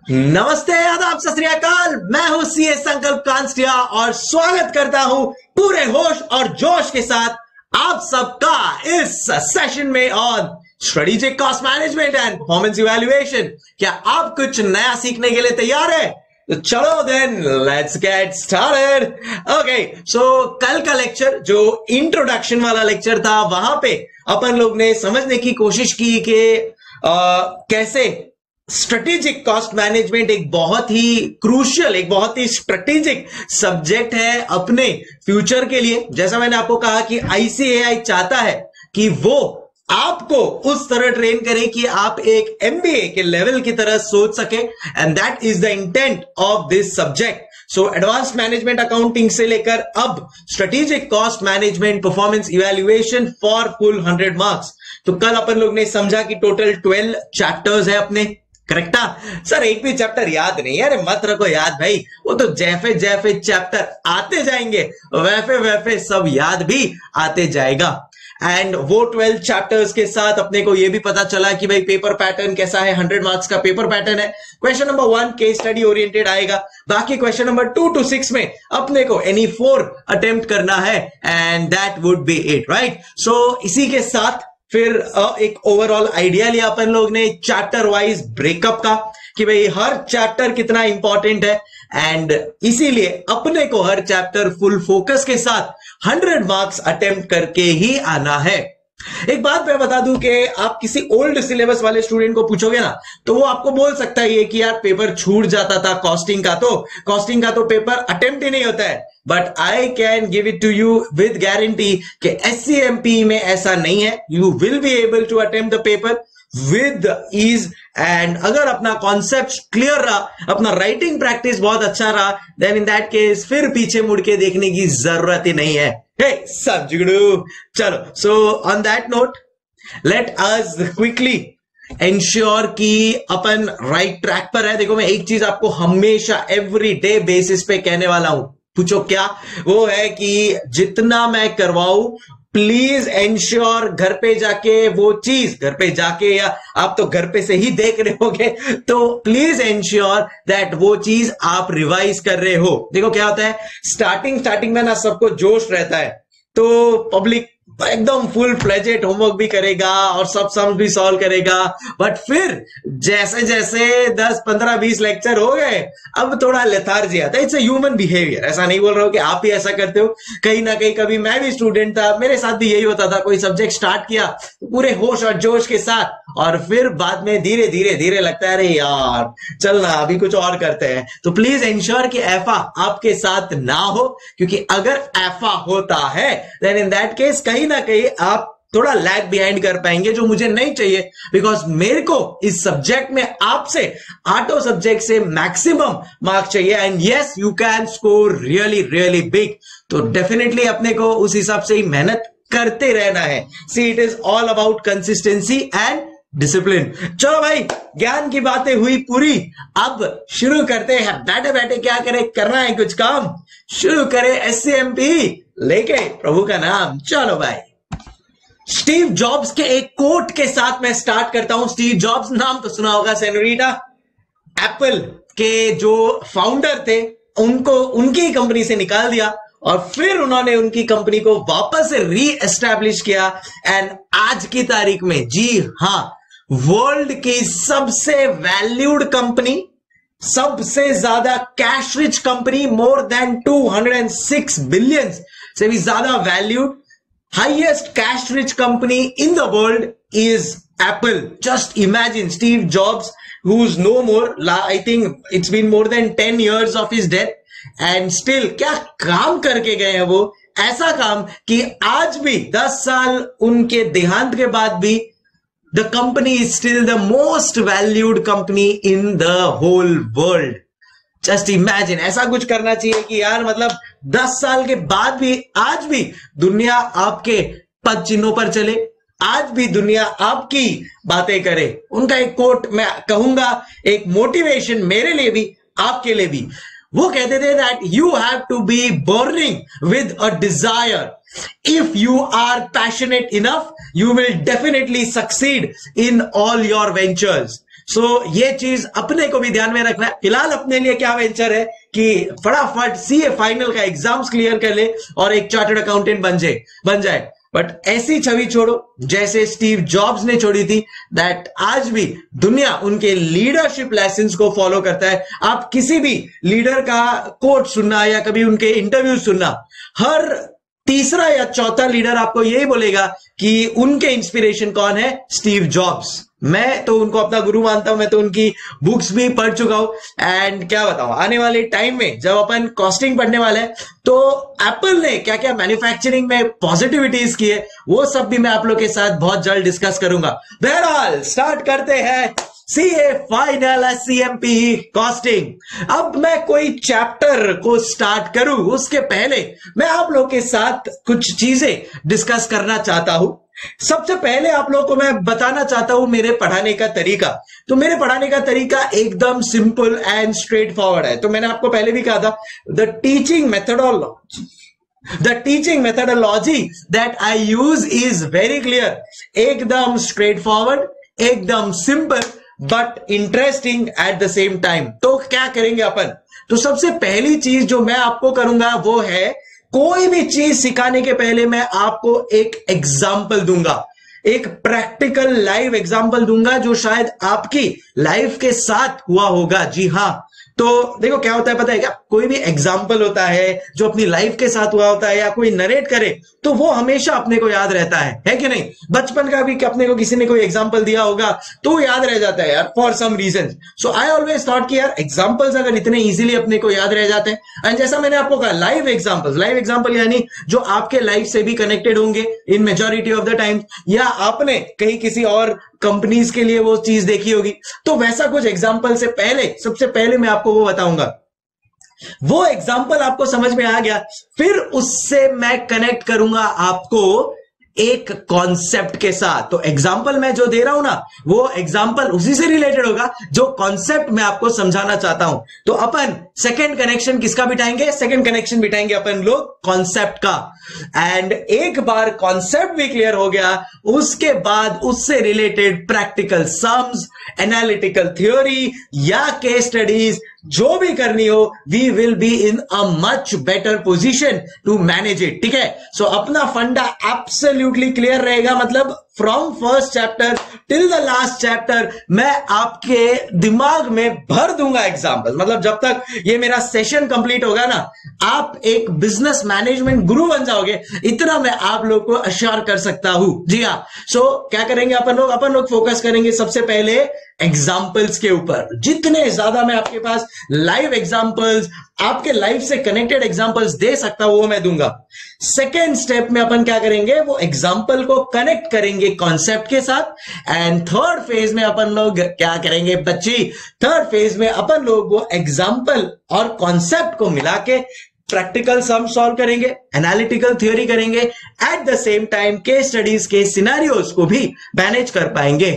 नमस्ते, आदाब, सत श्री अकाल। मैं हूं सीए संकल्प कांस्टिया और स्वागत करता हूं पूरे होश और जोश के साथ आप सबका इस सेशन में on strategic cost management and performance evaluation. क्या आप कुछ नया सीखने के लिए तैयार है? तो चलो then let's get started. Okay, so कल का लेक्चर जो इंट्रोडक्शन वाला लेक्चर था, वहां पे अपन लोग ने समझने की कोशिश की कि कैसे स्ट्रेटेजिक कॉस्ट मैनेजमेंट एक बहुत ही क्रूशियल, एक बहुत ही स्ट्रेटेजिक सब्जेक्ट है अपने फ्यूचर के लिए। जैसा मैंने आपको कहा कि आईसीएआई चाहता है कि वो आपको उस तरह ट्रेन करे कि आप एक एमबीए के लेवल की तरह सोच सके, and that is the intent of this subject. So advance management accounting से लेकर अब strategic cost management performance evaluation for full 100 marks. तो कल अपन लोग ने समझा कि टोटल 12 चैप्टर्स है अपने, करेक्टा? सर एक भी चैप्टर याद नहीं है? अरे मत रखो याद भाई, वो तो जैफे जैफे चैप्टर आते जाएंगे वैफे वैफे सब याद भी आते जाएगा। एंड वो 12 चैप्टर्स के साथ अपने को ये भी पता चला कि भाई पेपर पैटर्न कैसा है। 100 मार्क्स का पेपर पैटर्न है। Question number 1 case study oriented आएगा, बाकी क्वेश्चन नंबर 2 to 6 में अपने को एनी 4 अटेम्प्ट करना है, and that would be it, right? So इसी के साथ फिर एक ओवरऑल आइडिया लिया अपन लोग ने चैप्टर वाइज ब्रेकअप का कि भाई हर चैप्टर कितना इंपॉर्टेंट है, एंड इसीलिए अपने को हर चैप्टर फुल फोकस के साथ 100 मार्क्स अटेम्प्ट करके ही आना है। एक बात मैं बता दूं कि आप किसी ओल्ड सिलेबस वाले स्टूडेंट को पूछोगे ना, तो वो आपको बोल सकता है ये कि यार पेपर छूट जाता था कॉस्टिंग का तो पेपर अटेम्प्ट ही नहीं होता है। But I can give it to you with guarantee कि एससीएमपी में ऐसा नहीं है। You will be able to attempt the paper with ease, and अगर अपना कॉन्सेप्ट क्लियर रहा, अपना राइटिंग प्रैक्टिस बहुत अच्छा रहा, देन इन दैट केस फिर पीछे मुड़ के देखने की जरूरत ही नहीं है। सब जुगड़ू। चलो, so on that note let us quickly ensure कि अपन राइट ट्रैक पर है। देखो, मैं एक चीज आपको हमेशा एवरी डे बेसिस पे कहने वाला हूं, पूछो क्या? वो है कि जितना मैं करवाऊं प्लीज एंश्योर घर पे जाके वो चीज, घर पे जाके या आप तो घर पे से ही देख रहे होगे, तो प्लीज एंश्योर दैट वो चीज आप रिवाइज कर रहे हो। देखो क्या होता है, स्टार्टिंग में ना सबको जोश रहता है, तो पब्लिक एकदम फुल फ्लेजेड होमवर्क भी करेगा और सब सम्स भी सॉल्व करेगा, बट फिर जैसे जैसे 10 15 20 लेक्चर हो गए, अब थोड़ा लेथार्जी आता है। It's a human behaviour. ऐसा नहीं बोल रहा हूं कि आप ही ऐसा करते हो, कहीं ना कहीं कभी मैं भी स्टूडेंट था, मेरे साथ भी यही होता था। कोई सब्जेक्ट स्टार्ट किया पूरे होश और जोश के साथ, और फिर बाद में धीरे धीरे धीरे लगता है अरे यार चलना अभी कुछ और करते हैं। तो प्लीज एंश्योर कि ऐफा आपके साथ ना हो, क्योंकि अगर ऐफा होता है देन इन दैट केस कहीं ना कहीं आप थोड़ा लैग बिहाइंड कर पाएंगे, जो मुझे नहीं चाहिए। बिकॉज मेरे को इस सब्जेक्ट में आपसे आठों सब्जेक्ट से मैक्सिमम मार्क्स चाहिए, and yes you can score really really big. तो डेफिनेटली अपने को उस हिसाब से ही मेहनत करते रहना है। See, it is all about consistency and discipline. चलो भाई, ज्ञान की बातें हुई पूरी, अब शुरू करते हैं। बैठे बैठे क्या करें, करना है कुछ काम, शुरू करें एससीएमपी लेके प्रभु का नाम। चलो भाई, स्टीव जॉब्स के एक कोट के साथ मैं स्टार्ट करता हूं। स्टीव जॉब्स नाम तो सुना होगा सेनोरिटा। एप्पल के जो फाउंडर थे, उनको उनकी कंपनी से निकाल दिया और फिर उन्होंने उनकी कंपनी को वापस से री एस्टैब्लिश किया, एंड आज की तारीख में, जी हां, वर्ल्ड की सबसे वैल्यूड कंपनी, सबसे ज्यादा cash rich company, more than 206 billion से भी ज्यादा valued, highest cash rich company in the world is Apple. Just imagine, Steve jobs who's no more, I think it's been more than 10 years of his death, and still क्या काम करके गए हैं वो। ऐसा काम कि आज भी 10 साल उनके देहांत के बाद भी the company is still the most valued company in the whole world. Just imagine, ऐसा कुछ करना चाहिए कि यार मतलब 10 साल के बाद भी आज भी दुनिया आपके पद चिन्हों पर चले, आज भी दुनिया आपकी बातें करे। उनका एक कोट मैं कहूंगा, एक मोटिवेशन मेरे लिए भी आपके लिए भी। वो कहते थे that you have to be burning with a desire If you are passionate enough, you will definitely succeed in all your ventures. So ये चीज अपने को भी ध्यान में रखना है। फिलहाल अपने लिए क्या वेंचर है कि फटाफट सीए फाइनल का एग्जाम्स क्लियर कर ले और एक चार्टर्ड अकाउंटेंट बन जाए। बट ऐसी छवि छोड़ो जैसे स्टीव जॉब्स ने छोड़ी थी, दैट आज भी दुनिया उनके लीडरशिप लेसन्स को फॉलो करता है। आप किसी भी लीडर का कोट सुनना या कभी उनके इंटरव्यू सुनना, हर तीसरा या चौथा लीडर आपको यही बोलेगा कि उनके इंस्पिरेशन कौन है, स्टीव जॉब्स। मैं तो उनको अपना गुरु मानता हूं, मैं तो उनकी बुक्स भी पढ़ चुका हूं। एंड क्या बताऊं, आने वाले टाइम में जब अपन कॉस्टिंग पढ़ने वाले हैं तो एप्पल ने क्या क्या मैन्युफैक्चरिंग में पॉजिटिविटीज की है वो सब भी मैं आप लोग के साथ बहुत जल्द डिस्कस करूंगा। बहरहाल स्टार्ट करते हैं सीए फाइनल सीएमपी कॉस्टिंग। अब मैं कोई चैप्टर को स्टार्ट करूं उसके पहले मैं आप लोग के साथ कुछ चीजें डिस्कस करना चाहता हूं। सबसे पहले आप लोगों को मैं बताना चाहता हूं मेरे पढ़ाने का तरीका। तो मेरे पढ़ाने का तरीका एकदम सिंपल एंड स्ट्रेट फॉरवर्ड है। तो मैंने आपको पहले भी कहा था, the teaching methodology that I use is very clear, एकदम स्ट्रेट फॉरवर्ड, एकदम simple but interesting at the same time. तो क्या करेंगे अपन, तो सबसे पहली चीज जो मैं आपको करूंगा वो है, कोई भी चीज सिखाने के पहले मैं आपको एक एग्जाम्पल दूंगा, एक प्रैक्टिकल लाइव एग्जाम्पल दूंगा जो शायद आपकी लाइफ के साथ हुआ होगा। जी हां, तो देखो क्या होता है पता है क्या, कोई भी एग्जाम्पल होता है जो अपनी लाइफ के साथ हुआ होता है या कोई नरेट करे तो वो हमेशा अपने को याद रहता है कि नहीं। बचपन का भी अपने को किसी ने कोई एग्जाम्पल दिया होगा तो याद रह जाता है यार, for some reason. So I always thought कि यार एग्जाम्पल्स अगर इतने इजीली अपने को याद रह जाते हैं, एंड जैसा मैंने आपको कहा लाइव एग्जाम्पल यानी जो आपके लाइफ से भी कनेक्टेड होंगे in majority of the time, या आपने कहीं किसी और कंपनीज के लिए वो चीज देखी होगी, तो वैसा कुछ एग्जाम्पल से पहले सबसे पहले मैं आपको वो बताऊंगा। वो एग्जाम्पल आपको समझ में आ गया, फिर उससे मैं कनेक्ट करूंगा आपको एक कॉन्सेप्ट के साथ। तो एग्जाम्पल मैं जो दे रहा हूं ना, वो एग्जाम्पल उसी से रिलेटेड होगा जो कॉन्सेप्ट मैं आपको समझाना चाहता हूं। तो अपन सेकंड कनेक्शन किसका बिठाएंगे, सेकंड कनेक्शन बिठाएंगे अपन लोग कॉन्सेप्ट का। एंड एक बार कॉन्सेप्ट भी क्लियर हो गया, उसके बाद उससे related practical sums, analytical theory या केस स्टडीज जो भी करनी हो, we will be in a much better position to manage it. ठीक है, सो अपना फंडा एब्सोल्युटली क्लियर रहेगा, मतलब from first chapter till the last chapter मैं आपके दिमाग में भर दूंगा एग्जाम्पल। मतलब जब तक ये मेरा सेशन कंप्लीट होगा ना, आप एक बिजनेस मैनेजमेंट गुरु बन जाओगे, इतना मैं आप लोग को अश्योर कर सकता हूं। जी हाँ, सो क्या करेंगे अपन लोग फोकस करेंगे सबसे पहले एग्जाम्पल्स के ऊपर। जितने ज्यादा मैं आपके पास लाइव एग्जाम्पल्स, आपके लाइफ से कनेक्टेड एग्जाम्पल्स दे सकता हूं वो मैं दूंगा। सेकेंड स्टेप में अपन क्या करेंगे, वो एग्जाम्पल को कनेक्ट करेंगे कॉन्सेप्ट के साथ। एंड थर्ड फेज में अपन लोग क्या करेंगे बच्ची, थर्ड फेज में अपन लोग वो एग्जाम्पल और कॉन्सेप्ट को मिला के प्रैक्टिकल सम सॉल्व करेंगे, एनालिटिकल थ्योरी करेंगे, at the same time case studies के सिनेरियोस को भी मैनेज कर पाएंगे।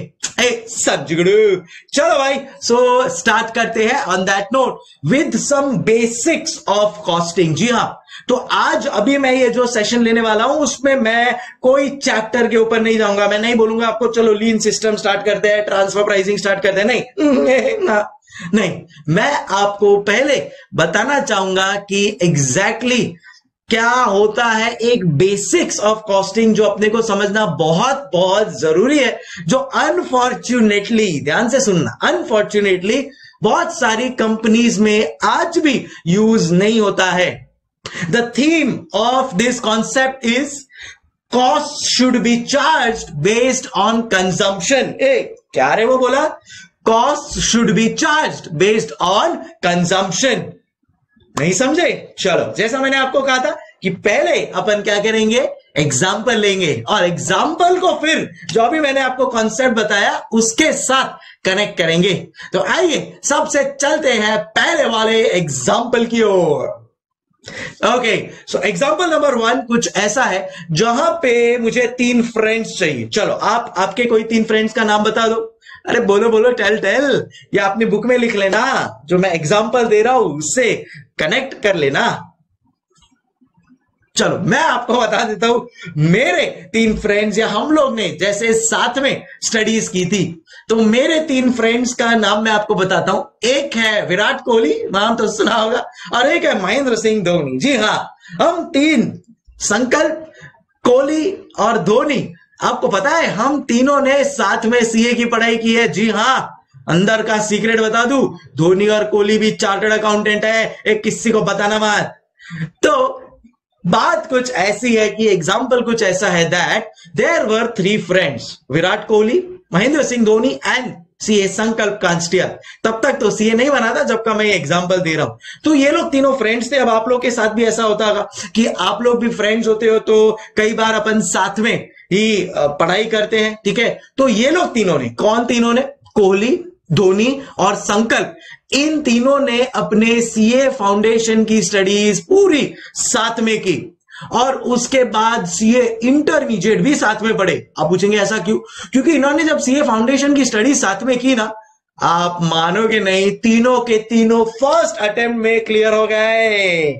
सब जिगड़ू, चलो भाई, सो स्टार्ट करते हैं on that note with some basics of costing. जी हाँ, तो आज अभी मैं ये जो सेशन लेने वाला हूं उसमें मैं कोई चैप्टर के ऊपर नहीं जाऊंगा। मैं नहीं बोलूंगा आपको चलो लीन सिस्टम स्टार्ट करते हैं, ट्रांसफर प्राइसिंग स्टार्ट करते हैं, नहीं, मैं आपको पहले बताना चाहूंगा कि एग्जैक्टली क्या होता है एक बेसिक्स ऑफ कॉस्टिंग जो अपने को समझना बहुत बहुत जरूरी है, जो अनफॉर्चुनेटली, ध्यान से सुनना, अनफॉर्चुनेटली बहुत सारी कंपनीज में आज भी यूज नहीं होता है। The theme of this concept is cost should be charged based on consumption. क्या रे वो बोला, cost should be charged based on consumption। नहीं समझे? चलो, जैसा मैंने आपको कहा था कि पहले अपन क्या करेंगे, एग्जाम्पल लेंगे और एग्जाम्पल को फिर जो अभी मैंने आपको कॉन्सेप्ट बताया उसके साथ कनेक्ट करेंगे। तो आइए सबसे चलते हैं पहले वाले एग्जाम्पल की ओर। ओके, सो एग्जाम्पल नंबर 1 कुछ ऐसा है जहां पे मुझे 3 फ्रेंड्स चाहिए। चलो, आपके कोई 3 फ्रेंड्स का नाम बता दो। अरे बोलो, टेल, या अपनी बुक में लिख लेना, जो मैं एग्जाम्पल दे रहा हूं उससे कनेक्ट कर लेना। चलो मैं आपको बता देता हूं, मेरे 3 फ्रेंड्स या हम लोग ने जैसे साथ में स्टडीज की थी, तो मेरे 3 फ्रेंड्स का नाम मैं आपको बताता हूं। एक है विराट कोहली, नाम तो सुना होगा, और एक है महेंद्र सिंह धोनी। जी हाँ, हम 3 संकल्प, कोहली और धोनी, आपको पता है हम तीनों ने साथ में सीए की पढ़ाई की है। जी हाँ, अंदर का सीक्रेट बता दूं, धोनी और कोहली भी चार्टर्ड अकाउंटेंट है, एक किसी को बताना मत। तो बात कुछ ऐसी है कि एग्जाम्पल कुछ ऐसा है that there were 3 friends, Virat Kohli, Mahendra Singh Dhoni and CA Sankalp Kanstiya. तब तक तो सीए नहीं बना था जब का मैं एग्जाम्पल दे रहा हूं। तो ये लोग तीनों फ्रेंड्स थे। अब आप लोग के साथ भी ऐसा होता होगा कि आप लोग भी फ्रेंड्स होते हो, तो कई बार अपन साथ में ही पढ़ाई करते हैं, ठीक है। तो ये लोग तीनों ने, कौन तीनों ने, कोहली, धोनी और संकल्प, इन तीनों ने अपने सीए फाउंडेशन की स्टडीज पूरी साथ में की, और उसके बाद सीए इंटरमीडिएट भी साथ में पढ़े। आप पूछेंगे ऐसा क्यों? क्योंकि इन्होंने जब सीए फाउंडेशन की स्टडी साथ में की ना, आप मानोगे नहीं, तीनों के तीनों फर्स्ट अटेम्प्ट में क्लियर हो गए।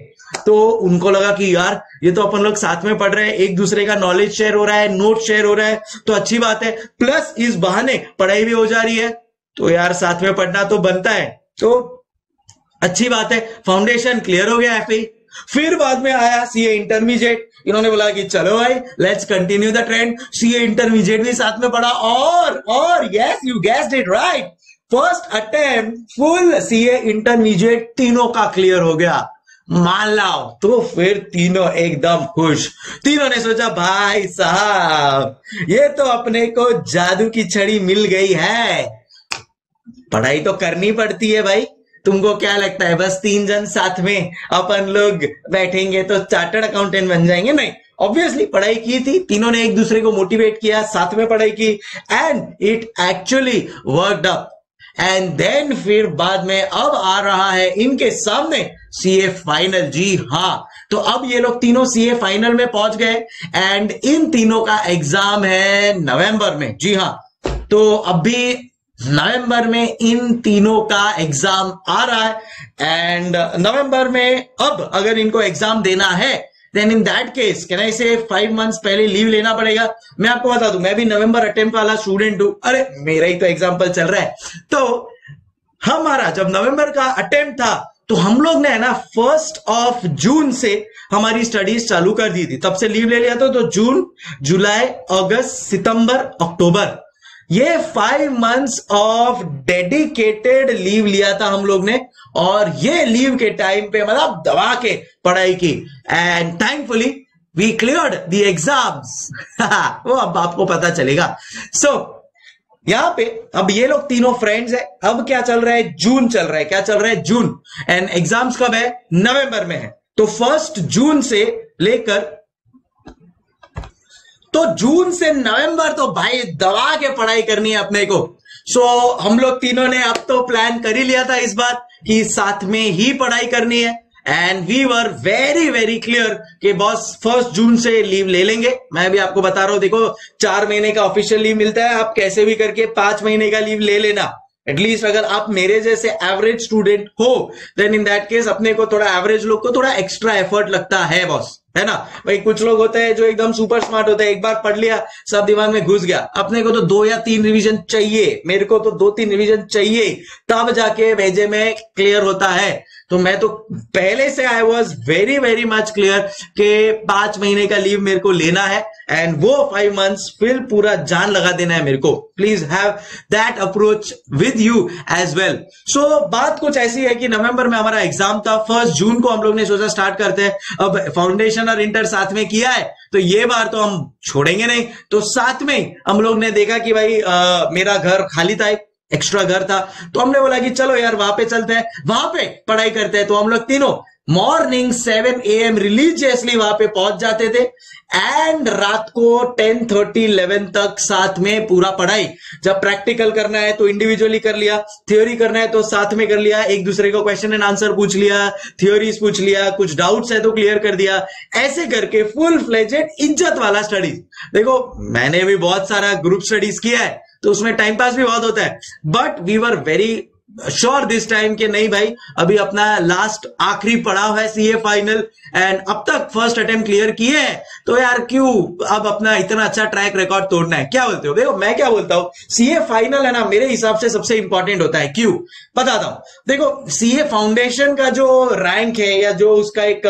तो उनको लगा कि यार ये तो अपन लोग साथ में पढ़ रहे हैं, एक दूसरे का नॉलेज शेयर हो रहा है, नोट शेयर हो रहा है, तो अच्छी बात है, प्लस इस बहाने पढ़ाई भी हो जा रही है, तो यार साथ में पढ़ना तो बनता है, तो अच्छी बात है। फाउंडेशन क्लियर हो गया एफए। फिर बाद में आया सीए इंटरमीडिएट। इन्होंने बोला कि चलो भाई let's continue the trend, CA intermediate भी साथ में पढ़ा, और yes you guessed it right, first attempt full CA intermediate तीनों का क्लियर हो गया, मान लाओ। तो फिर तीनों एकदम खुश। तीनों ने सोचा भाई साहब ये तो अपने को जादू की छड़ी मिल गई है, पढ़ाई तो करनी पड़ती है भाई। तुमको क्या लगता है बस 3 जन साथ में अपन लोग बैठेंगे तो चार्टर्ड अकाउंटेंट बन जाएंगे? नहीं, ऑब्वियसली पढ़ाई की थी, तीनों ने एक दूसरे को मोटिवेट किया, साथ में पढ़ाई की, and it actually worked up. And then फिर बाद में अब आ रहा है इनके सामने सीए फाइनल। जी हाँ, तो अब ये लोग तीनों सीए फाइनल में पहुंच गए, एंड इन तीनों का एग्जाम है नवंबर में। जी हाँ, तो अभी नवंबर में इन तीनों का एग्जाम आ रहा है, एंड नवंबर में अब अगर इनको एग्जाम देना है then in that case can I say 5 months पहले लीव लेना पड़ेगा। मैं आपको बता दूं, मैं भी नवंबर अटेम्प्ट वाला स्टूडेंट हूं। अरे मेरा ही तो एग्जाम्पल चल रहा है। तो हमारा जब नवंबर का अटेम्प्ट था तो हम लोग ने है ना 1 जून से हमारी स्टडीज चालू कर दी थी, तब से लीव ले लिया था। तो जून, जुलाई, अगस्त, सितंबर, अक्टूबर, ये 5 मंथ्स ऑफ डेडिकेटेड लीव लिया था हम लोग ने, और ये लीव के टाइम पे मतलब दबा के पढ़ाई की, and thankfully we cleared the exams. वो अब आपको पता चलेगा। सो यहां पे अब ये लोग तीनों फ्रेंड्स है। अब क्या चल रहा है? जून चल रहा है। क्या चल रहा है? जून। एंड एग्जाम्स कब है? नवंबर में है। तो 1 जून से लेकर, तो जून से नवंबर तो भाई दबा के पढ़ाई करनी है अपने को। सो हम लोग तीनों ने अब तो प्लान कर ही लिया था इस बार कि साथ में ही पढ़ाई करनी है, and we were very very clear कि बॉस 1 जून से लीव ले लेंगे। मैं भी आपको बता रहा हूं, देखो 4 महीने का ऑफिशियल लीव मिलता है, आप कैसे भी करके 5 महीने का लीव ले लेना एटलीस्ट। अगर आप मेरे जैसे एवरेज स्टूडेंट हो देन इन दैट केस अपने को थोड़ा, एवरेज लोग को थोड़ा एक्स्ट्रा एफर्ट लगता है बॉस, है ना भाई। कुछ लोग होते हैं जो एकदम सुपर स्मार्ट होते हैं, एक बार पढ़ लिया सब दिमाग में घुस गया। अपने को तो 2 या 3 रिवीजन चाहिए, मेरे को तो 2-3 रिवीजन चाहिए, तब जाके भेजे में क्लियर होता है। तो मैं तो पहले से I was very very much clear कि 5 महीने का लीव मेरे को लेना है, एंड वो 5 मंथ्स फिर पूरा जान लगा देना है मेरे को। Please have that approach with you as well. So बात कुछ ऐसी है कि नवंबर में हमारा एग्जाम था, 1 जून को हम लोग ने सोचा स्टार्ट करते हैं। अब फाउंडेशन और इंटर साथ में किया है, तो ये बार तो हम छोड़ेंगे नहीं। तो साथ में हम लोग ने देखा कि भाई मेरा घर खाली था, एक्स्ट्रा घर था, तो हमने बोला कि चलो यार वहां पे चलते हैं, वहां पे पढ़ाई करते हैं। तो हम लोग तीनों मॉर्निंग 7 AM रिलीजियसली वहां पे पहुंच जाते थे, एंड रात को 10:30-11 तक साथ में पूरा पढ़ाई। जब प्रैक्टिकल करना है तो इंडिविजुअली कर लिया, थ्योरी करना है तो साथ में कर लिया, एक दूसरे को क्वेश्चन एंड आंसर पूछ लिया, थ्योरीज पूछ लिया, कुछ डाउट्स है तो क्लियर कर दिया। ऐसे करके फुल फ्लेजेड इज्जत वाला स्टडीज। देखो मैंने भी बहुत सारा ग्रुप स्टडीज किया है, तो उसमें टाइम पास भी बहुत होता है, but we were very sure this time के नहीं भाई, अभी अपना लास्ट आखिरी पड़ाव है सीए फाइनल एंड अब तक फर्स्ट अटेम्प्ट क्लियर किए हैं, तो यार क्यों अब अपना इतना अच्छा ट्रैक रिकॉर्ड तोड़ना है? क्या बोलते हो? देखो मैं क्या बोलता हूं, सीए फाइनल है ना मेरे हिसाब से सबसे इंपॉर्टेंट होता है। क्यों बताता हूं, देखो सीए फाउंडेशन का जो रैंक है या जो उसका एक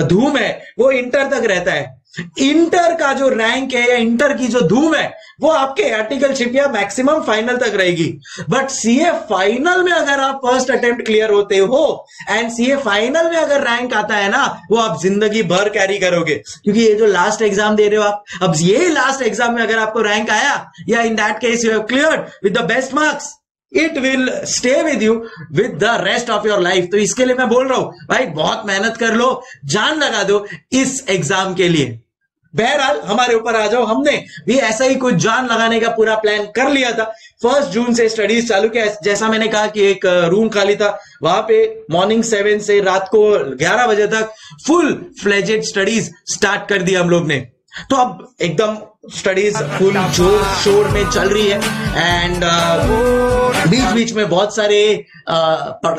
धूम है वो इंटर तक रहता है। इंटर का जो रैंक है या इंटर की जो धूम है वो आपके आर्टिकलशिप या मैक्सिमम फाइनल तक रहेगी। बट सीए फाइनल में अगर आप फर्स्ट अटेम्प्ट क्लियर होते हो एंड सीए फाइनल में अगर रैंक आता है ना, वो आप जिंदगी भर कैरी करोगे, क्योंकि ये जो लास्ट एग्जाम दे रहे हो आप, अब ये लास्ट एग्जाम में अगर आपको रैंक आया या इन that case you have cleared with the best marks, it will stay with you with the rest of your life. तो इसके लिए मैं बोल रहा हूं भाई बहुत मेहनत कर लो, जान लगा दो इस एग्जाम के लिए। बहरहाल हमारे ऊपर आ जाओ, हमने भी ऐसा ही कुछ जान लगाने का पूरा प्लान कर लिया था। 1 जून से स्टडीज चालू किया, जैसा मैंने कहा कि एक रूम खाली था, वहां पे मॉर्निंग 7 से रात को 11 बजे तक फुल फ्लेजेड स्टडीज स्टार्ट कर दी हम लोग ने। तो अब एकदम स्टडीज फुल जोर शोर में चल रही है एंड बीच बीच में बहुत सारे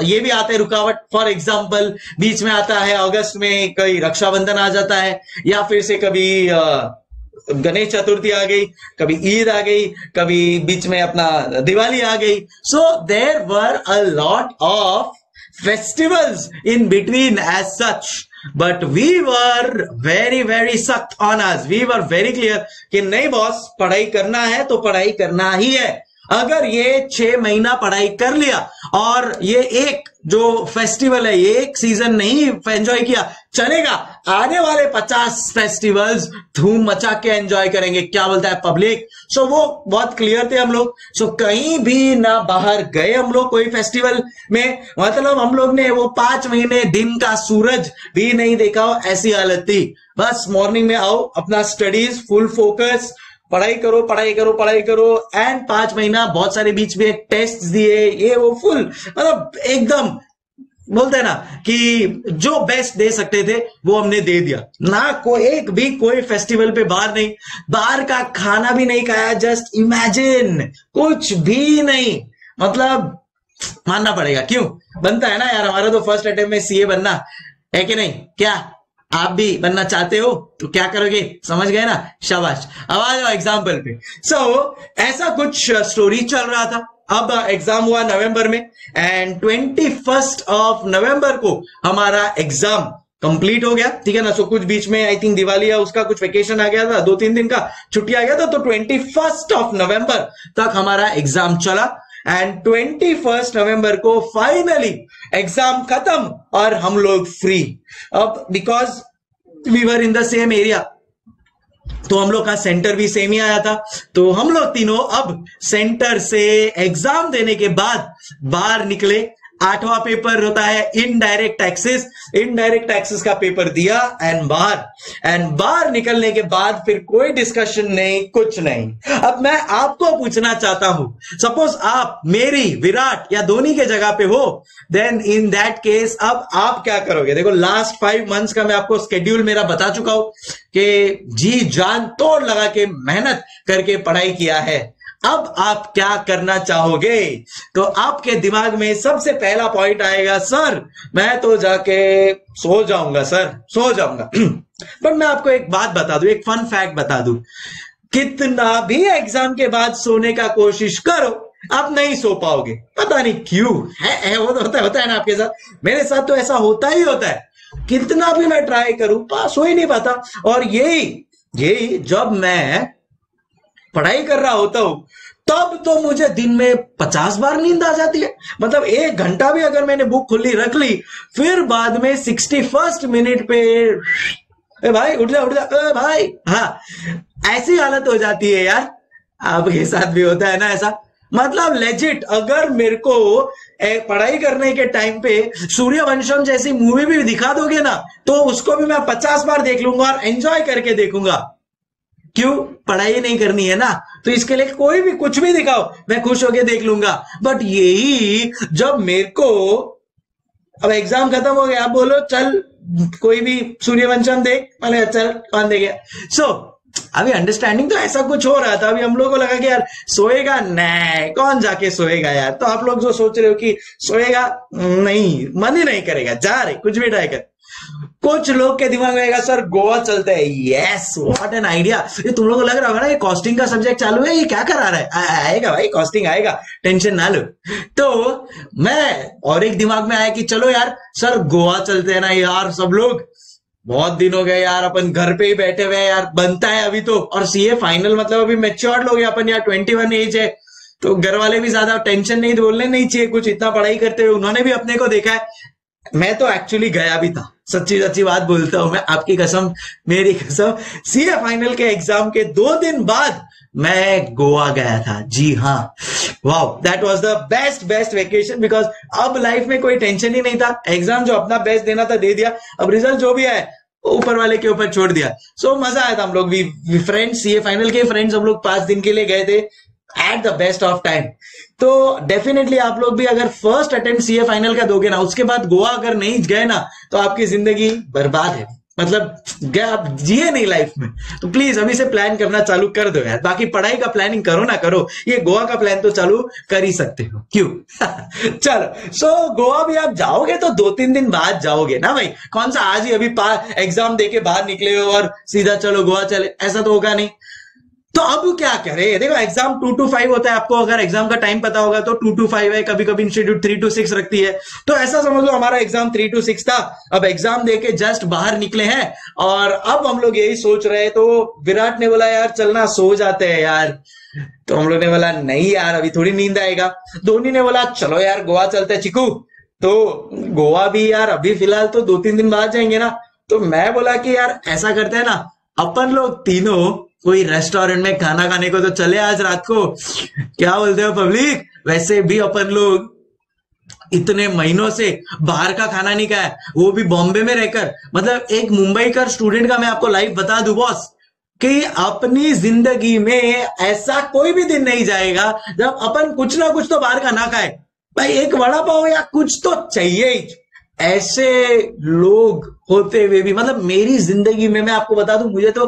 ये भी आते हैं रुकावट। फॉर एग्जांपल बीच में आता है अगस्त में कई रक्षाबंधन आ जाता है, या फिर से कभी गणेश चतुर्थी आ गई, कभी ईद आ गई, कभी बीच में अपना दिवाली आ गई। So there were a lot of festivals in between as such, but we were very सख्त on us. We were very clear कि नहीं बॉस, पढ़ाई करना है तो पढ़ाई करना ही है। अगर ये 6 महीना पढ़ाई कर लिया और ये एक जो फेस्टिवल है ये एक सीजन नहीं एंजॉय किया, चलेगा, आने वाले 50 फेस्टिवल्स धूम मचा के एंजॉय करेंगे। क्या बोलता है पब्लिक? सो वो बहुत क्लियर थे हम लोग। सो कहीं भी ना बाहर गए हम लोग कोई फेस्टिवल में, मतलब हम लोग ने वो 5 महीने दिन का सूरज भी नहीं देखा हो, ऐसी हालत थी। बस मॉर्निंग में आओ, अपना स्टडीज फुल फोकस, पढ़ाई करो पढ़ाई करो पढ़ाई करो एंड 5 महीना बहुत सारे बीच में टेस्ट दिए, ये वो फुल, मतलब एकदम बोलते हैं ना कि जो बेस्ट दे सकते थे वो हमने दे दिया। ना कोई फेस्टिवल पे बाहर नहीं, बाहर का खाना भी नहीं खाया, जस्ट इमेजिन, कुछ भी नहीं। मतलब मानना पड़ेगा, क्यों बनता है ना यार, हमारा तो फर्स्ट अटेम्प्ट में सीए बनना है कि नहीं? क्या आप भी बनना चाहते हो तो क्या करोगे? समझ गए ना? शाबाश। अब आ जाओ एग्जाम्पल पे। ऐसा कुछ स्टोरी चल रहा था। अब एग्जाम हुआ नवंबर में एंड 21 नवंबर को हमारा एग्जाम कंप्लीट हो गया, ठीक है ना? सो कुछ बीच में आई थिंक दिवाली या उसका कुछ वेकेशन आ गया था, 2-3 दिन का छुट्टी आ गया था, तो 21 नवंबर तक हमारा एग्जाम चला एंड 21 नवंबर को फाइनली एग्जाम खत्म और हम लोग फ्री। अब because we were in the same area, तो हम लोग का सेंटर भी सेम ही आया था, तो हम लोग तीनों अब सेंटर से एग्जाम देने के बाद बाहर निकले। 8वां पेपर होता है इनडायरेक्ट टैक्सेस, इनडायरेक्ट टैक्सेस का पेपर दिया एंड बाहर निकलने के बाद फिर कोई डिस्कशन नहीं, कुछ नहीं। अब मैं आपको पूछना चाहता हूं, सपोज आप मेरी, विराट या धोनी के जगह पे हो, देन इन दैट केस अब आप क्या करोगे? देखो लास्ट 5 मंथ्स का मैं आपको स्केड्यूल मेरा बता चुका हूं कि जी जान तोड़ लगा के मेहनत करके पढ़ाई किया है। अब आप क्या करना चाहोगे? तो आपके दिमाग में सबसे पहला पॉइंट आएगा, सर मैं तो जाके सो जाऊंगा, सर सो जाऊंगा। पर मैं आपको एक बात बता दूं, एक फन फैक्ट बता दूं, कितना भी एग्जाम के बाद सोने का कोशिश करो आप नहीं सो पाओगे। पता नहीं क्यों है वो तो होता है ना आपके साथ, मेरे साथ तो ऐसा होता ही होता है। कितना भी मैं ट्राई करूं पास हो ही नहीं पाता। और यही जब मैं पढ़ाई कर रहा होता हूं तब तो मुझे दिन में 50 बार नींद आ जाती है। मतलब 1 घंटा भी अगर मैंने बुक खुली रख ली, फिर बाद में 61 मिनट पे ए भाई उठ जा भाई, हाँ ऐसी हालत हो जाती है यार। आपके साथ भी होता है ना ऐसा? मतलब लेजिट अगर मेरे को पढ़ाई करने के टाइम पे सूर्यवंशम जैसी मूवी भी दिखा दोगे ना, तो उसको भी मैं 50 बार देख लूंगा और एंजॉय करके देखूंगा। क्यों? पढ़ाई नहीं करनी है ना, तो इसके लिए कोई भी कुछ भी दिखाओ मैं खुश होके देख लूंगा। बट यही जब मेरे को अब एग्जाम खत्म हो गया, आप बोलो चल कोई भी सूर्यवंशम देख, मैंने चल कौन दे गया। सो अभी अंडरस्टैंडिंग तो ऐसा कुछ हो रहा था, अभी हम लोगों को लगा कि यार सोएगा, नहीं कौन जाके सोएगा यार। तो आप लोग जो सोच रहे हो कि सोएगा, नहीं, मन ही नहीं करेगा, जा रहे कुछ भी ट्राई कर। कुछ लोग के दिमाग में आएगा सर गोवा चलते हैं, यस व्हाट एन आइडिया। ये तुम लोगों को लग रहा होगा ना ये कॉस्टिंग का सब्जेक्ट चालू है, ये क्या करा रहा है, आएगा भाई कॉस्टिंग आएगा, टेंशन ना लो। तो मैं और एक दिमाग में आया कि चलो यार सर गोवा चलते हैं ना यार, सब लोग बहुत दिन हो गए यार, अपन घर पे ही बैठे हुए हैं यार, बनता है अभी तो। और सीए फाइनल मतलब अभी मैच्योर्ड लोग हैं अपन यार, 21 एज है, तो घर वाले भी ज्यादा टेंशन नहीं, बोलने नहीं चाहिए कुछ, इतना पढ़ाई करते हुए उन्होंने भी अपने को देखा है। मैं तो एक्चुअली गया भी था, सच्ची सच्ची बात बोलता हूं मैं, आपकी कसम मेरी कसम, सीए फाइनल के एग्जाम के 2 दिन बाद मैं गोवा गया था। जी हाँ, wow, that was the best vacation, because अब लाइफ में कोई टेंशन ही नहीं था। एग्जाम जो अपना बेस्ट देना था दे दिया, अब रिजल्ट जो भी आए ऊपर वाले के ऊपर छोड़ दिया। सो मजा आया था। हम लोग भी फ्रेंड्स, सीए फाइनल के फ्रेंड्स, हम लोग 5 दिन के लिए गए थे at the best of time. तो डेफिनेटली आप लोग भी अगर फर्स्ट अटेम्प्ट सीए फाइनल का दोगे ना, उसके बाद गोवा अगर नहीं गए ना, तो आपकी जिंदगी बर्बाद है, मतलब आप जिए नहीं लाइफ में। तो प्लीज अभी से प्लान करना चालू कर दो यार। बाकी पढ़ाई का प्लानिंग करो ना करो, ये गोवा का प्लान तो चालू कर ही सकते हो, क्यों? चलो, सो गोवा भी आप जाओगे तो 2-3 दिन बाद जाओगे ना भाई, कौन सा आज ही अभी एग्जाम देके बाहर निकले हो और सीधा चलो गोवा चले, ऐसा तो होगा नहीं। तो अब क्या करें? देखो एग्जाम 2 to 5 होता है, आपको अगर एग्जाम का टाइम पता होगा तो 2 to 5 है, कभी कभी इंस्टीट्यूट 3 to 6 रखती है। तो ऐसा समझ लो हमारा एग्जाम 3 to 6 था। अब एग्जाम देके जस्ट बाहर निकले हैं और अब हम लोग यही सोच रहे हैं। तो विराट ने बोला यार चलना सो जाते हैं यार, तो हम लोग ने बोला नहीं यार अभी थोड़ी नींद आएगा। धोनी ने बोला चलो यार गोवा चलते हैं चिकू, तो गोवा भी यार अभी फिलहाल तो 2-3 दिन बाद जाएंगे ना। तो मैं बोला कि यार ऐसा करते हैं ना, अपन लोग तीनों कोई रेस्टोरेंट में खाना खाने को तो चले आज रात को, क्या बोलते हो पब्लिक? वैसे भी अपन लोग इतने महीनों से बाहर का खाना नहीं खाया, वो भी बॉम्बे में रहकर। मतलब एक मुंबई का स्टूडेंट का मैं आपको लाइव बता दूं बॉस, कि अपनी जिंदगी में ऐसा कोई भी दिन नहीं जाएगा जब अपन कुछ ना कुछ तो बाहर का ना खाए। भाई एक वड़ा पाव या कुछ तो चाहिए ही। ऐसे लोग होते हुए भी, मतलब मेरी जिंदगी में मैं आपको बता दूं, मुझे तो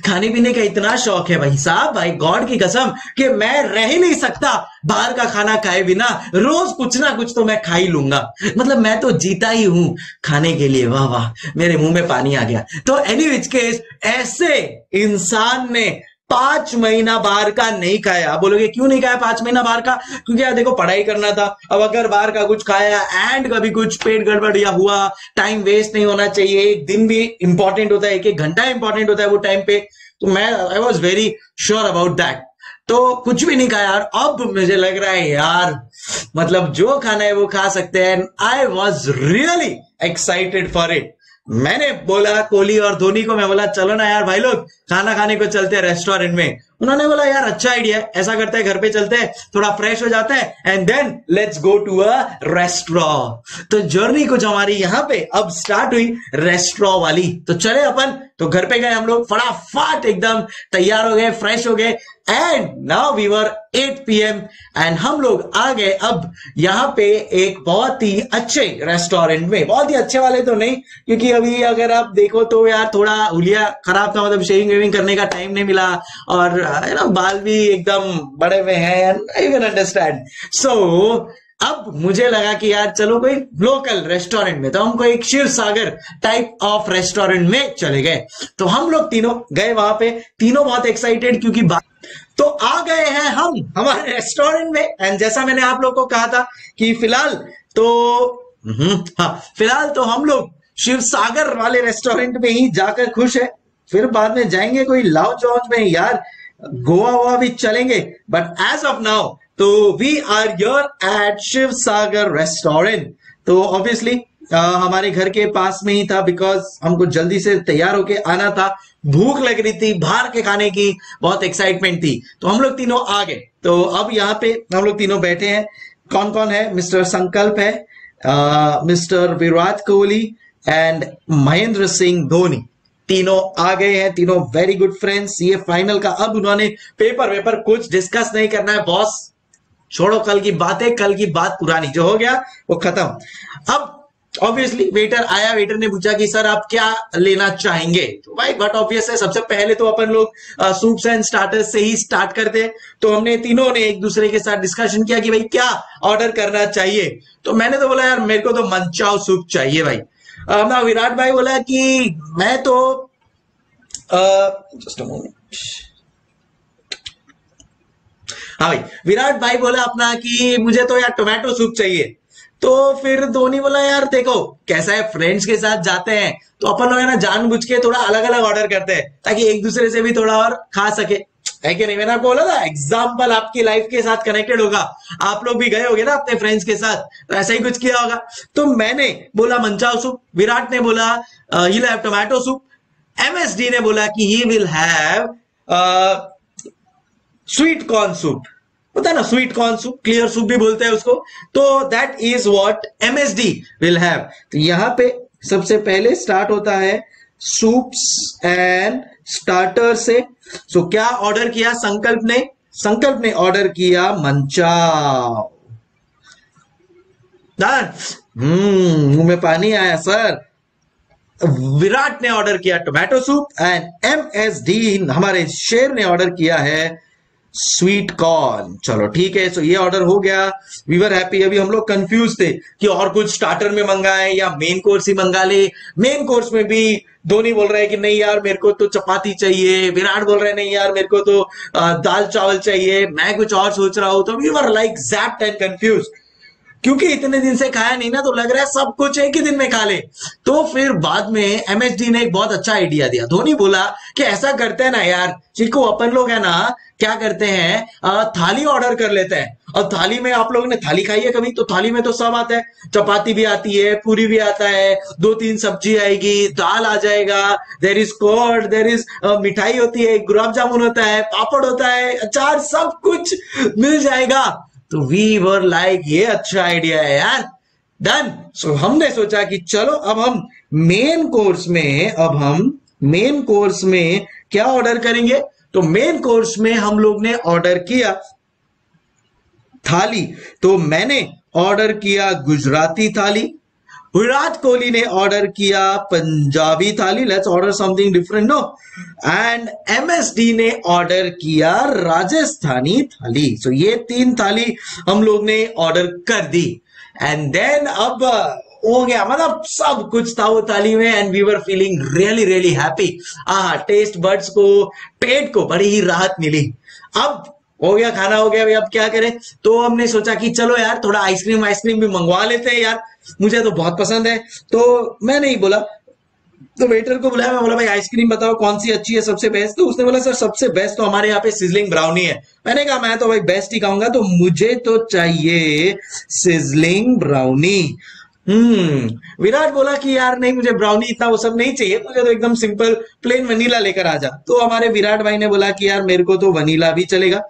खाने पीने का इतना शौक है भाई साहब, भाई गॉड की कसम, कि मैं रह ही नहीं सकता बाहर का खाना खाए बिना। रोज कुछ ना कुछ तो मैं खा ही लूंगा, मतलब मैं तो जीता ही हूं खाने के लिए। वाह वाह, मेरे मुंह में पानी आ गया। तो एनी विच केस, ऐसे इंसान ने 5 महीना बाहर का नहीं खाया। बोलोगे क्यों नहीं खाया 5 महीना बाहर का? क्योंकि यार देखो पढ़ाई करना था। अब अगर बाहर का कुछ खाया एंड कभी कुछ पेट गड़बड़ या हुआ, टाइम वेस्ट नहीं होना चाहिए। एक दिन भी इंपॉर्टेंट होता है, एक घंटा इंपॉर्टेंट होता है वो टाइम पे। तो मैं I was very sure about that. तो कुछ भी नहीं खाया यार। अब मुझे लग रहा है यार, मतलब जो खाना है वो खा सकते हैं। I was really excited for it. मैंने बोला कोहली और धोनी को, मैं बोला चलो ना यार भाई लोग खाना खाने को चलते हैं रेस्टोरेंट में। उन्होंने बोला यार अच्छा आइडिया है, ऐसा करते हैं घर पे चलते हैं, थोड़ा फ्रेश हो जाते हैं and then let's go to a restaurant. तो जर्नी कुछ हमारी यहाँ पे अब स्टार्ट हुई रेस्टोरेंट वाली। तो चले अपन, तो घर पे गए हम लोग, फटाफट एकदम तैयार हो गए, फ्रेश हो गए and now we were 8 PM and हम लोग आ गए अब यहाँ पे एक बहुत ही अच्छे रेस्टोरेंट में। बहुत ही अच्छे वाले तो नहीं, क्योंकि अभी अगर आप देखो तो यार थोड़ा हुलिया खराब था, मतलब शेविंग वेविंग करने का टाइम नहीं मिला और ना बाल भी एकदम बड़े हुए हैं, आई कैन अंडरस्टैंड। सो अब मुझे लगा कि यार चलो कोई लोकल रेस्टोरेंट में, तो हम कोई एक शिव सागर टाइप ऑफ रेस्टोरेंट में चले गए। तो हम लोग तीनों गए वहां पे, तीनों बहुत एक्साइटेड, क्योंकि तो आ गए हैं हम हमारे रेस्टोरेंट में। एंड जैसा मैंने आप लोग को कहा था कि फिलहाल तो हम लोग शिव सागर वाले रेस्टोरेंट में ही जाकर खुश है, फिर बाद में जाएंगे कोई लाउंज वाउंज में यार, गोवा वोवा भी चलेंगे। बट एज ऑफ नाउ तो we are here at Shiv Sagar restaurant. तो ऑब्वियसली हमारे घर के पास में ही था, बिकॉज हमको जल्दी से तैयार होके आना था, भूख लग रही थी, बाहर के खाने की बहुत एक्साइटमेंट थी। तो हम लोग तीनों आ गए। तो अब यहाँ पे हम लोग तीनों बैठे हैं। कौन कौन है? मिस्टर संकल्प है, मिस्टर विराट कोहली एंड महेंद्र सिंह धोनी, तीनों आ गए हैं, तीनों वेरी गुड फ्रेंड्स। ये फाइनल का अब उन्होंने पेपर कुछ डिस्कस नहीं करना है बॉस, छोड़ो कल की बातें, कल की बात पुरानी, जो हो गया वो खत्म। अब ऑब्वियसली वेटर आया, वेटर ने पूछा कि सर आप क्या लेना चाहेंगे, तो भाई बट ऑब्वियस है, सबसे पहले तो अपन लोग सूप्स एंड स्टार्टर्स से ही स्टार्ट करते हैं। तो हमने तीनों ने एक दूसरे के साथ डिस्कशन किया कि भाई क्या ऑर्डर करना चाहिए। तो मैंने तो बोला यार मेरे को तो मनचाओ सूप चाहिए भाई। ना विराट भाई बोला कि मैं तो जस्ट अ मोमेंट, हाँ भाई विराट भाई बोला अपना कि मुझे तो यार टोमेटो सूप चाहिए। तो फिर धोनी बोला यार देखो कैसा है, फ्रेंड्स के साथ जाते हैं तो अपन लोग है ना जानबूझ के थोड़ा अलग अलग ऑर्डर करते हैं ताकि एक दूसरे से भी थोड़ा और खा सके, है कि नहीं। मैंने आपको बोला था एग्जाम्पल आपकी लाइफ के साथ कनेक्टेड होगा, आप लोग भी गए होगे ना अपने फ्रेंड्स के साथ, तो ऐसा ही कुछ किया होगा। तो मैंने बोला मंचाओ सूप, विराट ने बोला he will have tomato soup, MSD ने बोला कि he will have sweet corn soup, पता है ना sweet corn soup, clear soup भी बोलते हैं उसको। तो that is what MSD will have. तो यहां पे सबसे पहले स्टार्ट होता है सूप्स एंड स्टार्टर से। सो क्या ऑर्डर किया संकल्प ने? संकल्प ने ऑर्डर किया मंचाओ। मुंह में पानी आया सर। विराट ने ऑर्डर किया टोमेटो सूप एंड एमएसडी हमारे शेर ने ऑर्डर किया है स्वीट कॉर्न। चलो ठीक है, सो ये ऑर्डर हो गया, वी वर हैप्पी। अभी हम लोग कंफ्यूज थे कि और कुछ स्टार्टर में मंगाए या मेन कोर्स ही मंगा ले। मेन कोर्स में भी धोनी बोल रहे हैं कि नहीं यार मेरे को तो चपाती चाहिए, विराट बोल रहे हैं नहीं यार मेरे को तो दाल चावल चाहिए, मैं कुछ और सोच रहा हूं। तो we were like zapped and confuse, क्योंकि इतने दिन से खाया नहीं ना, तो लग रहा है सब कुछ एक ही दिन में खा ले। तो फिर बाद में एमएसडी ने एक बहुत अच्छा आइडिया दिया। धोनी बोला कि ऐसा करते हैं ना यार चिको, अपन लोग है ना क्या करते हैं थाली ऑर्डर कर लेते हैं। और थाली में आप लोगों ने थाली खाई है कभी? तो थाली में तो सब आता है, चपाती भी आती है, पूरी भी आता है, 2-3 सब्जी आएगी, दाल आ जाएगा, there is curd, there is mithai होती है, गुलाब जामुन होता है, पापड़ होता है, अचार, सब कुछ मिल जाएगा। तो वी वर लाइक ये अच्छा आइडिया है यार, डन। सो हमने सोचा कि चलो अब हम मेन कोर्स में क्या ऑर्डर करेंगे। तो मेन कोर्स में हम लोग ने ऑर्डर किया थाली। तो मैंने ऑर्डर किया गुजराती थाली, विराट कोहली ने ऑर्डर किया Punjabi thali, let's order something different no, and MSD ने ऑर्डर किया राजस्थानी थाली। सो ये 3 थाली हम लोग ने ऑर्डर कर दी एंड देन अब हो गया, मतलब सब कुछ था वो थाली में and we were feeling really really happy. Taste buds को, पेट को बड़ी ही राहत मिली। अब हो गया, खाना हो गया, अब क्या करें। तो हमने सोचा कि चलो यार थोड़ा आइसक्रीम भी मंगवा लेते हैं यार, मुझे तो बहुत पसंद है। तो मैंने ही बोला, तो वेटर को बुलाया, मैं बोला भाई आइसक्रीम बताओ कौन सी अच्छी है सबसे बेस्ट। तो उसने बोला सर सबसे बेस्ट तो हमारे यहाँ पे सिजलिंग ब्राउनी है। मैंने कहा मैं तो भाई बेस्ट ही खाऊंगा, तो मुझे तो चाहिए सिजलिंग ब्राउनी। विराट बोला कि यार नहीं मुझे ब्राउनी इतना वो सब नहीं चाहिए, मुझे तो एकदम सिंपल प्लेन वनीला लेकर आ जा। तो हमारे विराट भाई ने बोला कि यार मेरे को तो वनीला भी चलेगा।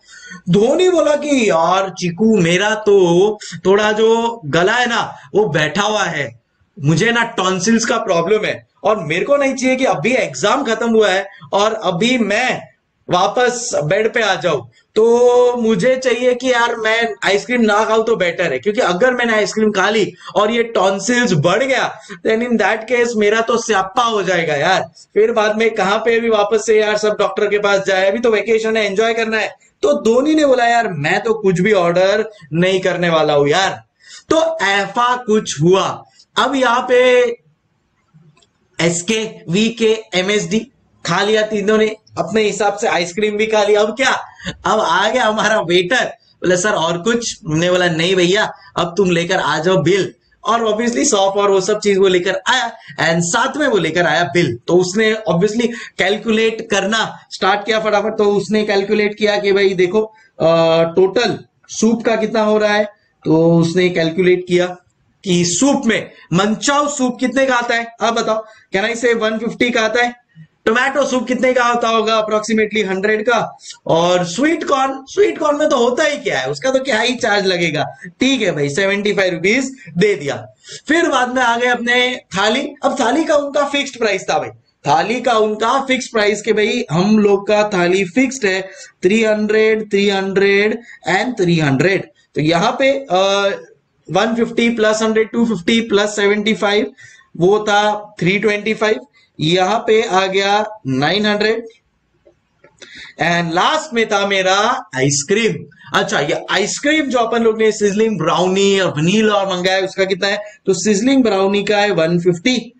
धोनी बोला कि यार चीकू मेरा तो थोड़ा जो गला है ना वो बैठा हुआ है, मुझे ना टॉन्सिल्स का प्रॉब्लम है और मेरे को नहीं चाहिए कि अभी एग्जाम खत्म हुआ है और अभी मैं वापस बेड पे आ जाऊं। तो मुझे चाहिए कि यार मैं आइसक्रीम ना खाऊं तो बेटर है, क्योंकि अगर मैंने आइसक्रीम खा ली और ये टॉन्सिल्स बढ़ गया देन इन दैट केस मेरा तो स्यापा हो जाएगा यार। फिर बाद में कहां पे भी वापस से यार सब डॉक्टर के पास जाए, अभी तो वेकेशन है, एंजॉय करना है। तो धोनी ने बोला यार मैं तो कुछ भी ऑर्डर नहीं करने वाला हूं यार। तो ऐसा कुछ हुआ। अब यहाँ पे एसके, वीके, एमएसडी खा लिया, तीनों ने अपने हिसाब से आइसक्रीम भी खा लिया। अब क्या, अब आ गया हमारा वेटर, बोले सर और कुछ? हमने बोला नहीं भैया अब तुम लेकर आ जाओ बिल। और ऑब्वियसली सॉफ और वो सब चीज वो लेकर आया एंड साथ में वो लेकर आया बिल। तो उसने ऑब्वियसली कैलकुलेट करना स्टार्ट किया फटाफट। तो उसने कैलकुलेट किया कि भाई देखो टोटल सूप का कितना हो रहा है। तो उसने कैलकुलेट किया कि सूप में मंचाओ सूप कितने का आता है, आप बताओ। कैन आई से 150 का आता है। टोमेटो सूप कितने का होता होगा, अप्रोक्सीमेटली 100 का। और स्वीट कॉर्न में तो होता ही क्या है, उसका तो क्या ही चार्ज लगेगा। ठीक है भाई 75 रुपीज दे दिया। फिर बाद में आ गए अपने थाली। अब थाली का उनका फिक्स्ड प्राइस था भाई, थाली का उनका फिक्स प्राइस के भाई हम लोग का थाली फिक्स्ड है 300, 300 एंड 300। तो यहाँ पे 150 प्लस 100 250 प्लस 75 वो था 325, यहां पे आ गया 900 एंड लास्ट में था मेरा आइसक्रीम। अच्छा, ये आइसक्रीम जो अपन लोग ने सिजलिंग ब्राउनी और वनीला और मंगाया उसका कितना है, तो सिजलिंग ब्राउनी का है 150,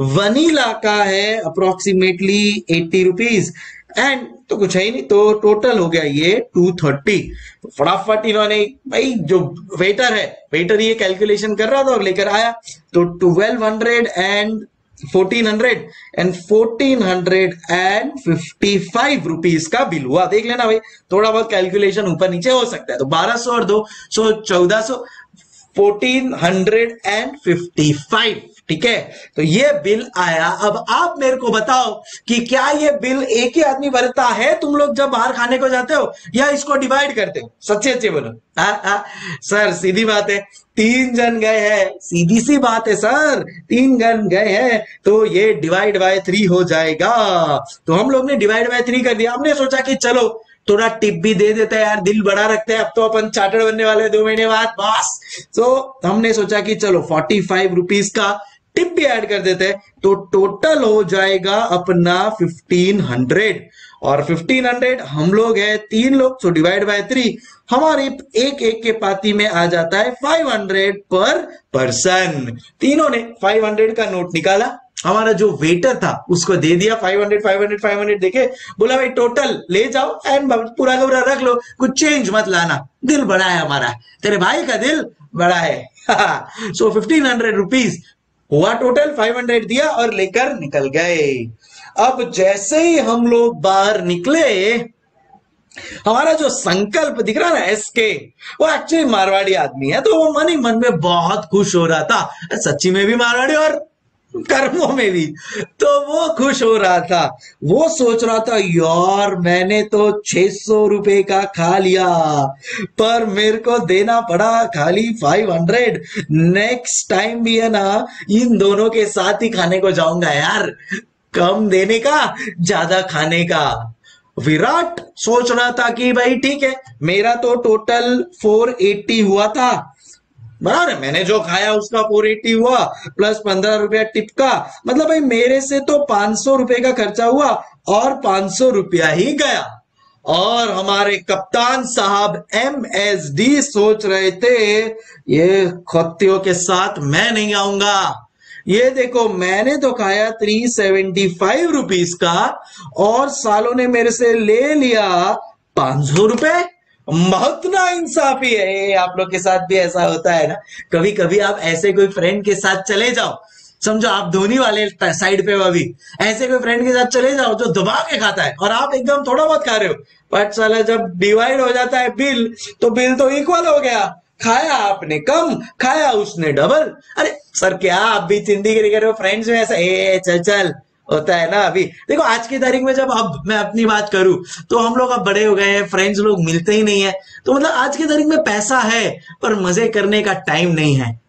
वनीला का है अप्रोक्सीमेटली 80 रुपीज एंड तो कुछ है ही नहीं, तो टोटल हो गया ये 230। तो फटाफट इन्होंने भाई जो वेटर है, वेटर ये कैलकुलेशन कर रहा था और लेकर आया, तो 1200 एंड 1400 एंड 1455 रुपीज का बिल हुआ। देख लेना भाई, थोड़ा बहुत कैलकुलेशन ऊपर नीचे हो सकता है, तो 1200 और 200 1400 1455, ठीक है। तो ये बिल आया। अब आप मेरे को बताओ कि क्या ये बिल एक ही आदमी भरता है तुम लोग जब बाहर खाने को जाते हो, या इसको डिवाइड करते हो? सच्चे अच्छे बोलो। सर सीधी बात है, 3 जन गए हैं, सीधी सी बात है सर, 3 जन गए हैं तो ये डिवाइड बाय 3 हो जाएगा। तो हम लोग ने डिवाइड बाय 3 कर दिया। हमने सोचा कि चलो थोड़ा टिप भी दे देते हैं यार, दिल बड़ा रखते हैं, अब तो अपन चार्टर्ड बनने वाले 2 महीने बाद बॉस। तो हमने सोचा कि चलो 45 रुपीज का टिप भी ऐड कर देते हैं, तो टोटल हो जाएगा अपना 1500 और 1500 हम लोग है 3 लोग, सो डिवाइड बाय 3 हमारे एक एक के पाती में आ जाता है 500 पर पर्सन। तीनों ने 500 का नोट निकाला, हमारा जो वेटर था उसको दे दिया 500 500 500 देके, बोला भाई टोटल ले जाओ एंड पूरा का पूरा रख लो, कुछ चेंज मत लाना, दिल बड़ा है हमारा, तेरे भाई का दिल बड़ा है। सो 1500 रुपीज हुआ टोटल, 500 दिया और लेकर निकल गए। अब जैसे ही हम लोग बाहर निकले, हमारा जो संकल्प दिख रहा ना एसके, वो एक्चुअली मारवाड़ी आदमी है, तो वो मन ही मन में बहुत खुश हो रहा था, सच्ची में भी मारवाड़ी और कर्मों में भी, तो वो खुश हो रहा था। वो सोच रहा था यार मैंने तो 600 रुपए का खा लिया, पर मेरे को देना पड़ा खाली 500। नेक्स्ट टाइम भी है ना, इन दोनों के साथ ही खाने को जाऊंगा यार, कम देने का ज्यादा खाने का। विराट सोच रहा था कि भाई ठीक है, मेरा तो टोटल 480 हुआ था, बराबर है, मैंने जो खाया उसका 480 हुआ प्लस 15 रुपया टिप का, मतलब भाई मेरे से तो 500 रुपए का खर्चा हुआ और 500 रुपया ही गया। और हमारे कप्तान साहब MSD सोच रहे थे ये खत्तियों के साथ मैं नहीं आऊंगा। ये देखो मैंने तो खाया 375 रुपीज का और सालों ने मेरे से ले लिया 500 रुपए। बहुत ना इंसाफी है। आप लोग के साथ भी ऐसा होता है ना, कभी कभी आप ऐसे कोई फ्रेंड के साथ चले जाओ, समझो आप धोनी वाले साइड पे, अभी ऐसे कोई फ्रेंड के साथ चले जाओ जो दबा के खाता है और आप एकदम थोड़ा बहुत खा रहे हो, बट साला जब डिवाइड हो जाता है बिल, तो बिल तो इक्वल हो गया, खाया आपने कम, खाया उसने डबल। अरे सर क्या आप भी चिंदीगिरी कर रहे हो फ्रेंड्स में? ऐसा चल चल होता है ना। अभी देखो आज की तारीख में जब अब मैं अपनी बात करूं तो हम लोग अब बड़े हो गए हैं, फ्रेंड्स लोग मिलते ही नहीं है, तो मतलब आज की तारीख में पैसा है पर मजे करने का टाइम नहीं है।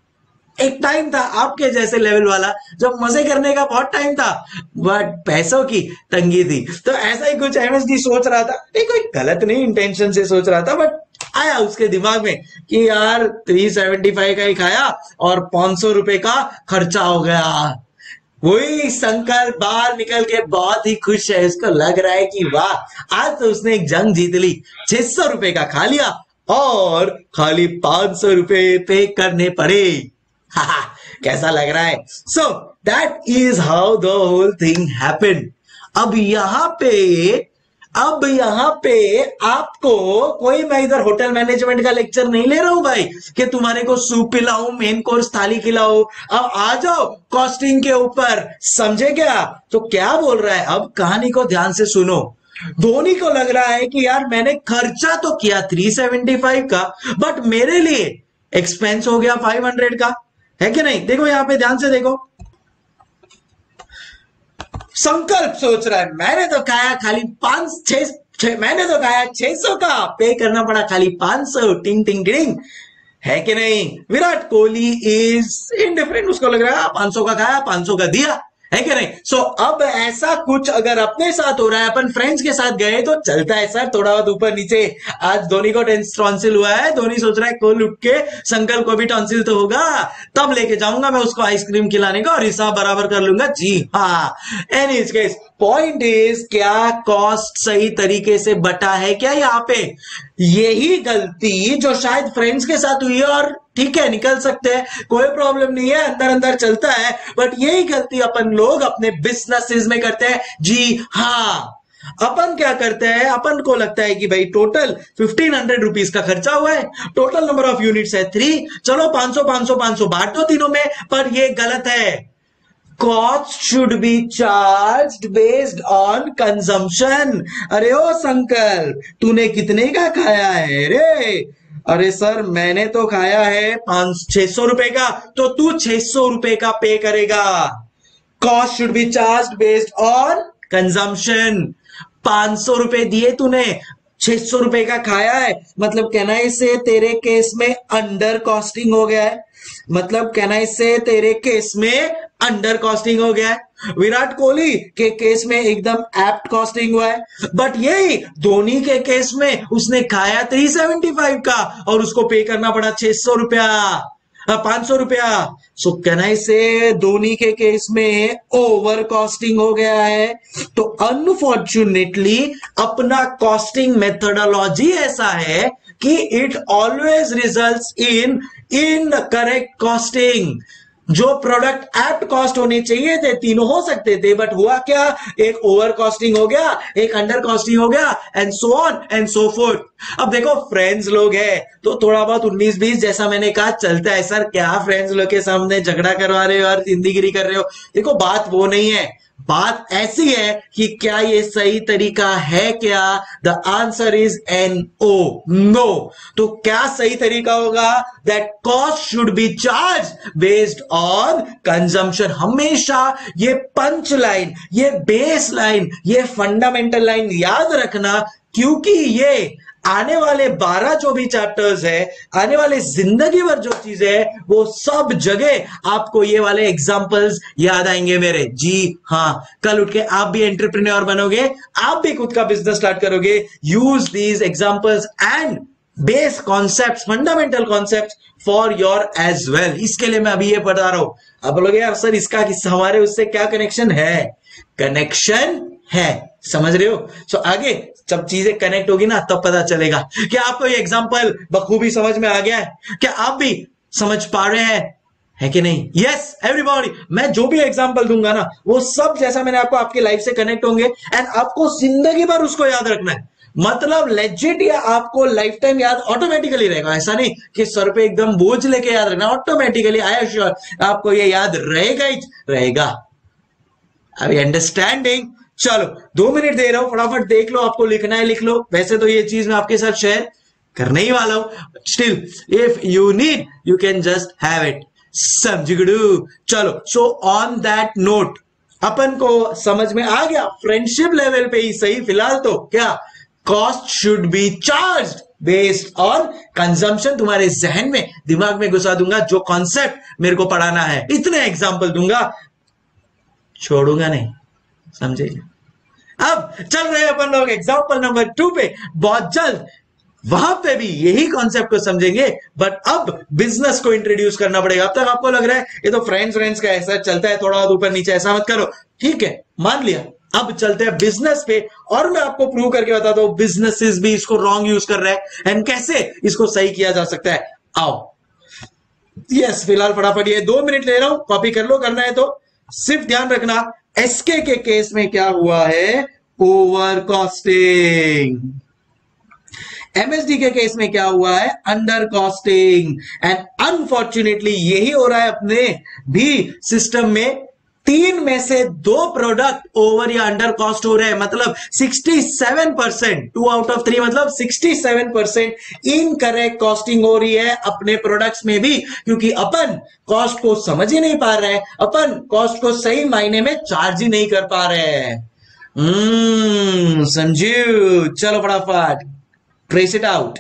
एक टाइम था आपके जैसे लेवल वाला जब मजे करने का बहुत टाइम था, बट पैसों की तंगी थी। तो ऐसा ही कुछ MSD सोच रहा था, कोई गलत नहीं इंटेंशन से सोच रहा था, बट आया उसके दिमाग में कि यार 375 का ही खाया और 500 रुपए का खर्चा हो गया। वही संकल्प बाहर निकल के बहुत ही खुश है, इसको लग रहा है कि वाह आज तो उसने एक जंग जीत ली, 600 रुपए का खा लिया और खाली 500 रुपए पे करने पड़े। कैसा लग रहा है? So that is how the whole thing happened. अब यहां पे आपको कोई, मैं इधर होटल मैनेजमेंट का लेक्चर नहीं ले रहा हूं भाई कि तुम्हारे को सूप पिलाऊं, मेन कोर्स थाली खिलाओ, अब आ जाओ कॉस्टिंग के ऊपर, समझे क्या? तो क्या बोल रहा है, अब कहानी को ध्यान से सुनो। धोनी को लग रहा है कि यार मैंने खर्चा तो किया 375 का, बट मेरे लिए एक्सपेंस हो गया 500 का, है कि नहीं? देखो यहां पे ध्यान से देखो, संकल्प सोच रहा है मैंने तो खाया खाली 600 का, पे करना पड़ा खाली 500, टिंग टिंग टिंग, है कि नहीं? विराट कोहली इज इंडिफरेंट, उसको लग रहा है 500 का खाया 500 का दिया, है कि नहीं? सो अब ऐसा कुछ अगर अपने साथ हो रहा है, अपन फ्रेंड्स के साथ गए तो चलता है सर थोड़ा बहुत ऊपर नीचे। आज धोनी को टॉन्सिल हुआ है, धोनी सोच रहा है कल उठ के संकल्प को भी टॉन्सिल तो होगा, तब लेके जाऊंगा मैं उसको आइसक्रीम खिलाने का और हिसाब बराबर कर लूंगा। जी हाँ, एनी केस पॉइंट इज, क्या कॉस्ट सही तरीके से बटा है क्या यहाँ पे? यही गलती जो शायद फ्रेंड्स के साथ हुई है, और ठीक है निकल सकते हैं, कोई प्रॉब्लम नहीं है, अंदर अंदर चलता है, बट यही गलती अपन लोग अपने बिजनेसेस में करते हैं। जी हाँ, अपन क्या करते हैं, अपन को लगता है कि भाई टोटल 1500 रुपीज का खर्चा हुआ है, टोटल नंबर ऑफ यूनिट्स है 3, चलो 500 500 500 बांट दो तीनों में, पर ये गलत है। Cost should be charge based on consumption. अरे ओ संकल्प, तूने कितने का खाया है रे? अरे सर मैंने तो खाया है 500-600 रुपए का, तो तू 600 रुपए का पे करेगा। Cost should be charge based on consumption. 500 रुपए दिए तूने, 600 रुपए का खाया है, मतलब कहना इसे तेरे केस में अंडर कॉस्टिंग हो गया है, मतलब कहना इससे तेरे केस में अंडर कॉस्टिंग हो गया है। विराट कोहली के केस में एकदम एप्ट कॉस्टिंग हुआ है, बट यही धोनी के केस में उसने खाया 375 का और उसको पे करना पड़ा 600 रुपया, 500 रुपया। सो कहना इसे धोनी के केस में ओवर कॉस्टिंग हो गया है। तो अनफॉर्चुनेटली अपना कॉस्टिंग मेथोडोलॉजी ऐसा है कि it always results in incorrect costing. जो प्रोडक्ट एप्ट कॉस्ट होने चाहिए थे तीनों हो सकते थे, बट हुआ क्या, एक ओवर कॉस्टिंग हो गया, एक अंडर कॉस्टिंग हो गया, and so on and so fourth. अब देखो फ्रेंड्स लोग हैं तो थोड़ा बहुत 19-20 जैसा मैंने कहा चलता है। सर क्या फ्रेंड्स लोग के सामने झगड़ा करवा रहे हो और जिंदगी कर रहे हो? देखो बात वो नहीं है, बात ऐसी है कि क्या ये सही तरीका है क्या? The answer is N O, no. तो क्या सही तरीका होगा? That cost should be charge based on consumption. हमेशा ये पंच लाइन, ये बेस लाइन, ये फंडामेंटल लाइन याद रखना, क्योंकि ये आने वाले 12 जो भी चैप्टर्स है, आने वाले जिंदगी भर जो चीजें है, वो सब जगह आपको ये वाले एग्जांपल्स याद आएंगे मेरे। जी हाँ, कल उठ के आप भी एंटरप्रेन्योर बनोगे, आप भी खुद का बिजनेस स्टार्ट करोगे, use these examples and base concepts, fundamental concepts for your age well. इसके लिए मैं अभी ये बता रहा हूं। आप बोलोगे यार सर इसका किस्सा हमारे उससे क्या कनेक्शन है? कनेक्शन है, समझ रहे हो? सो आगे जब चीजें कनेक्ट होगी ना तब पता चलेगा। क्या आपको ये एग्जांपल बखूबी समझ में आ गया है? क्या आप भी समझ पा रहे हैं, है कि नहीं? यस एवरीबॉडी, मैं जो भी एग्जांपल दूंगा ना वो सब जैसा मैंने आपको आपकी लाइफ से कनेक्ट होंगे, एंड आपको जिंदगी भर उसको याद रखना है। मतलब लेजिट या आपको लाइफ टाइम याद ऑटोमेटिकली रहेगा, ऐसा नहीं कि सर पे एकदम बोझ लेके याद रखना, ऑटोमेटिकली आई एम श्योर आपको ये याद रहेगा ही रहेगा। अभी अंडरस्टैंडिंग? चलो 2 मिनट दे रहा हूं, फटाफट देख लो, आपको लिखना है लिख लो। वैसे तो ये चीज मैं आपके साथ शेयर करने ही वाला हूं, still if you need you can just have it. समझगड़ू? चलो, सो ऑन दैट नोट अपन को समझ में आ गया, फ्रेंडशिप लेवल पे ही सही फिलहाल तो क्या, cost should be charge based on consumption. तुम्हारे जहन में दिमाग में घुसा दूंगा, जो कॉन्सेप्ट मेरे को पढ़ाना है इतने एग्जाम्पल दूंगा, छोड़ूंगा नहीं, समझे? अब चल रहे अपन लोग एग्जांपल नंबर 2 पे, बहुत जल्द वहां पे भी यही कॉन्सेप्ट को समझेंगे, बट अब बिजनेस को इंट्रोड्यूस करना पड़ेगा। अब तक आपको लग रहा है ये तो फ्रेंड्स का ऐसा चलता है, थोड़ा ऊपर नीचे, ऐसा मत करो, ठीक है मान लिया। अब चलते हैं बिजनेस पे, और मैं आपको प्रूव करके बताता हूं बिजनेसेस भी इसको रॉन्ग यूज कर रहे हैं एंड कैसे इसको सही किया जा सकता है। आओ, यस फिलहाल फटाफट ये 2 मिनट ले रहा हूं, कॉपी कर लो, करना है तो। सिर्फ ध्यान रखना एसके के केस में क्या हुआ है, ओवर कॉस्टिंग। एमएसडी के केस में क्या हुआ है, अंडर कॉस्टिंग। एंड अनफॉर्चुनेटली यही हो रहा है अपने भी सिस्टम में। 3 में से 2 प्रोडक्ट ओवर या अंडर कॉस्ट हो रहे हैं, मतलब 67%, 2 आउट ऑफ 3 मतलब 67% इनकरेक्ट कॉस्टिंग हो रही है अपने प्रोडक्ट्स में भी, क्योंकि अपन कॉस्ट को समझ ही नहीं पा रहे हैं, अपन कॉस्ट को सही मायने में चार्ज ही नहीं कर पा रहे हैं। समझू? चलो फटाफट ट्रेस इट आउट।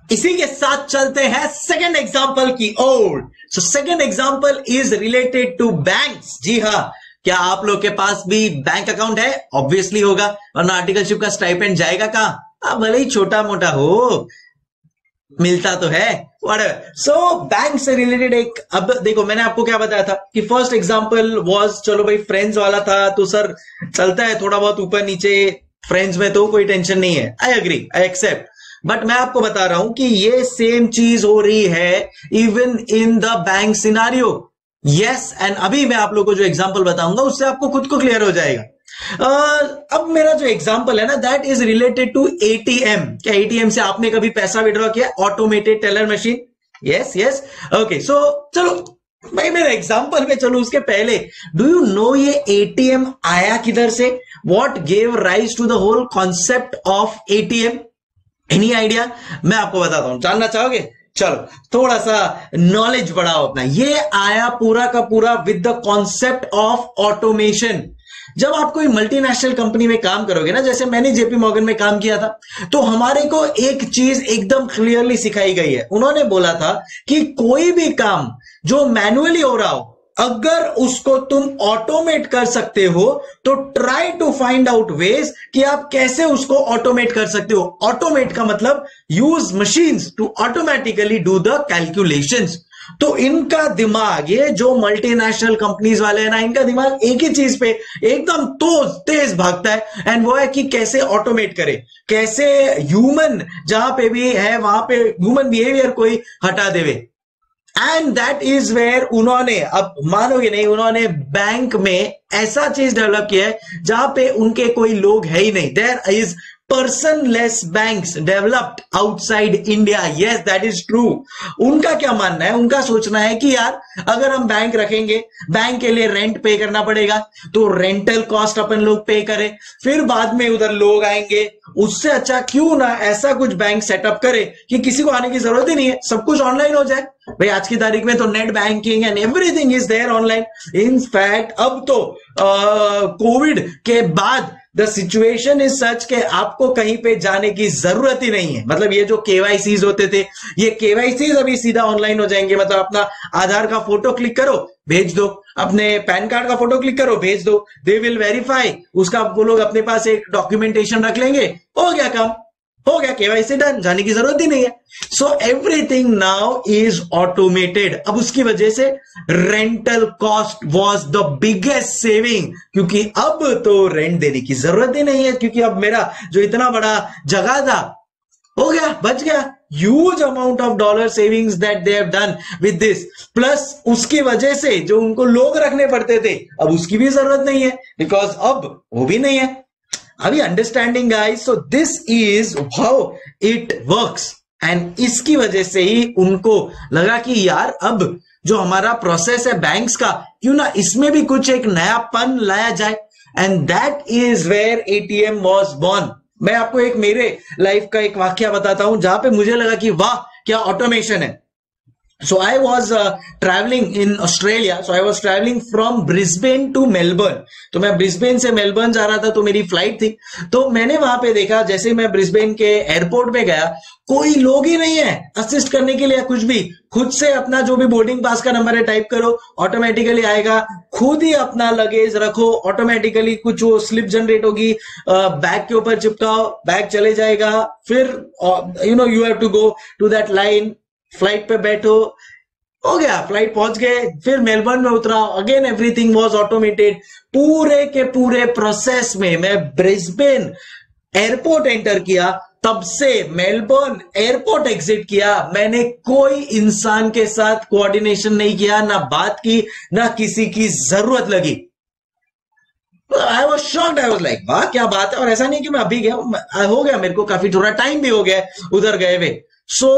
इसी के साथ चलते हैं सेकंड एग्जांपल की ओर। So second example is related to banks. जी हाँ, क्या आप लोग के पास भी बैंक अकाउंट है? ऑब्वियसली होगा, वरना आर्टिकलशिप का स्टाइपेंड जाएगा कहां? भले ही छोटा मोटा हो, मिलता तो है। सो बैंक से रिलेटेड एक, अब देखो मैंने आपको क्या बताया था कि फर्स्ट एग्जांपल वाज, चलो भाई फ्रेंड्स वाला था तो सर चलता है थोड़ा बहुत ऊपर नीचे, फ्रेंड्स में तो कोई टेंशन नहीं है। I agree, I accept, but मैं आपको बता रहा हूं कि ये सेम चीज हो रही है even in the bank scenario. Yes, and अभी मैं आप लोगों को जो एग्जांपल बताऊंगा उससे आपको खुद को क्लियर हो जाएगा। अब मेरा जो एग्जांपल है ना, that is related to ATM. क्या एटीएम से आपने कभी पैसा विड्रॉ किया? Automated teller machine. Yes yes, okay. So चलो भाई मेरा एग्जांपल में चलो, उसके पहले डू यू नो ये एटीएम आया किधर से? What gave rise to the whole concept of ATM? Any idea? मैं आपको बताता हूं, जानना चाहोगे? चलो थोड़ा सा नॉलेज बढ़ाओ अपना। ये आया पूरा का पूरा with the concept of automation. जब आप कोई मल्टीनेशनल कंपनी में काम करोगे ना, जैसे मैंने जेपी मॉर्गन में काम किया था, तो हमारे को एक चीज एकदम क्लियरली सिखाई गई है। उन्होंने बोला था कि कोई भी काम जो मैन्युअली हो रहा हो, अगर उसको तुम ऑटोमेट कर सकते हो तो try to find out ways कि आप कैसे उसको ऑटोमेट कर सकते हो। ऑटोमेट का मतलब use machines to automatically do the calculations. तो इनका दिमाग, ये जो मल्टीनेशनल कंपनीज वाले हैं ना, इनका दिमाग एक ही चीज पे एकदम तो तेज भागता है, एंड वो है कि कैसे ऑटोमेट करे, कैसे ह्यूमन जहां पे भी है वहां पे ह्यूमन बिहेवियर कोई हटा देवे। एंड दैट इज वेयर उन्होंने, अब मानोगे नहीं, उन्होंने बैंक में ऐसा चीज डेवलप किया है जहां पे उनके कोई लोग है ही नहीं। There is personless banks developed outside India. Yes, that is true. उनका क्या मानना है? उनका सोचना है कि यार अगर हम बैंक रखेंगे, बैंक के लिए रेंट पे करना पड़ेगा, तो रेंटल कॉस्ट अपन लोग पे करें, फिर बाद में उधर लोग आएंगे। उससे अच्छा क्यों ना ऐसा कुछ बैंक सेटअप करे कि किसी को आने की जरूरत ही नहीं है, सब कुछ ऑनलाइन हो जाए। भाई आज की तारीख में तो net banking and everything is there online. In fact अब तो कोविड के बाद द सिचुएशन इज सच के आपको कहीं पे जाने की जरूरत ही नहीं है। मतलब ये जो केवाईसीज होते थे, ये केवाईसीज अभी सीधा ऑनलाइन हो जाएंगे। मतलब अपना आधार का फोटो क्लिक करो, भेज दो, अपने पैन कार्ड का फोटो क्लिक करो, भेज दो, दे विल वेरीफाई उसका। वो लोग अपने पास एक डॉक्यूमेंटेशन रख लेंगे, हो गया काम, हो गया, केवाईसी डन, जाने की जरूरत ही नहीं है। So everything now is automated. अब उसकी वजह से rental cost was the biggest saving, क्योंकि अब तो रेंट देने की जरूरत ही नहीं है, क्योंकि अब मेरा जो इतना बड़ा जगह था हो गया, बच गया। Huge amount of dollar savings that they have done with this, plus उसकी वजह से जो उनको लोग रखने पड़ते थे, अब उसकी भी जरूरत नहीं है, बिकॉज अब वो भी नहीं है। अभी understanding guys? So this is how it works, and इसकी वजह से ही उनको लगा कि यार अब जो हमारा प्रोसेस है बैंक्स का, क्यों ना इसमें भी कुछ एक नयापन लाया जाए। And that is where ATM was born. मैं आपको एक मेरे लाइफ का एक वाकया बताता हूं जहां पे मुझे लगा कि वाह क्या ऑटोमेशन है। So I was traveling in Australia. So I was traveling from Brisbane to Melbourne. तो मैं ब्रिस्बेन से मेलबर्न जा रहा था, तो मेरी फ्लाइट थी। तो मैंने वहां पे देखा, जैसे मैं ब्रिस्बेन के एयरपोर्ट में गया, कोई लोग ही नहीं है असिस्ट करने के लिए कुछ भी। खुद से अपना जो भी बोर्डिंग पास का नंबर है टाइप करो, ऑटोमेटिकली आएगा। खुद ही अपना लगेज रखो, ऑटोमेटिकली कुछ वो स्लिप जनरेट होगी, बैग के ऊपर चिपकाओ, बैग चले जाएगा। फिर you have to go to that line, flight पे बैठो, हो गया, फ्लाइट पहुंच गए। फिर मेलबर्न में उतरा, अगेन एवरीथिंग वाज ऑटोमेटेड। पूरे के पूरे प्रोसेस में मैं ब्रिस्बेन एयरपोर्ट एंटर किया, तब से मेलबर्न एयरपोर्ट एग्जिट किया, मैंने कोई इंसान के साथ कोऑर्डिनेशन नहीं किया, ना बात की, ना किसी की जरूरत लगी। I was shocked, I was like वाह क्या बात है। और ऐसा नहीं कि मैं अभी गया, हो गया मेरे को काफी थोड़ा टाइम भी हो गया उधर गए हुए। सो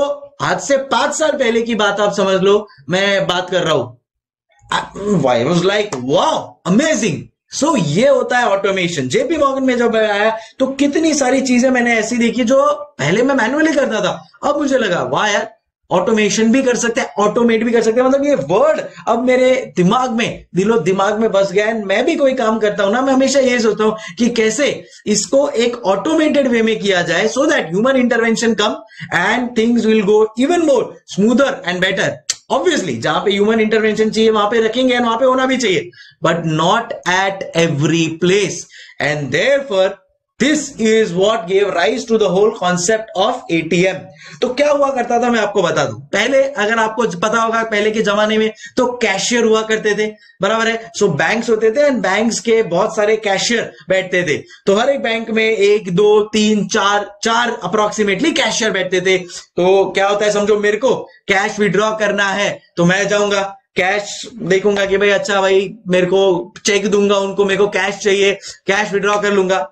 आज से 5 साल पहले की बात आप समझ लो मैं बात कर रहा हूं। I was like wow amazing. So ये होता है ऑटोमेशन। जेपी मॉर्गन में जब आया तो कितनी सारी चीजें मैंने ऐसी देखी जो पहले मैं मैन्युअली करता था। अब मुझे लगा वाह यार, ऑटोमेशन भी कर सकते हैं, ऑटोमेट भी कर सकते हैं। मतलब ये वर्ड अब मेरे दिमाग में, दिलो दिमाग में बस गया। एंड मैं भी कोई काम करता हूं ना, मैं हमेशा ये सोचता हूं कि कैसे इसको एक ऑटोमेटेड वे में किया जाए, so that human intervention come and things will go even more smoother and better. Obviously जहां पे ह्यूमन इंटरवेंशन चाहिए वहां पे रखेंगे एंड वहां पे होना भी चाहिए, but not at every place. And therefore this is what give rise to the whole concept of ATM. तो क्या हुआ करता था, मैं आपको बता दूं। पहले अगर आपको पता होगा, पहले के जमाने में तो कैशियर हुआ करते थे, बराबर है। सो बैंक्स होते थे एंड बैंक्स के बहुत सारे कैशियर बैठते थे। तो हर एक बैंक में 1 2 3 4 अप्रोक्सीमेटली कैशियर बैठते थे। तो क्या होता है, समझो मेरे को कैश विड्रॉ करना है तो मैं जाऊंगा, कैश देखूंगा कि भाई अच्छा भाई मेरे को चेक दूंगा उनको, मेरे को कैश चाहिए, कैश विड्रॉ कर लूंगा।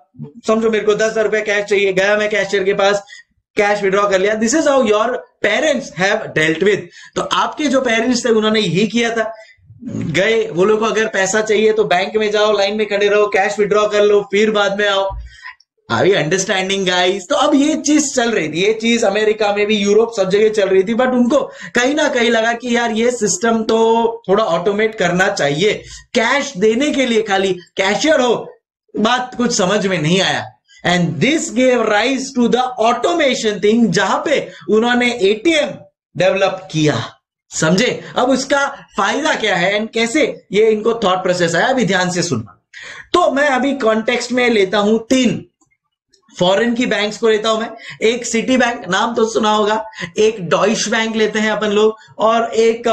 समझो मेरे को 10,000 रुपया कैश चाहिए, गया मैं कैशियर के पास, कैश विड्रॉ कर लिया। This is how your parents have dealt with. तो आपके जो पेरेंट्स थे उन्होंने यही किया था। गए, वो लोग को अगर पैसा चाहिए तो बैंक में जाओ, लाइन में खड़े रहो, कैश विड्रॉ कर लो, फिर बाद में आओ। Are you understanding guys? तो अब ये चीज चल रही थी, ये चीज अमेरिका में भी, यूरोप, सब जगह चल रही थी। बट उनको कहीं ना कहीं लगा कि यार ये सिस्टम तो थोड़ा ऑटोमेट करना चाहिए। कैश देने के लिए खाली कैशियर हो, बात कुछ समझ में नहीं आया। And this gave rise to the automation thing, जहां पे उन्होंने एटीएम डेवलप किया। समझे? अब उसका फायदा क्या है एंड कैसे ये इनको थॉट प्रोसेस आया, अभी ध्यान से सुनना। तो मैं अभी कॉन्टेक्स्ट में लेता हूं 3 फॉरेन की बैंक्स को लेता हूं मैं। एक सिटी बैंक, नाम तो सुना होगा, एक डॉइश बैंक लेते हैं अपन लोग, और एक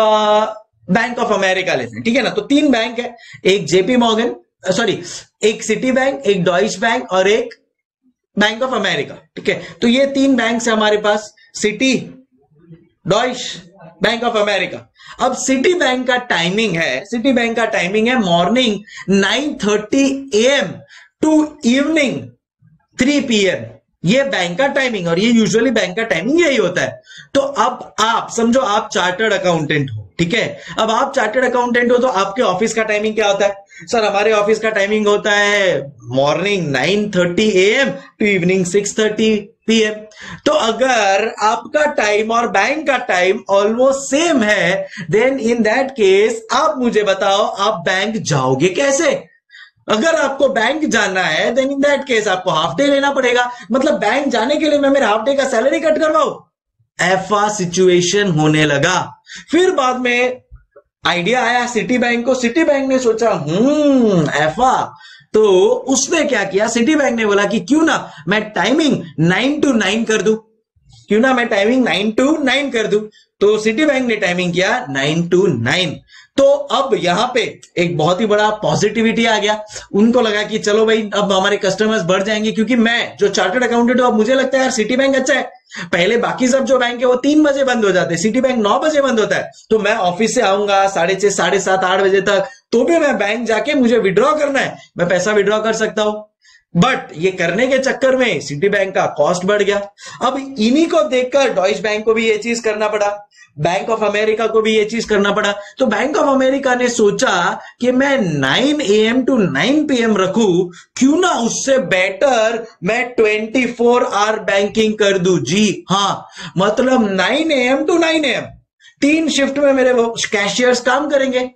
बैंक ऑफ अमेरिका लेते हैं, ठीक है ना। तो 3 बैंक है, एक जेपी मॉर्गन, सॉरी, एक सिटी बैंक, एक डॉइश बैंक और एक बैंक ऑफ अमेरिका, ठीक है। तो ये 3 बैंक है हमारे पास, Citi, Deutsche, bank of America. अब सिटी बैंक का टाइमिंग है, सिटी बैंक का टाइमिंग है morning 9:30 AM to evening 3 PM। ये बैंक का टाइमिंग, और ये यूजुअली बैंक का टाइमिंग यही होता है। तो अब आप समझो आप चार्टर्ड अकाउंटेंट हो, ठीक है। अब आप चार्टर्ड अकाउंटेंट हो तो आपके ऑफिस का टाइमिंग क्या होता है? सर हमारे ऑफिस का टाइमिंग होता है morning 9:30 AM to evening 6:30 PM। तो अगर आपका टाइम और बैंक का टाइम ऑलमोस्ट सेम है, देन इन दैट केस आप मुझे बताओ आप बैंक जाओगे कैसे? अगर आपको बैंक जाना है देन इन दैट केस आपको हाफ डे लेना पड़ेगा। मतलब बैंक जाने के लिए मैं मेरा हाफ डे का सैलरी कट करवाऊं? ऐसा सिचुएशन होने लगा। फिर बाद में आइडिया आया सिटी बैंक को। सिटी बैंक ने सोचा ऐसा, तो उसने क्या किया, सिटी बैंक ने बोला कि क्यों ना मैं टाइमिंग 9 to 9 कर दूं, क्यों ना मैं टाइमिंग 9 to 9 कर दूं। तो सिटी बैंक ने टाइमिंग किया 9 to 9। तो अब यहां पे एक बहुत ही बड़ा पॉजिटिविटी आ गया। उनको लगा कि चलो भाई अब हमारे कस्टमर्स बढ़ जाएंगे, क्योंकि मैं जो चार्टर्ड अकाउंटेंट हूं, अब मुझे लगता है यार सिटी बैंक अच्छा है। पहले बाकी सब जो बैंक है वो 3 बजे बंद हो जाते हैं, सिटी बैंक 9 बजे बंद होता है। तो मैं ऑफिस से आऊंगा 6:30, 7:30, 8 बजे तक, तो भी मैं बैंक जाके मुझे विड्रॉ करना है, मैं पैसा विड्रॉ कर सकता हूं। बट ये करने के चक्कर में सिटी बैंक का कॉस्ट बढ़ गया। अब इन्हीं को देखकर डॉइश बैंक को भी ये चीज करना पड़ा, बैंक ऑफ अमेरिका को भी ये चीज करना पड़ा। तो बैंक ऑफ अमेरिका ने सोचा कि मैं 9 AM टू 9 PM रखूं, क्यों ना उससे बेटर मैं 24 आवर बैंकिंग कर दूं। जी हाँ, मतलब 9 AM टू 9 AM 3 शिफ्ट में मेरे वो कैशियर्स काम करेंगे।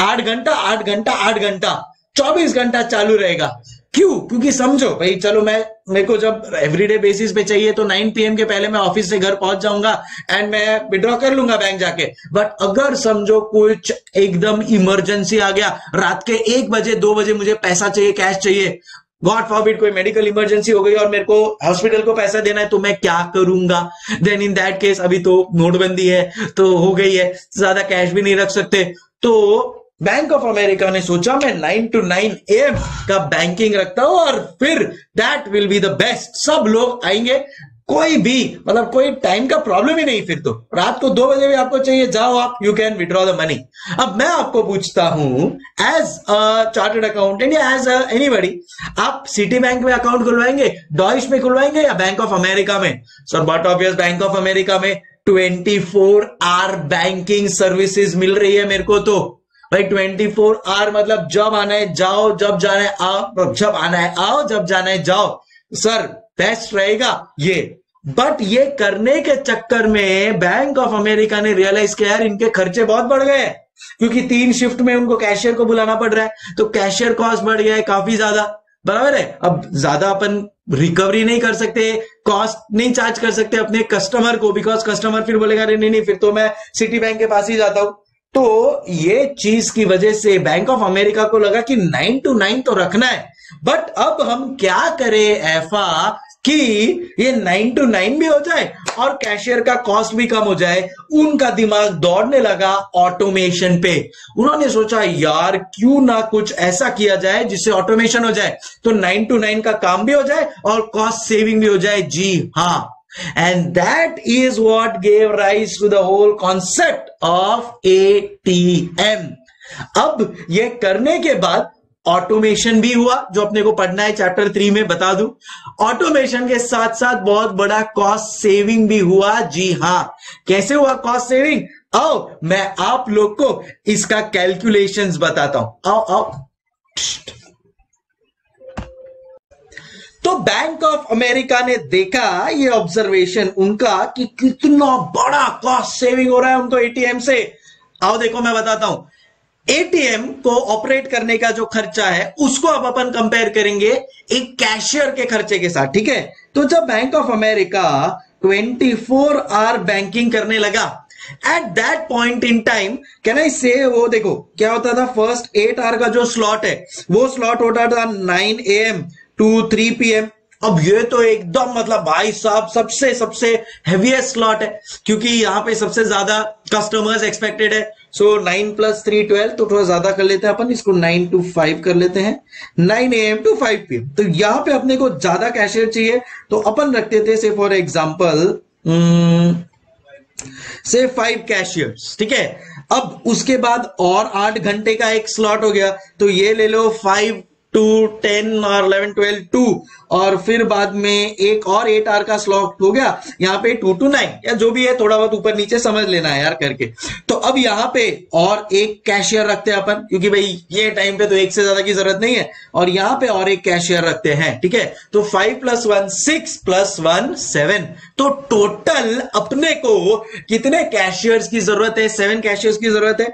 8 घंटा 8 घंटा 8 घंटा 24 घंटा चालू रहेगा। क्यों? क्योंकि समझो भाई, चलो मेरे को जब एवरीडे बेसिस पे चाहिए तो 9 PM के पहले मैं ऑफिस से घर पहुंच जाऊंगा एंड मैं विड्रॉ कर लूंगा बैंक जाके। बट अगर समझो कुछ एकदम इमरजेंसी आ गया, रात के 1 बजे 2 बजे मुझे पैसा चाहिए, कैश चाहिए, गॉड फॉरबिड कोई मेडिकल इमरजेंसी हो गई और मेरे को हॉस्पिटल को पैसा देना है, तो मैं क्या करूंगा? देन इन दैट केस, अभी तो नोटबंदी है तो हो गई है, ज्यादा कैश भी नहीं रख सकते। तो बैंक ऑफ अमेरिका ने सोचा मैं 9 to 9 AM का बैंकिंग रखता हूं और फिर that will be the best. सब लोग आएंगे, कोई भी मतलब कोई टाइम का प्रॉब्लम ही नहीं। फिर तो रात को 2 बजे भी आपको चाहिए, जाओ आप, you can withdraw the money. अब मैं आपको पूछता हूं एज अ चार्टर्ड अकाउंटेंट या एज एनीबॉडी, आप सिटी बैंक में अकाउंट खुलवाएंगे, डॉइश में खुलवाएंगे या बैंक ऑफ अमेरिका में? Sir but obvious bank of America में 24 आवर बैंकिंग सर्विसेज मिल रही है मेरे को। तो भाई 24 आवर मतलब जब आना है जाओ, जब जाना है आओ, जब आना है आओ, जब जाना है जाओ। सर बेस्ट रहेगा ये। बट ये करने के चक्कर में बैंक ऑफ अमेरिका ने रियलाइज किया यार इनके खर्चे बहुत बढ़ गए हैं, क्योंकि 3 शिफ्ट में उनको कैशियर को बुलाना पड़ रहा है, तो कैशियर कॉस्ट बढ़ गया है काफी ज्यादा, बराबर है। अब ज्यादा अपन रिकवरी नहीं कर सकते, कॉस्ट नहीं चार्ज कर सकते अपने कस्टमर को, बिकॉज कस्टमर फिर बोलेगा अरे नहीं नहीं फिर तो मैं सिटी बैंक के पास ही जाता हूं। तो ये चीज की वजह से बैंक ऑफ अमेरिका को लगा कि 9 to 9 तो रखना है, बट अब हम क्या करें ऐफा कि ये 9 to 9 भी हो जाए और कैशियर का कॉस्ट भी कम हो जाए। उनका दिमाग दौड़ने लगा ऑटोमेशन पे। उन्होंने सोचा यार क्यों ना कुछ ऐसा किया जाए जिससे ऑटोमेशन हो जाए, तो 9 to 9 का काम भी हो जाए और कॉस्ट सेविंग भी हो जाए। जी हाँ, and that is what gave rise to the whole concept of ATM। अब ये करने के बाद ऑटोमेशन भी हुआ, जो अपने को पढ़ना है चैप्टर 3 में, बता दूं। ऑटोमेशन के साथ साथ बहुत बड़ा कॉस्ट सेविंग भी हुआ। जी हां, कैसे हुआ कॉस्ट सेविंग? आओ मैं आप लोग को इसका कैलकुलेशंस बताता हूं। आओ आओ। तो बैंक ऑफ अमेरिका ने देखा ये ऑब्जर्वेशन उनका कि कितना बड़ा कॉस्ट सेविंग हो रहा है उनको एटीएम से। आओ देखो मैं बताता हूं। एटीएम को ऑपरेट करने का जो खर्चा है उसको अब अपन कंपेयर करेंगे एक कैशियर के खर्चे के साथ, ठीक है। तो जब Bank of America 24 hour banking करने लगा, at that point in time can I say, वो देखो क्या होता था, फर्स्ट 8 आवर का जो स्लॉट है वो स्लॉट होता था 9 AM to 3 PM। अब ये तो एकदम मतलब भाई साहब सबसे सबसे हेवीएस्ट स्लॉट है, क्योंकि यहां पे सबसे ज्यादा कस्टमर्स एक्सपेक्टेड है। सो 9 + 3 12, तो थोड़ा ज्यादा कर लेते हैं अपन, इसको 9 to 5 कर लेते हैं, 9 AM to 5 PM। तो यहां पे अपने को ज्यादा कैशियर चाहिए, तो अपन रखते थे से फॉर एग्जाम्पल से 5 कैशियर्स, ठीक है। अब उसके बाद और 8 घंटे का एक स्लॉट हो गया, तो ये ले लो 5 to 10 और 11 12 2, और फिर बाद में एक और 8 आवर का स्लॉट हो गया, यहाँ पे 2 to 9 या जो भी है, थोड़ा बहुत ऊपर नीचे समझ लेना है यार करके। तो अब यहाँ पे और एक कैशियर रखते हैं अपन, क्योंकि भाई ये टाइम पे तो एक से ज्यादा की जरूरत नहीं है, और यहाँ पे और एक कैशियर रखते हैं, ठीक है। तो 5 + 1 6 + 1 7। तो टोटल अपने को कितने कैशियर्स की जरूरत है? 7 कैशियर्स की जरूरत है।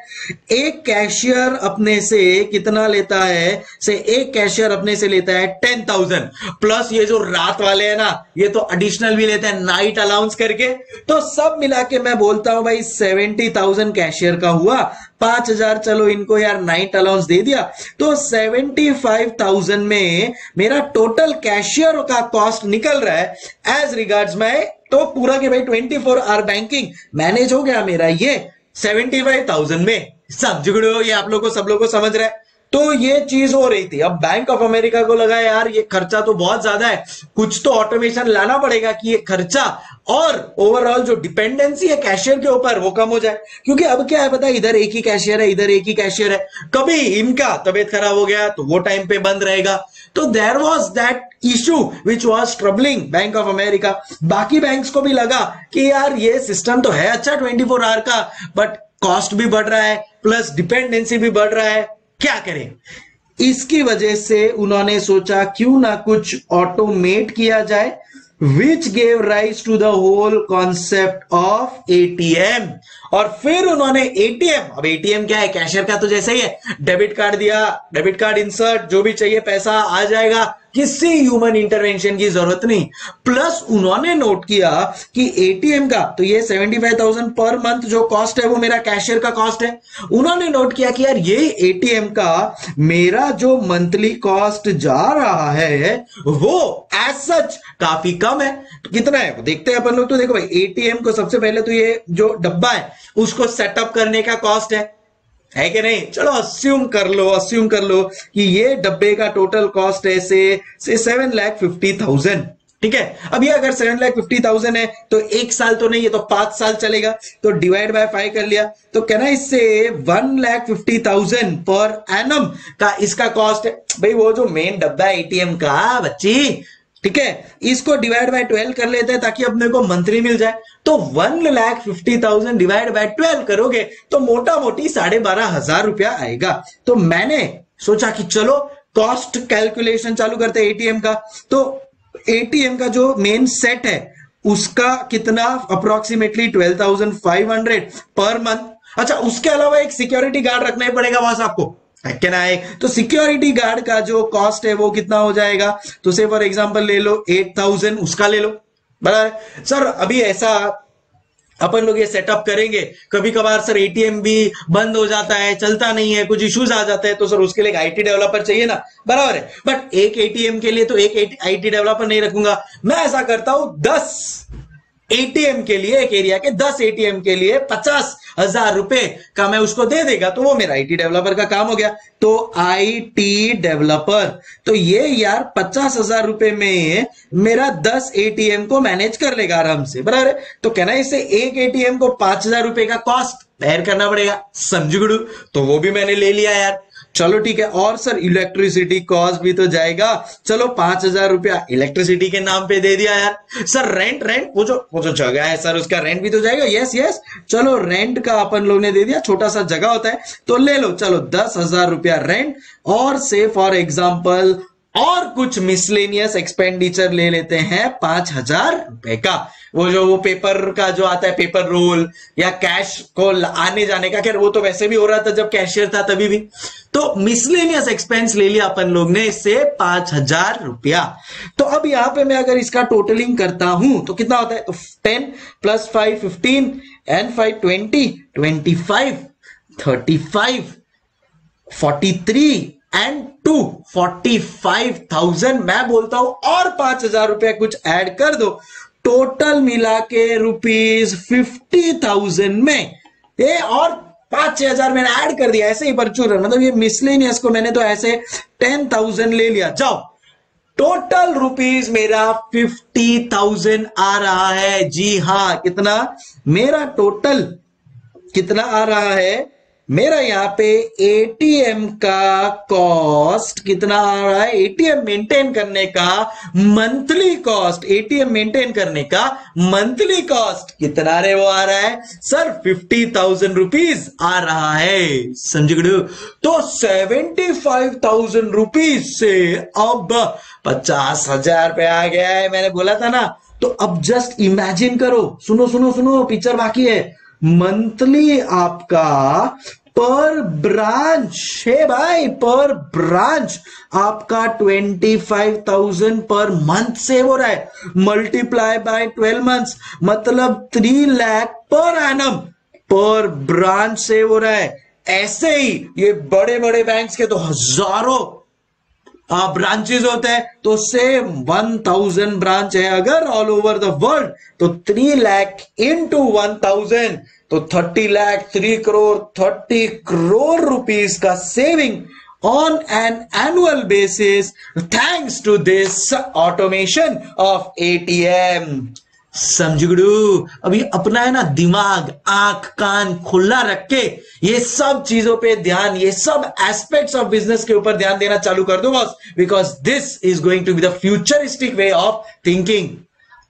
एक कैशियर अपने से कितना लेता है? से एक कैशियर अपने से लेता है 10,000, प्लस ये जो रात वाले हैं ना, ये तो एडिशनल भी लेते हैं नाइट अलाउंस करके। तो सब मिला के मैं बोलता हूं भाई 70,000 कैशियर का हुआ। 5,000 चलो इनको यार नाइट अलाउंस दे दिया, तो 75,000 में मेरा टोटल कैशियर का कॉस्ट निकल रहा है एज रिगार्ड्स मैं, तो पूरा के भाई 24 आवर बैंकिंग मैनेज हो गया मेरा ये 75,000 में। समझ ये आप लोग को, सब लोग को समझ रहा है। तो ये चीज हो रही थी। अब बैंक ऑफ अमेरिका को लगा यार ये खर्चा तो बहुत ज्यादा है, कुछ तो ऑटोमेशन लाना पड़ेगा कि ये खर्चा और ओवरऑल जो डिपेंडेंसी है कैशियर के ऊपर वो कम हो जाए। क्योंकि अब क्या है पता है, इधर एक ही कैशियर है, इधर एक ही कैशियर है, कभी इनका तबीयत खराब हो गया तो वो टाइम पे बंद रहेगा। तो there was that issue which was troubling Bank of America. बाकी बैंक्स को भी लगा कि यार ये सिस्टम तो है अच्छा 24 आवर का, बट कॉस्ट भी बढ़ रहा है प्लस डिपेंडेंसी भी बढ़ रहा है, क्या करें। इसकी वजह से उन्होंने सोचा क्यों ना कुछ ऑटोमेट किया जाए, which gave rise to the whole concept of ATM. और फिर उन्होंने एटीएम, अब एटीएम क्या है, कैशियर का तो जैसे ही है, डेबिट कार्ड दिया, डेबिट कार्ड इंसर्ट, जो भी चाहिए पैसा आ जाएगा, किसी ह्यूमन इंटरवेंशन की जरूरत नहीं। प्लस उन्होंने नोट किया कि एटीएम का तो ये 75,000 पर मंथ जो कॉस्ट है वो मेरा कैशियर का कॉस्ट है। उन्होंने नोट किया कि यार ये एटीएम का मेरा जो मंथली कॉस्ट जा रहा है वो एज सच काफी कम है। तो कितना है देखते हैं अपन लोग। तो देखो भाई एटीएम को सबसे पहले तो ये जो डब्बा है उसको सेटअप करने का कॉस्ट है कि नहीं। चलो अस्यूम कर लो कि ये डब्बे का टोटल कॉस्ट है से 7,50,000, ठीक है। अब ये अगर 7,50,000 है तो 1 साल तो नहीं, ये तो 5 साल चलेगा, तो डिवाइड बाय 5 कर लिया, तो कहना इससे 1,50,000 पर एनम का इसका कॉस्ट है। भाई वो जो मेन डब्बा है एटीएम का बच्ची, ठीक है, इसको डिवाइड बाय 12 कर लेते हैं ताकि अपने को मंथली मिल जाए। तो 1,50,000 डिवाइड बाय 12 करोगे तो मोटा मोटी 12,500 रुपया आएगा। तो मैंने सोचा कि चलो कॉस्ट कैलकुलेशन चालू करते हैं एटीएम का। तो एटीएम का जो मेन सेट है उसका कितना अप्रोक्सीमेटली 12,500 पर मंथ। अच्छा, उसके अलावा एक सिक्योरिटी गार्ड रखना ही पड़ेगा बॉस आपको, है ना। तो सिक्योरिटी गार्ड का जो कॉस्ट है वो कितना हो जाएगा, तो से फॉर एग्जांपल ले लो 8,000 उसका ले लो, बराबर। सर अभी ऐसा अपन लोग ये सेटअप करेंगे, कभी कभार सर एटीएम भी बंद हो जाता है, चलता नहीं है, कुछ इश्यूज आ जाते हैं, तो सर उसके लिए आईटी डेवलपर चाहिए ना, बराबर है। बट एक एटीएम के लिए तो एक आईटी डेवलपर नहीं रखूंगा मैं, ऐसा करता हूं 10 एटीएम के लिए, एक एरिया के 10 एटीएम के लिए 50,000 रुपए का मैं उसको दे देगा, तो वो मेरा आईटी डेवलपर का काम हो गया। तो आईटी डेवलपर, तो ये यार 50,000 रुपए में मेरा 10 एटीएम को मैनेज कर लेगा आराम से, बराबर है। तो कहना इससे एक एटीएम को 5,000 रुपए का कॉस्ट बेयर करना पड़ेगा, समझ गुडू। तो वो भी मैंने ले लिया यार, चलो ठीक है। और सर इलेक्ट्रिसिटी कॉस्ट भी तो जाएगा, चलो 5,000 रुपया इलेक्ट्रिसिटी के नाम पे दे दिया यार। सर रेंट वो जो जगह है सर उसका रेंट भी तो जाएगा, यस चलो रेंट का अपन लोग ने दे दिया, छोटा सा जगह होता है तो ले लो, चलो 10,000 रुपया रेंट। और से फॉर एग्जाम्पल और कुछ मिसलेनियस एक्सपेंडिचर ले लेते हैं 5,000 रुपए का, वो पेपर का जो आता है, पेपर रोल या कैश को आने जाने का, खैर वो तो वैसे भी हो रहा था जब कैशियर था तभी भी। तो मिसलेनियस एक्सपेंस ले लिया अपन लोग ने इससे 5,000 रुपया। तो अब यहां पे मैं अगर इसका टोटलिंग करता हूं तो कितना होता है, तो 10 + 5 15 and 5 20 25 35 43 and 2 45,000 मैं बोलता हूं, और 5,000 रुपया कुछ ऐड कर दो, टोटल मिला के ₹50,000 में ये और 5,000 मैंने ऐड कर दिया, ऐसे ही परचूर, मतलब ये मिसलेनियस को मैंने तो ऐसे 10,000 ले लिया। जाओ टोटल रुपीज मेरा 50,000 आ रहा है। जी हाँ, कितना मेरा टोटल कितना आ रहा है, मेरा यहाँ पे एटीएम का कॉस्ट कितना आ रहा है, एटीएम मेंटेन करने का मंथली कॉस्ट, एटीएम मेंटेन करने का मंथली कॉस्ट कितना रे वो आ रहा है सर 50,000 रुपीज आ रहा है, समझ गए। तो 75,000 रुपीज से अब 50,000 पे आ गया है, मैंने बोला था ना। तो अब जस्ट इमेजिन करो, सुनो पिक्चर बाकी है। मंथली आपका पर ब्रांच है भाई, पर ब्रांच आपका 25,000 पर मंथ सेव हो रहा है, मल्टीप्लाई बाय 12 मंथ्स, मतलब 3 लाख पर एनम पर ब्रांच सेव हो रहा है। ऐसे ही ये बड़े बड़े बैंक्स के तो हजारों ब्रांचेस होते हैं, तो सेम 1,000 ब्रांच है अगर ऑल ओवर द वर्ल्ड, तो 3 लाख इंटू 1,000 तो 30 लाख, 3 करोड़, 30 करोड़ रुपीस का saving on an annual basis thanks to this automation of ATM। समझगड़ू, अभी अपना है ना दिमाग, आंख कान खुला रख के ये सब चीजों पे ध्यान, ये सब एस्पेक्ट्स ऑफ बिजनेस के ऊपर ध्यान देना चालू कर दो boss, because this is going to be the futuristic way of thinking,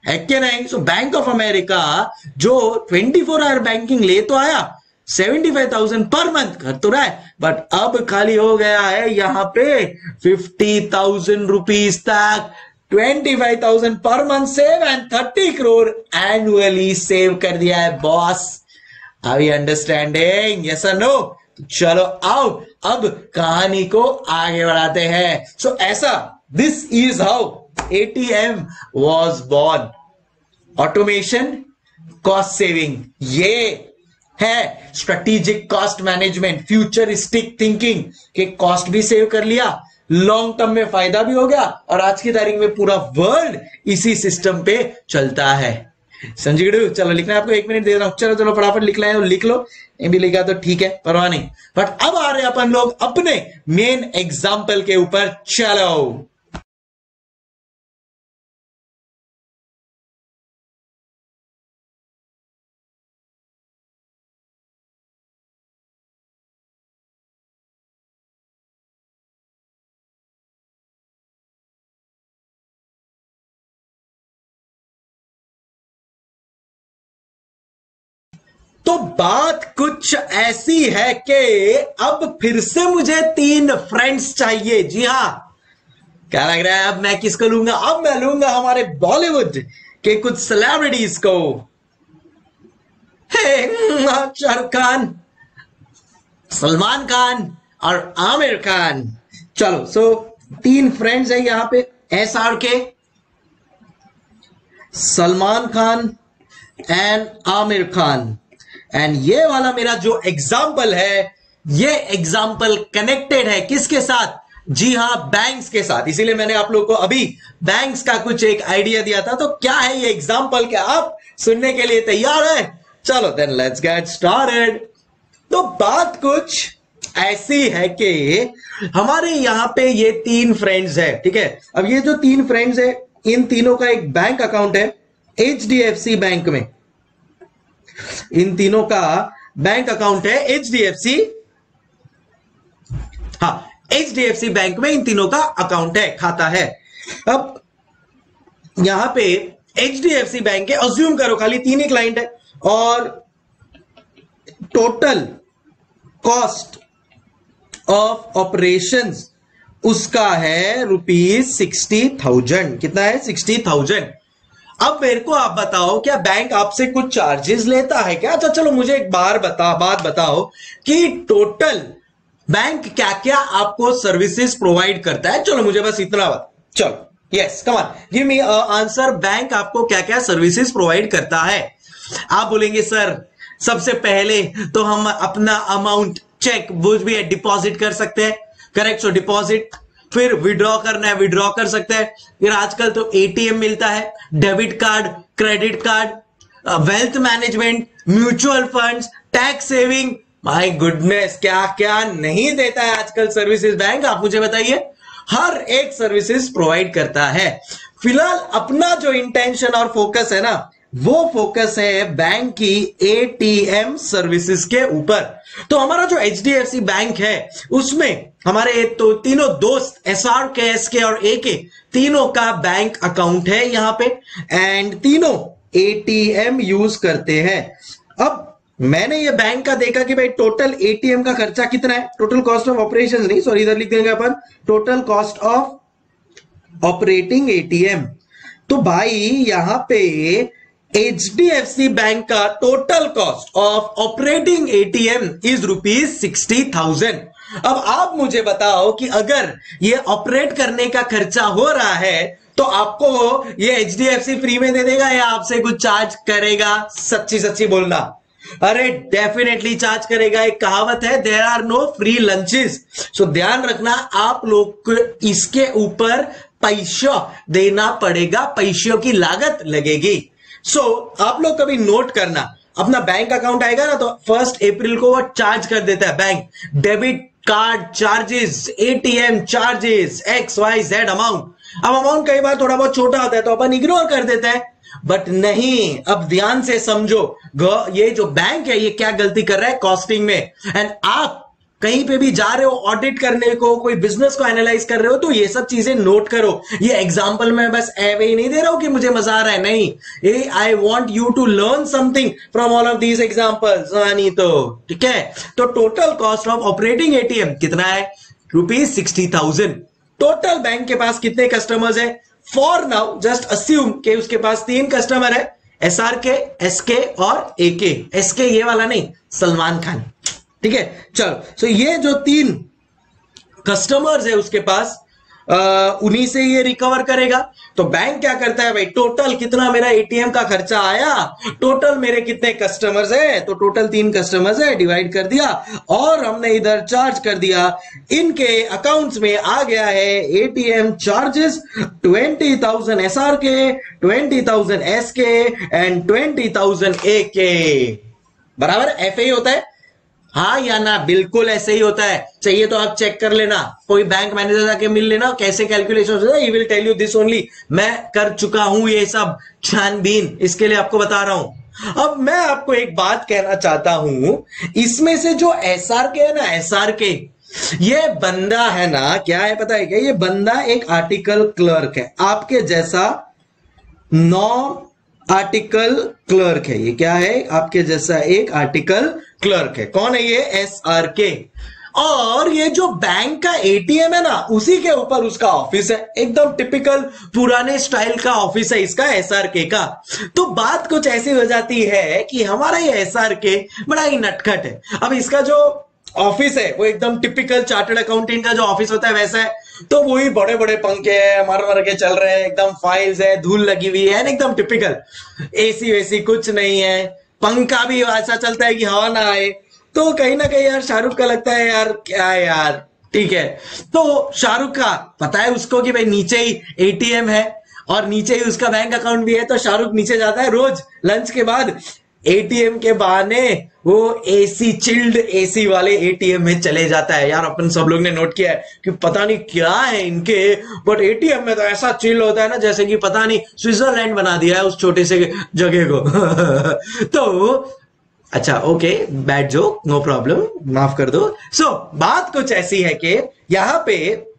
है क्या नहीं। सो बैंक ऑफ अमेरिका जो 24 आवर बैंकिंग ले तो आया, 75,000 पर मंथ कर तो रहा है, बट अब खाली हो गया है यहां पे 50,000 रुपीज तक, 25,000 पर month save and 30 crore annually save कर दिया है boss. Are you understanding, yes और नो। चलो आओ अब कहानी को आगे बढ़ाते हैं। सो ऐसा, this is how ATM was born। Automation, cost saving, ये है strategic cost management, futuristic thinking के कॉस्ट भी सेव कर लिया, लॉन्ग टर्म में फायदा भी हो गया, और आज की तारीख में पूरा वर्ल्ड इसी सिस्टम पे चलता है। समझ गए। चलो लिखना है आपको, 1 मिनट दे रहा हूं, चलो फटाफट लिख लाए, लिख लो, ये भी लिखा तो ठीक है, परवाह नहीं। बट अब आ रहे अपन लोग अपने मेन एग्जाम्पल के ऊपर। चलो तो बात कुछ ऐसी है कि अब फिर से मुझे 3 फ्रेंड्स चाहिए। जी हां, क्या लग रहा है अब मैं किसको लूंगा, अब मैं लूंगा हमारे बॉलीवुड कि कुछ सेलिब्रिटीज को शाहरुख खान, सलमान खान और आमिर खान। चलो सो 3 फ्रेंड्स है यहां पे, SRK, Salman Khan and Aamir Khan. And ये वाला मेरा जो एग्जाम्पल है, ये एग्जाम्पल कनेक्टेड है किसके साथ? जी हां, बैंक्स के साथ। इसीलिए मैंने आप लोगों को अभी बैंक्स का कुछ एक आइडिया दिया था। तो क्या है ये एग्जाम्पल? क्या आप सुनने के लिए तैयार हैं? चलो देन लेट्स गेट स्टार्टेड। तो बात कुछ ऐसी है कि हमारे यहां पे ये 3 फ्रेंड्स है, ठीक है। अब ये जो 3 फ्रेंड्स है, इन तीनों का एक बैंक अकाउंट है HDFC बैंक में। इन तीनों का बैंक अकाउंट है HDFC बैंक में इन तीनों का अकाउंट है, खाता है। अब यहां पे HDFC बैंक है, अज्यूम करो खाली 3 ही क्लाइंट है और टोटल कॉस्ट ऑफ ऑपरेशंस उसका है ₹60,000। कितना है? 60,000। अब मेरे को आप बताओ, क्या बैंक आपसे कुछ चार्जेस लेता है क्या? अच्छा चलो मुझे एक बात बताओ कि टोटल बैंक क्या क्या आपको सर्विसेज प्रोवाइड करता है। चलो मुझे बस इतना बात, चलो yes come on give me answer. Bank आपको क्या क्या सर्विसेज प्रोवाइड करता है? आप बोलेंगे सर सबसे पहले तो हम अपना अमाउंट चेक वो भी है डिपॉजिट कर सकते हैं, करेक्ट। सो डिपॉजिट, फिर विड्रॉ करना है विड्रॉ कर सकते हैं, फिर आजकल तो ATM मिलता है, debit card, credit card, wealth management, mutual funds, tax saving, my goodness क्या क्या नहीं देता है आजकल सर्विसेज बैंक। आप मुझे बताइए, हर एक सर्विसेज प्रोवाइड करता है। फिलहाल अपना जो इंटेंशन और फोकस है ना, वो फोकस है बैंक की ATM सर्विसेज के ऊपर। तो हमारा जो HDFC बैंक है उसमें हमारे तो तीनों दोस्त SRK, SK और AK तीनों का बैंक अकाउंट है यहां पे, एंड तीनों ATM यूज करते हैं। अब मैंने ये बैंक का देखा कि भाई टोटल ATM का खर्चा कितना है, टोटल कॉस्ट ऑफ ऑपरेशन नहीं, सॉरी इधर लिख देंगे अपन total cost of operating ATM। तो भाई यहां पे HDFC बैंक का total cost of operating ATM is ₹60,000। अब आप मुझे बताओ कि अगर ये ऑपरेट करने का खर्चा हो रहा है तो आपको ये HDFC फ्री में दे देगा या आपसे कुछ चार्ज करेगा? सच्ची सच्ची बोलना। अरे डेफिनेटली चार्ज करेगा। एक कहावत है, there are no free lunches. So ध्यान रखना, आप लोग को इसके ऊपर पैसा देना पड़ेगा, पैसों की लागत लगेगी। सो आप लोग कभी नोट करना, अपना बैंक अकाउंट आएगा ना तो 1 अप्रैल को वो चार्ज कर देता है bank, debit card charges, ATM charges, XYZ amount. अब अमाउंट कई बार थोड़ा बहुत छोटा होता है तो अपन इग्नोर कर देते हैं, बट नहीं, अब ध्यान से समझो ये जो बैंक है ये क्या गलती कर रहा है कॉस्टिंग में। एंड आप कहीं पे भी जा रहे हो ऑडिट करने को, कोई बिजनेस को एनालाइज कर रहे हो, तो ये सब चीजें नोट करो। ये एग्जांपल मैं बस ऐवे ही नहीं दे रहा हूं कि मुझे मजा आ रहा है, नहीं, I want you to learn something from all of these examples. नहीं तो ठीक है। तो total cost of operating ATM कितना है? ₹60,000। टोटल बैंक के पास कितने कस्टमर्स है? फॉर नाउ जस्ट अस्यूम कि उसके पास 3 कस्टमर है, SRK, SK और AK। SK ये वाला नहीं, सलमान खान, ठीक है। चलो सो ये जो 3 कस्टमर्स है उसके पास, उन्हीं से ये रिकवर करेगा। तो बैंक क्या करता है भाई, टोटल कितना मेरा ATM का खर्चा आया, टोटल मेरे कितने कस्टमर्स है, तो टोटल 3 कस्टमर्स है, डिवाइड कर दिया और हमने इधर चार्ज कर दिया। इनके अकाउंट्स में आ गया है ATM charges 20,000 SRK, 20,000 SK and 20,000 AK। बराबर ऐसे ही होता है, हाँ या ना? बिल्कुल ऐसे ही होता है। चाहिए तो आप चेक कर लेना, कोई बैंक मैनेजर जाके मिल लेना, कैसे कैलकुलेशन होता है, he will tell you this only. मैं कर चुका हूं ये सब छानबीन, इसके लिए आपको बता रहा हूं। अब मैं आपको एक बात कहना चाहता हूं, इसमें से जो SRK है ना, SRK ये बंदा है ना, क्या है पता है क्या? ये बंदा एक आर्टिकल क्लर्क है, आपके जैसा आर्टिकल क्लर्क है। ये क्या है? आपके जैसा एक आर्टिकल क्लर्क है। कौन है ये? SRK। और ये जो बैंक का एटीएम है ना, उसी के ऊपर उसका ऑफिस है। एकदम टिपिकल पुराने स्टाइल का ऑफिस है इसका, एसआरके का। तो बात कुछ ऐसी हो जाती है कि हमारा ये एसआरके बड़ा ही नटखट है। अब इसका जो ऑफिस है वो एकदम टिपिकल चार्टर्ड अकाउंटेंट का जो ऑफिस होता है वैसा है। तो वही बड़े बड़े पंखे हैं, मर मर के चल रहे हैं, एकदम फाइल्स है, धूल लगी हुई है, एकदम टिपिकल। एसी वेसी कुछ नहीं है, पंखा भी ऐसा चलता है कि हवा ना आए। तो कहीं ना कहीं यार शाहरुख का लगता है यार क्या है यार, ठीक है। तो शाहरुख का पता है उसको कि भाई नीचे ही एटीएम है और नीचे ही उसका बैंक अकाउंट भी है। तो शाहरुख नीचे जाता है रोज लंच के बाद, एटीएम के बहाने वो एसी, चिल्ड एसी वाले एटीएम में चले जाता है। यार अपन सब लोग ने नोट किया है कि पता नहीं क्या है इनके, बट एटीएम में तो ऐसा चिल होता है ना जैसे कि पता नहीं स्विट्जरलैंड बना दिया है उस छोटे से जगह को। तो अच्छा okay, bad joke, no problem, माफ कर दो। सो बात कुछ ऐसी है कि यहां पे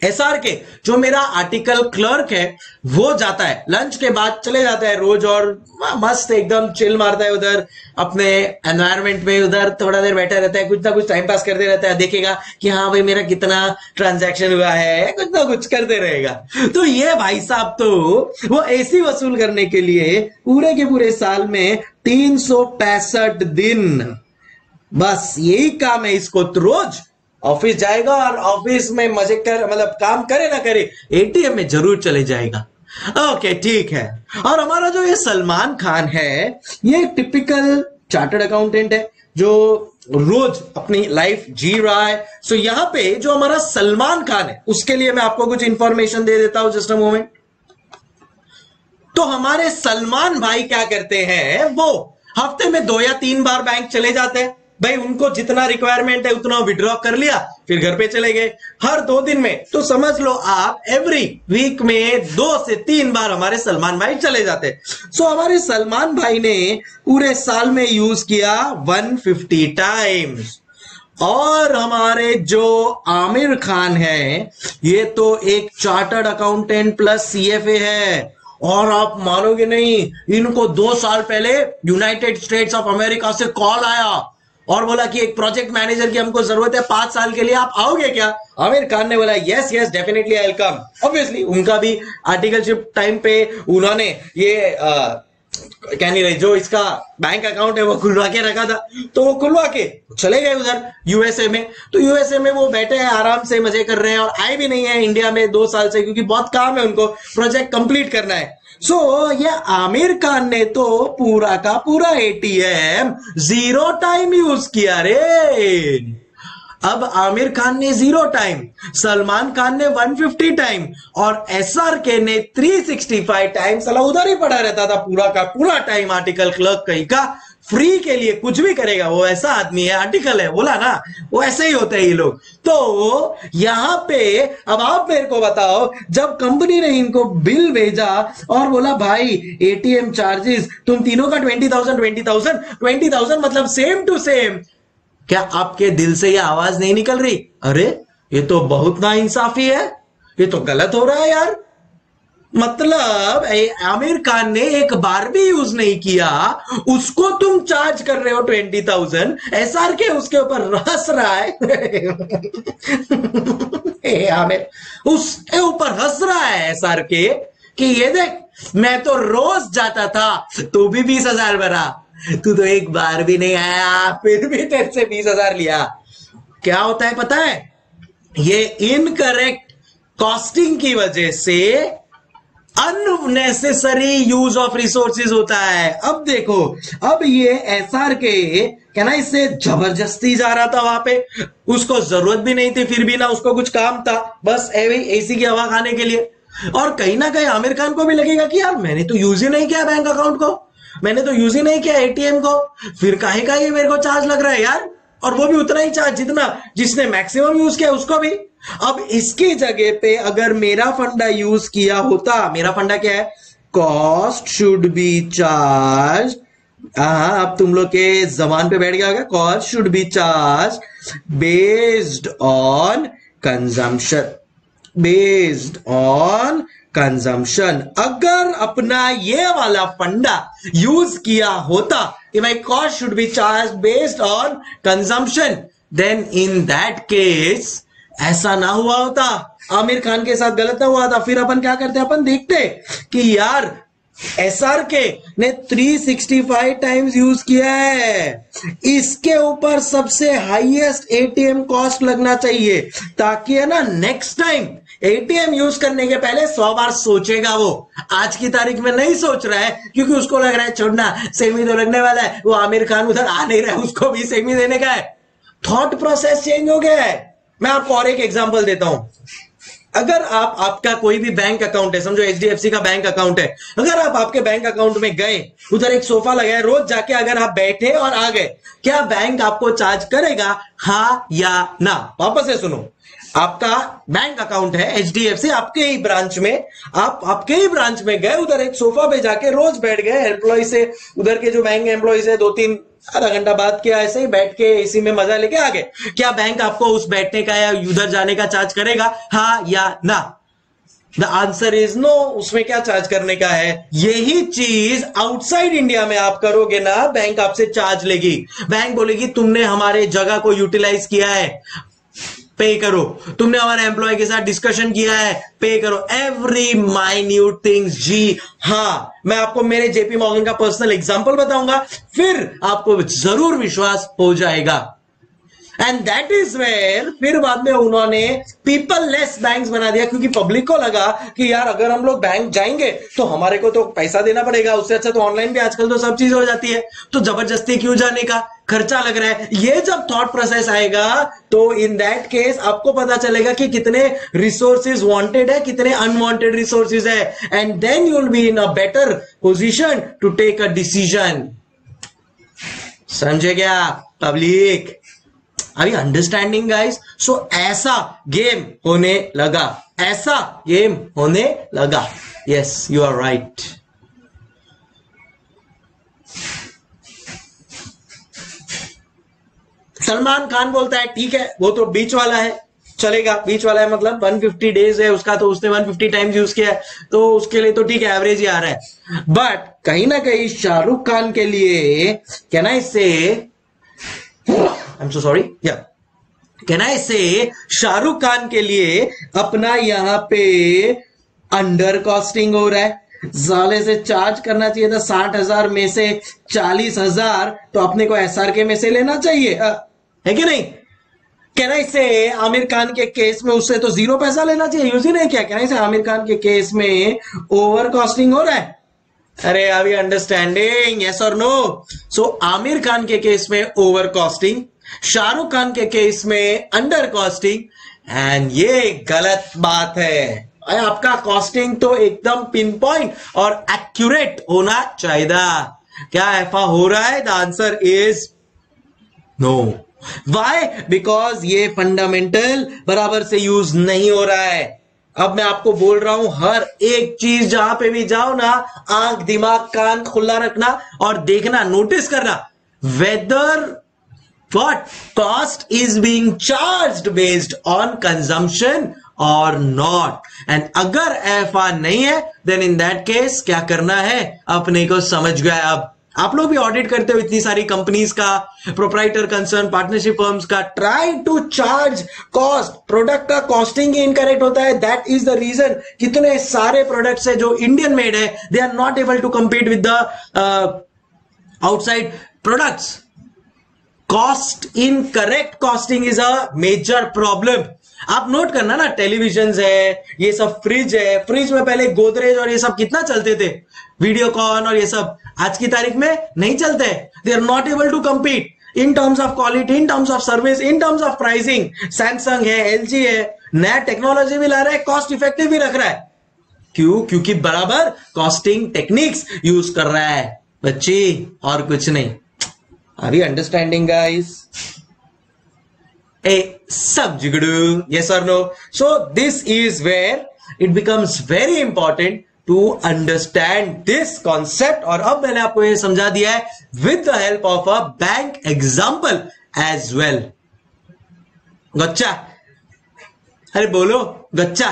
एसआरके जो मेरा आर्टिकल क्लर्क है वो जाता है लंच के बाद, चले जाता है रोज और मस्त एकदम चिल मारता है उधर अपने एनवायरनमेंट में। उधर थोड़ा देर बैठा रहता है, कुछ ना कुछ टाइम पास करते रहता है, देखेगा कि हाँ भाई मेरा कितना ट्रांजैक्शन हुआ है, कुछ ना कुछ करते रहेगा। तो ये भाई साहब तो वो एसी वसूल करने के लिए पूरे के पूरे साल में 365 दिन बस यही काम है इसको। तो रोज ऑफिस जाएगा और ऑफिस में मजे कर, मतलब काम करे ना करे, एटीएम में जरूर चले जाएगा। ओके ठीक है। और हमारा जो ये सलमान खान है, ये टिपिकल चार्टर्ड अकाउंटेंट है जो रोज अपनी लाइफ जी रहा है। सो यहां पे जो हमारा सलमान खान है उसके लिए मैं आपको कुछ इंफॉर्मेशन दे देता हूं, जस्ट अ मोमेंट। तो हमारे सलमान भाई क्या करते हैं, वो हफ्ते में 2 या 3 बार बैंक चले जाते हैं। भाई उनको जितना रिक्वायरमेंट है उतना विड्रॉ कर लिया, फिर घर पे चले गए हर 2 दिन में। तो समझ लो आप एवरी वीक में 2 से 3 बार हमारे सलमान भाई चले जाते। सो हमारे सलमान भाई ने पूरे साल में यूज किया 150 टाइम्स। और हमारे जो आमिर खान है, ये तो एक चार्टर्ड अकाउंटेंट प्लस सीएफए है। और आप मानोगे नहीं, इनको 2 साल पहले यूनाइटेड स्टेट्स ऑफ अमेरिका से कॉल आया और बोला कि एक प्रोजेक्ट मैनेजर की हमको जरूरत है 5 साल के लिए, आप आओगे क्या? आमिर खान ने बोला yes yes definitely I will come. Obviously उनका भी आर्टिकलशिप टाइम पे उन्होंने ये क्या नहीं रही, जो इसका बैंक अकाउंट है वो खुलवा के रखा था, तो वो खुलवा के चले गए उधर यूएसए में। तो यूएसए में वो बैठे हैं, आराम से मजे कर रहे हैं, और आए भी नहीं है इंडिया में 2 साल से, क्योंकि बहुत काम है उनको, प्रोजेक्ट कंप्लीट करना है। सो ये आमिर खान ने तो पूरा का पूरा एटीएम 0 टाइम यूज किया रे। अब आमिर खान ने 0 टाइम, सलमान खान ने 150 टाइम और एसआरके ने 365 टाइम। साला उधर ही पड़ा रहता था पूरा का पूरा टाइम, आर्टिकल क्लर्क कहीं का, फ्री के लिए कुछ भी करेगा वो, ऐसा आदमी है, आर्टिकल है, बोला ना, वो ऐसे ही होते हैं ये लोग। तो यहां पे अब आप मेरे को बताओ, जब कंपनी ने इनको बिल भेजा और बोला भाई एटीएम चार्जेस तुम तीनों का 20,000 मतलब सेम टू सेम, क्या आपके दिल से ये आवाज नहीं निकल रही, अरे ये तो बहुत नाइंसाफी है, ये तो गलत हो रहा है यार। मतलब आमिर खान ने एक बार भी यूज नहीं किया, उसको तुम चार्ज कर रहे हो 20,000, एसआरके उसके ऊपर हंस रहा है। आमिर उसके ऊपर हंस रहा है एसआरके कि ये देख, मैं तो रोज जाता था, तू भी 20,000 भरा, तू तो एक बार भी नहीं आया, फिर भी तेरे से 20,000 लिया। क्या होता है पता है, ये इनकरेक्ट कॉस्टिंग की वजह से अननेसेसरी यूज ऑफ रिसोर्सेज होता है। अब देखो, अब ये एसआरके क्या ना, इससे जबरदस्ती जा रहा था वहां पे, उसको जरूरत भी नहीं थी, फिर भी ना उसको कुछ काम था, बस एसी की हवा खाने के लिए। और कहीं ना कहीं आमिर खान को भी लगेगा कि यार मैंने तो यूज ही नहीं किया बैंक अकाउंट को, मैंने तो यूज ही नहीं किया एटीएम को, फिर काहे का ये मेरे को चार्ज लग रहा है यार, और वो भी उतना ही चार्ज जितना जिसने मैक्सिमम यूज किया उसको भी। अब इसकी जगह पे अगर मेरा फंडा यूज किया होता, मेरा फंडा क्या है, कॉस्ट शुड बी चार्ज, अब तुम लोग के जबान पे बैठ गया होगा, cost should be charge based on consumption, based on consumption. अगर अपना ये वाला फंडा यूज किया होता कि भाई cost should be charge based on consumption, then in that case ऐसा ना हुआ होता, आमिर खान के साथ गलत ना हुआ था, फिर अपन क्या करते, अपन देखते कि यार SRK ने 365 टाइम्स यूज किया है, इसके ऊपर सबसे हाईएस्ट ATM कॉस्ट लगना चाहिए, ताकि है ना नेक्स्ट टाइम ATM यूज करने के पहले 100 बार सोचेगा। वो आज की तारीख में नहीं सोच रहा है, क्योंकि उसको लग रहा है छोड़ना, सेमी तो लगने वाला है, वो आमिर खान उधर आ नहीं रहा है, उसको भी सेमी देने का है। थॉट प्रोसेस चेंज हो गया है। मैं आपको और एक एग्जांपल देता हूं। अगर आपका कोई भी बैंक अकाउंट है, समझो HDFC का बैंक अकाउंट है, अगर आप आपके बैंक अकाउंट में गए, उधर एक सोफा लगा है, रोज जाके अगर आप बैठे और आ गए, क्या बैंक आपको चार्ज करेगा, हाँ या ना? वापस से सुनो, आपका बैंक अकाउंट है HDFC, आपके ही ब्रांच में, आपके ही ब्रांच में गए, उधर एक सोफा पे जाके रोज बैठ गए, एम्प्लॉय से, उधर के जो बैंक एम्प्लॉय से 2-3 आधा घंटा बात किया, ऐसे ही बैठ के इसी में मजा लेके आ गए, क्या बैंक आपको उस बैठने का या उधर जाने का चार्ज करेगा, हाँ या ना? The answer is no. उसमें क्या चार्ज करने का है? यही चीज आउटसाइड इंडिया में आप करोगे ना, बैंक आपसे चार्ज लेगी। बैंक बोलेगी तुमने हमारे जगह को यूटिलाइज किया है, पे करो, तुमने हमारे एम्प्लॉय के साथ डिस्कशन किया है, पे करो, एवरी माइन्यूट थिंग्स। जी हाँ, मैं आपको मेरे JP मॉर्गन का पर्सनल एग्जांपल बताऊंगा, फिर आपको जरूर विश्वास हो जाएगा। एंड दैट इज वेयर फिर बाद में उन्होंने पीपल लेस बैंक्स बना दिया, क्योंकि पब्लिक को लगा कि यार अगर हम लोग बैंक जाएंगे तो हमारे को तो पैसा देना पड़ेगा, उससे अच्छा तो ऑनलाइन भी आजकल तो सब चीज हो जाती है, तो जबरदस्ती क्यों जाने का, खर्चा लग रहा है। ये जब थॉट प्रोसेस आएगा तो इन दैट केस आपको पता चलेगा कि कितने रिसोर्सेज वांटेड है, कितने अनवांटेड रिसोर्सेज है, and then you will be in a better position to take a decision. समझे क्या पब्लिक? अभी अंडरस्टैंडिंग गाइस? सो ऐसा गेम होने लगा, ऐसा गेम होने लगा। Yes, you are right. Salman Khan बोलता है ठीक है, वो तो बीच वाला है, चलेगा, बीच वाला है मतलब 150 डेज है उसका, तो उसने 150 टाइम्स यूज किया है, तो उसके लिए तो ठीक है, एवरेज ही आ रहा है। बट कहीं ना कहीं शाहरुख खान के लिए, कैन आई से, आई एम सो सॉरी, या कैन आई से, शाहरुख खान के लिए अपना यहां पे अंडर कॉस्टिंग हो रहा है। साले से चार्ज करना चाहिए था 60,000 में से 40,000, तो अपने को SRK में से लेना चाहिए, है कि नहीं? कहना इससे आमिर खान के केस में उससे तो 0 पैसा लेना चाहिए, यूज ही नहीं किया। कहना इसे आमिर खान के केस में ओवर कॉस्टिंग हो रहा है। अरे आर यू अंडरस्टैंडिंग? यस और नो? सो आमिर खान के केस में ओवर कॉस्टिंग, शाहरुख खान के केस में अंडर कॉस्टिंग, एंड ये गलत बात है। आपका कॉस्टिंग तो एकदम पिन पॉइंट और एक्यूरेट होना चाहिए। क्या ऐसा हो रहा है? The answer is no. Why? Because ये फंडामेंटल बराबर से यूज नहीं हो रहा है। अब मैं आपको बोल रहा हूं, हर एक चीज जहां पे भी जाओ ना, आंख दिमाग कान खुला रखना और देखना, नोटिस करना, weather what cost is being charged based on consumption or not, and अगर ऐसा नहीं है then in that case क्या करना है अपने को समझ गया। अब आप लोग भी ऑडिट करते हो इतनी सारी कंपनीज का, प्रोप्राइटर कंसर्न, पार्टनरशिप फर्म्स का, try to charge cost, product का कॉस्टिंग ही इनकरेक्ट होता है। दैट इज द रीजन कितने सारे प्रोडक्ट्स है जो इंडियन मेड है, they are not able to compete with the outside products. Cost incorrect costing is a major problem. आप नोट करना ना, टेलीविजन है, ये सब फ्रिज है, फ्रिज में पहले गोदरेज और ये सब कितना चलते थे, वीडियोकॉन और ये सब, आज की तारीख में नहीं चलते। They are not able to compete in terms of quality, in terms of service, in terms of pricing. Samsung है, LG है, नया टेक्नोलॉजी भी ला रहा है, कॉस्ट इफेक्टिव भी रख रहा है। क्यों? क्योंकि बराबर कॉस्टिंग टेक्निक्स यूज कर रहा है बच्ची, और कुछ नहीं। Are you understanding, guys? A subjugadu, yes or no? So this is where it becomes very important to understand this concept. और अब मैंने आपको ये समझा दिया है with the help of a bank example as well. गच्चा, अरे बोलो गच्चा।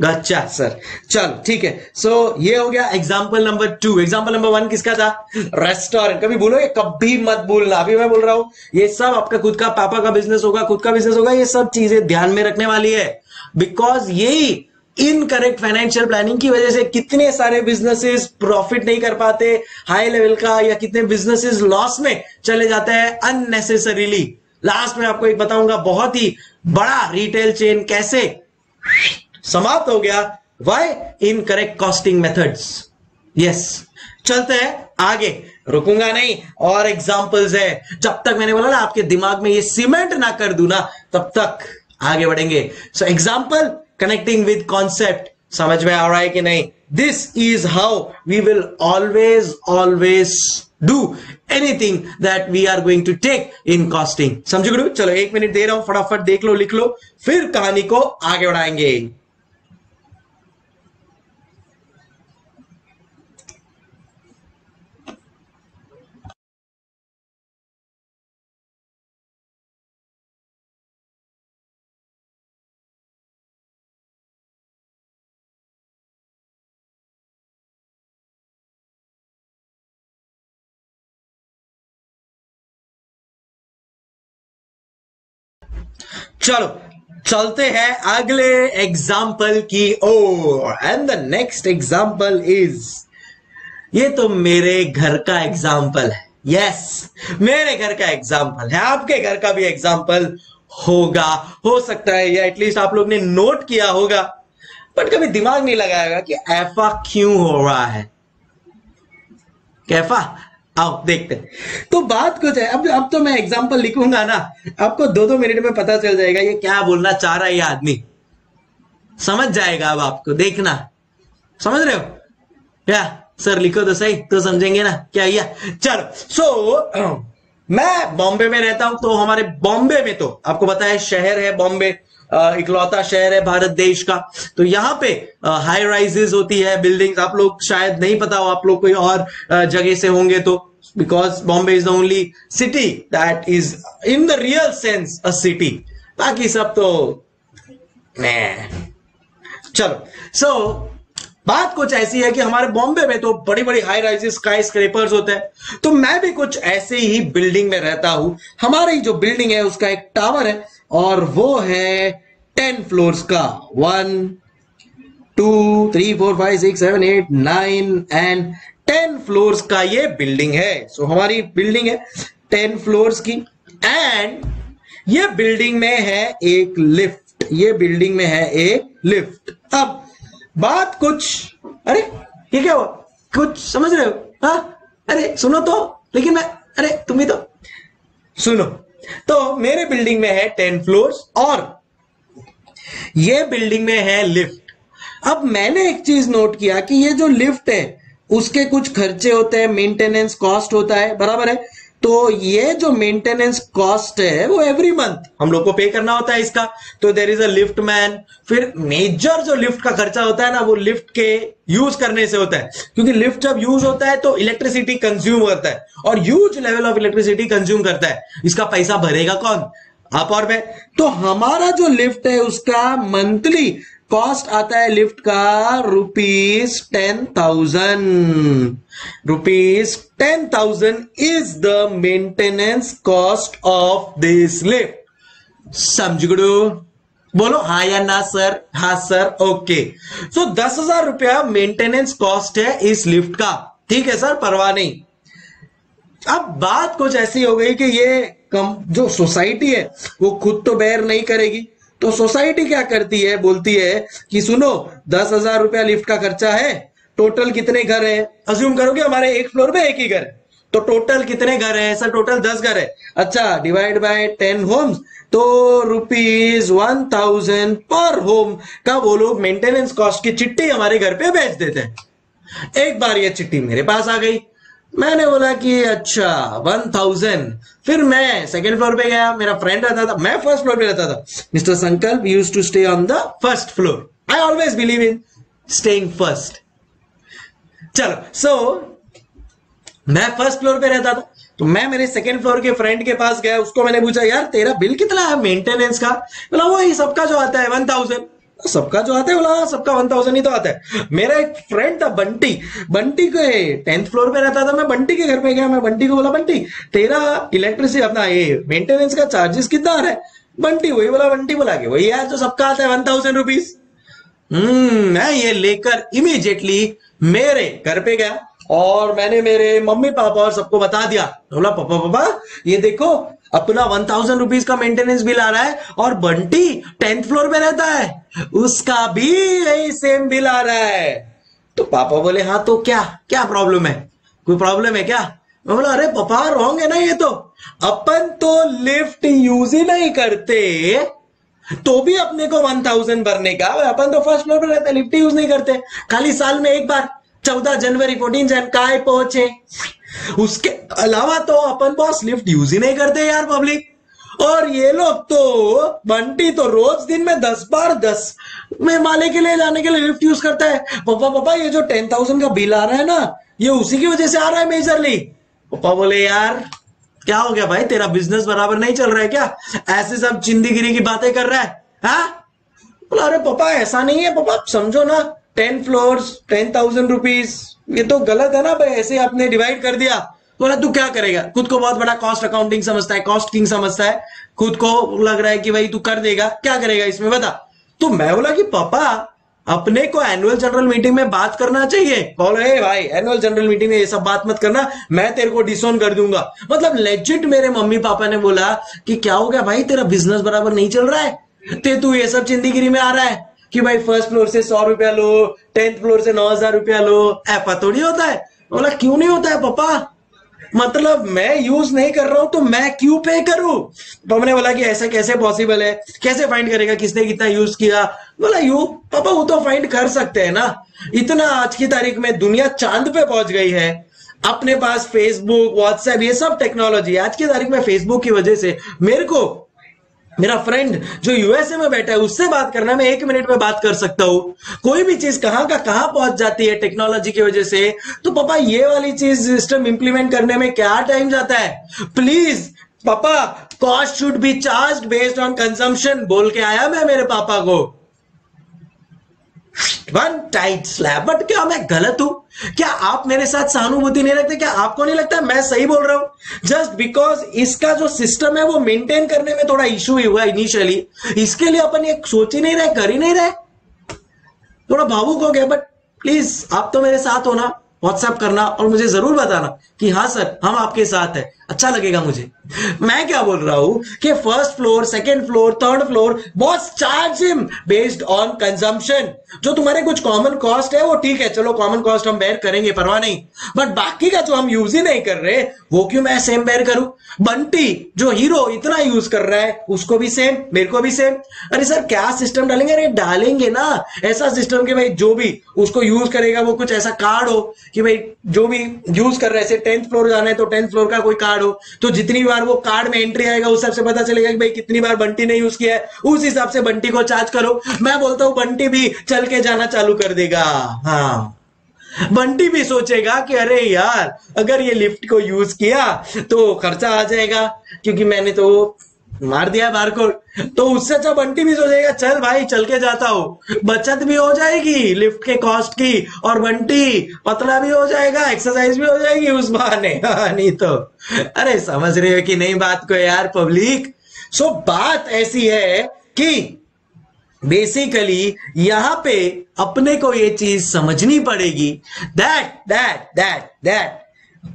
अच्छा सर, चलो ठीक है। सो ये हो गया एग्जाम्पल नंबर 2। एग्जाम्पल नंबर 1 किसका था? रेस्टोरेंट। कभी बोलोगे? कभी मत भूलना, अभी मैं बोल रहा हूं ये सब आपका खुद का, पापा का बिजनेस होगा, खुद का बिजनेस होगा, ये सब चीजें ध्यान में रखने वाली है। बिकॉज यही इनकरेक्ट फाइनेंशियल प्लानिंग की वजह से कितने सारे बिजनेसेस प्रॉफिट नहीं कर पाते हाई लेवल का, या कितने बिजनेसेस लॉस में चले जाते हैं अननेसेसरीली। लास्ट में आपको एक बताऊंगा, बहुत ही बड़ा रिटेल चेन कैसे समाप्त हो गया। Why? Incorrect costing methods. Yes, चलते हैं आगे, रुकूंगा नहीं, और एग्जांपल्स है। जब तक मैंने बोला ना आपके दिमाग में ये सीमेंट ना कर दूं ना, तब तक आगे बढ़ेंगे। So example connecting with concept, समझ में आ रहा है कि नहीं? This is how we will always do anything that we are going to take in costing. समझ गए? चलो 1 मिनट दे रहा हूं, फटाफट देख लो, लिख लो, फिर कहानी को आगे बढ़ाएंगे। चलो चलते हैं अगले एग्जाम्पल की ओर। And the next example is, ये तो मेरे घर का एग्जाम्पल है। यस, मेरे घर का एग्जाम्पल है, आपके घर का भी एग्जाम्पल होगा, हो सकता है, या एटलीस्ट आप लोग ने नोट किया होगा, बट कभी दिमाग नहीं लगाएगा कि ऐसा क्यों हो रहा है। कैफा? आओ देखते हैं। तो बात कुछ है, अब तो मैं एग्जांपल लिखूंगा ना, आपको 2-2 मिनट में पता चल जाएगा ये क्या बोलना चाह रहा है ये आदमी, समझ जाएगा। अब आपको देखना, समझ रहे हो क्या? सर लिखो तो सही, तो समझेंगे ना क्या? या चलो। सो मैं बॉम्बे में रहता हूं, तो हमारे बॉम्बे में तो आपको पता है शहर है बॉम्बे, इकलौता शहर है भारत देश का। तो यहाँ पे हाई राइजेस होती है, बिल्डिंग्स। आप लोग शायद नहीं पता हो, आप लोग कोई और जगह से होंगे तो, because Bombay is the only city that is in the real sense a city, बाकी सब तो चलो। सो बात कुछ ऐसी है कि हमारे बॉम्बे में तो बड़ी बड़ी हाई राइजेस, स्काई स्क्रेपर्स होते हैं। तो मैं भी कुछ ऐसे ही बिल्डिंग में रहता हूं। हमारी जो बिल्डिंग है उसका एक टावर है, और वो है 10 फ्लोर्स का। 1 2 3 4 5 6 7 8 9 एंड 10 फ्लोर्स का ये बिल्डिंग है। सो हमारी बिल्डिंग है 10 फ्लोर्स की, एंड ये बिल्डिंग में है एक लिफ्ट। ये बिल्डिंग में है एक लिफ्ट। अब बात कुछ, अरे ये क्या हुआ? कुछ समझ रहे हो? हाँ, अरे सुनो तो, लेकिन मैं, अरे तुम भी तो सुनो। तो मेरे बिल्डिंग में है 10 फ्लोर्स, और ये बिल्डिंग में है लिफ्ट। अब मैंने एक चीज नोट किया कि ये जो लिफ्ट है उसके कुछ खर्चे होते हैं, मेंटेनेंस कॉस्ट होता है, बराबर है? तो ये जो मेंटेनेंस कॉस्ट है वो एवरी मंथ हम लोग को पे करना होता है इसका। तो there is a lift man. फिर मेजर जो लिफ्ट का खर्चा होता है ना, वो लिफ्ट के यूज करने से होता है, क्योंकि लिफ्ट जब यूज होता है तो इलेक्ट्रिसिटी कंज्यूम करता है, और huge level of electricity consume करता है। इसका पैसा भरेगा कौन? आप और मैं। तो हमारा जो लिफ्ट है उसका मंथली कॉस्ट आता है लिफ्ट का ₹10,000। ₹10,000 is the maintenance cost of this lift। समझ गए? बोलो हाँ या ना सर? हाँ सर, ओके। सो 10,000 रुपया मेंटेनेंस कॉस्ट है इस लिफ्ट का। ठीक है सर, परवाह नहीं। अब बात कुछ ऐसी हो गई कि ये जो सोसाइटी है वो खुद तो बेयर नहीं करेगी, तो सोसाइटी क्या करती है, बोलती है कि सुनो 10,000 रुपया लिफ्ट का खर्चा है, टोटल कितने घर है? अज्यूम करोगे हमारे एक फ्लोर पे एक ही घर है, तो टोटल कितने घर है? सर टोटल 10 घर है। अच्छा, डिवाइड बाय 10 होम्स, तो ₹1,000 पर होम का वो लोग मेंटेनेंस कॉस्ट की चिट्ठी हमारे घर पे भेज देते हैं। एक बार ये चिट्ठी मेरे पास आ गई, मैंने बोला कि अच्छा 1,000। फिर मैं सेकंड फ्लोर पे गया, मेरा फ्रेंड रहता था, मैं फर्स्ट फ्लोर पे रहता था। Mister Sankalp used to stay on the first floor. I always believe in staying first. चलो, सो मैं फर्स्ट फ्लोर पे रहता था, तो मैं मेरे सेकंड फ्लोर के फ्रेंड के पास गया, उसको मैंने पूछा यार तेरा बिल कितना है मेंटेनेंस का? बोला वही सबका जो आता है 1,000। सबका जो आता है बोला सबका 1000 ही तो आता है। मेरा एक फ्रेंड था बंटी, बंटी के 10th फ्लोर पे रहता था। मैं बंटी के घर पे गया, मैं बंटी को बोला बंटी तेरा इलेक्ट्रिसिटी अपना ये मेंटेनेंस का चार्जेस कितना आ रहा है? बंटी वही बोला, बंटी बोला कि वही यार जो सबका आता है 1000 रुपीज। मैं ये लेकर इमीडिएटली मेरे घर पे गया और मैंने मेरे मम्मी पापा और सबको बता दिया। बोला पापा पापा ये देखो अपना 1000 रुपीज का मेंटेनेंस बिल आ रहा है और बंटी 10th फ्लोर पे रहता है उसका भी यही सेम बिल आ रहा है। तो पापा बोले हाँ तो क्या क्या प्रॉब्लम है, कोई प्रॉब्लम है क्या? मैं बोला अरे पापा रॉन्ग है ना ये तो, अपन तो लिफ्ट यूज ही नहीं करते तो भी अपने को 1000 भरने का। अपन तो फर्स्ट फ्लोर पे रहते हैं, लिफ्ट यूज नहीं करते, खाली साल में एक बार 14 जनवरी 14 जन काय पहुंचे, उसके अलावा तो अपन बॉस लिफ्ट यूज ही नहीं करते यार पब्लिक। और ये लोग तो बंटी तो रोज दिन में 10 बार 10 में माले के लिए जाने के लिए लिफ्ट यूज करता है। पापा पापा ये जो 10,000 का बिल आ रहा है ना ये उसी की वजह से आ रहा है मेजरली। पापा बोले यार क्या हो गया भाई, तेरा बिजनेस बराबर नहीं चल रहा है क्या, ऐसे सब चिंदीगिरी की बातें कर रहा है? हाँ बोला अरे पापा ऐसा नहीं है पापा, समझो ना 10 फ्लोर्स 10,000 रुपीज ये तो गलत है ना भाई, ऐसे आपने डिवाइड कर दिया। बोला तू क्या करेगा, खुद को बहुत बड़ा कॉस्ट अकाउंटिंग समझता है, कॉस्ट किंग समझता है, खुद को लग रहा है कि भाई तू कर देगा, क्या करेगा इसमें बता। तो मैं बोला कि पापा अपने को एनुअल जनरल मीटिंग में बात करना चाहिए। बोले भाई एनुअल जनरल मीटिंग में ये सब बात मत करना, मैं तेरे को डिसोन कर दूंगा। मतलब लेजिट मेरे मम्मी पापा ने बोला कि क्या हो गया भाई तेरा बिजनेस बराबर नहीं चल रहा है, ते तू ये सब चिंदीगिरी में आ रहा है कि भाई फर्स्ट फ्लोर से 100 रुपया लो, 10th फ्लोर से 9,000 रुपया लो, ऐसा थोड़ी होता है। बोला क्यों नहीं होता है पापा, मतलब मैं यूज नहीं कर रहा हूं तो मैं क्यों पे करूं? तो हमने बोला कि ऐसा कैसे पॉसिबल है, कैसे फाइंड करेगा किसने कितना यूज किया? बोला यू पापा वो तो फाइंड कर सकते हैं ना, इतना आज की तारीख में दुनिया चांद पे पहुंच गई है, अपने पास फेसबुक व्हाट्सएप ये सब टेक्नोलॉजी। आज की तारीख में फेसबुक की वजह से मेरे को मेरा फ्रेंड जो यूएसए में बैठा है उससे बात करना, मैं 1 मिनट में बात कर सकता हूं। कोई भी चीज कहां का कहां पहुंच जाती है टेक्नोलॉजी की वजह से। तो पापा ये वाली चीज सिस्टम इंप्लीमेंट करने में क्या टाइम जाता है? प्लीज पापा cost should be charge based on consumption बोल के आया मैं मेरे पापा को। One tight slab. बट क्या मैं गलत हूं? क्या आप मेरे साथ सहानुभूति नहीं रखते? क्या आपको नहीं लगता मैं सही बोल रहा हूं? जस्ट बिकॉज इसका जो सिस्टम है वो मेंटेन करने में थोड़ा इशू हुआ इनिशियली, इसके लिए अपन ये सोच ही नहीं रहे, कर ही नहीं रहे, थोड़ा भावुक हो गया। बट प्लीज आप तो मेरे साथ हो ना, व्हाट्सएप करना और मुझे जरूर बताना कि हाँ सर हम आपके साथ हैं, अच्छा लगेगा मुझे। मैं क्या बोल रहा हूं कि first floor, second floor, third floor boss charge him based on consumption. जो तुम्हारे कुछ कॉमन कॉस्ट है वो ठीक है, चलो कॉमन कॉस्ट हम बेयर करेंगे, परवाह नहीं, बट बाकी का जो हम यूज ही नहीं कर रहे वो क्यों मैं सेम बेयर करूं? बंटी जो हीरो इतना यूज कर रहा है उसको भी सेम, मेरे को भी सेम। अरे सर क्या सिस्टम डालेंगे? अरे डालेंगे ना ऐसा सिस्टम कि भाई जो भी उसको यूज करेगा वो कुछ ऐसा कार्ड हो कि भाई जो भी यूज कर रहे हैं, 10th फ्लोर जाना है तो 10th फ्लोर का कोई कार्ड हो, तो जितनी बार वो कार्ड में एंट्री आएगा उस हिसाब से पता चलेगा कि भाई कितनी बार बंटी ने यूज किया है, उस हिसाब से बंटी को चार्ज करो। मैं बोलता हूं बंटी भी चल के जाना चालू कर देगा। हाँ बंटी भी सोचेगा कि अरे यार अगर ये लिफ्ट को यूज किया तो खर्चा आ जाएगा क्योंकि मैंने तो मार दिया बारकोड, तो उससे अच्छा बंटी भी सोचेगा चल भाई चल के जाता हूं, बचत भी हो जाएगी लिफ्ट के कॉस्ट की और बंटी पतला भी हो जाएगा, एक्सरसाइज भी हो जाएगी उस बहाने। नहीं तो अरे समझ रहे हो कि नहीं बात को यार पब्लिक? सो बात ऐसी है कि बेसिकली यहां पे अपने को ये चीज समझनी पड़ेगी that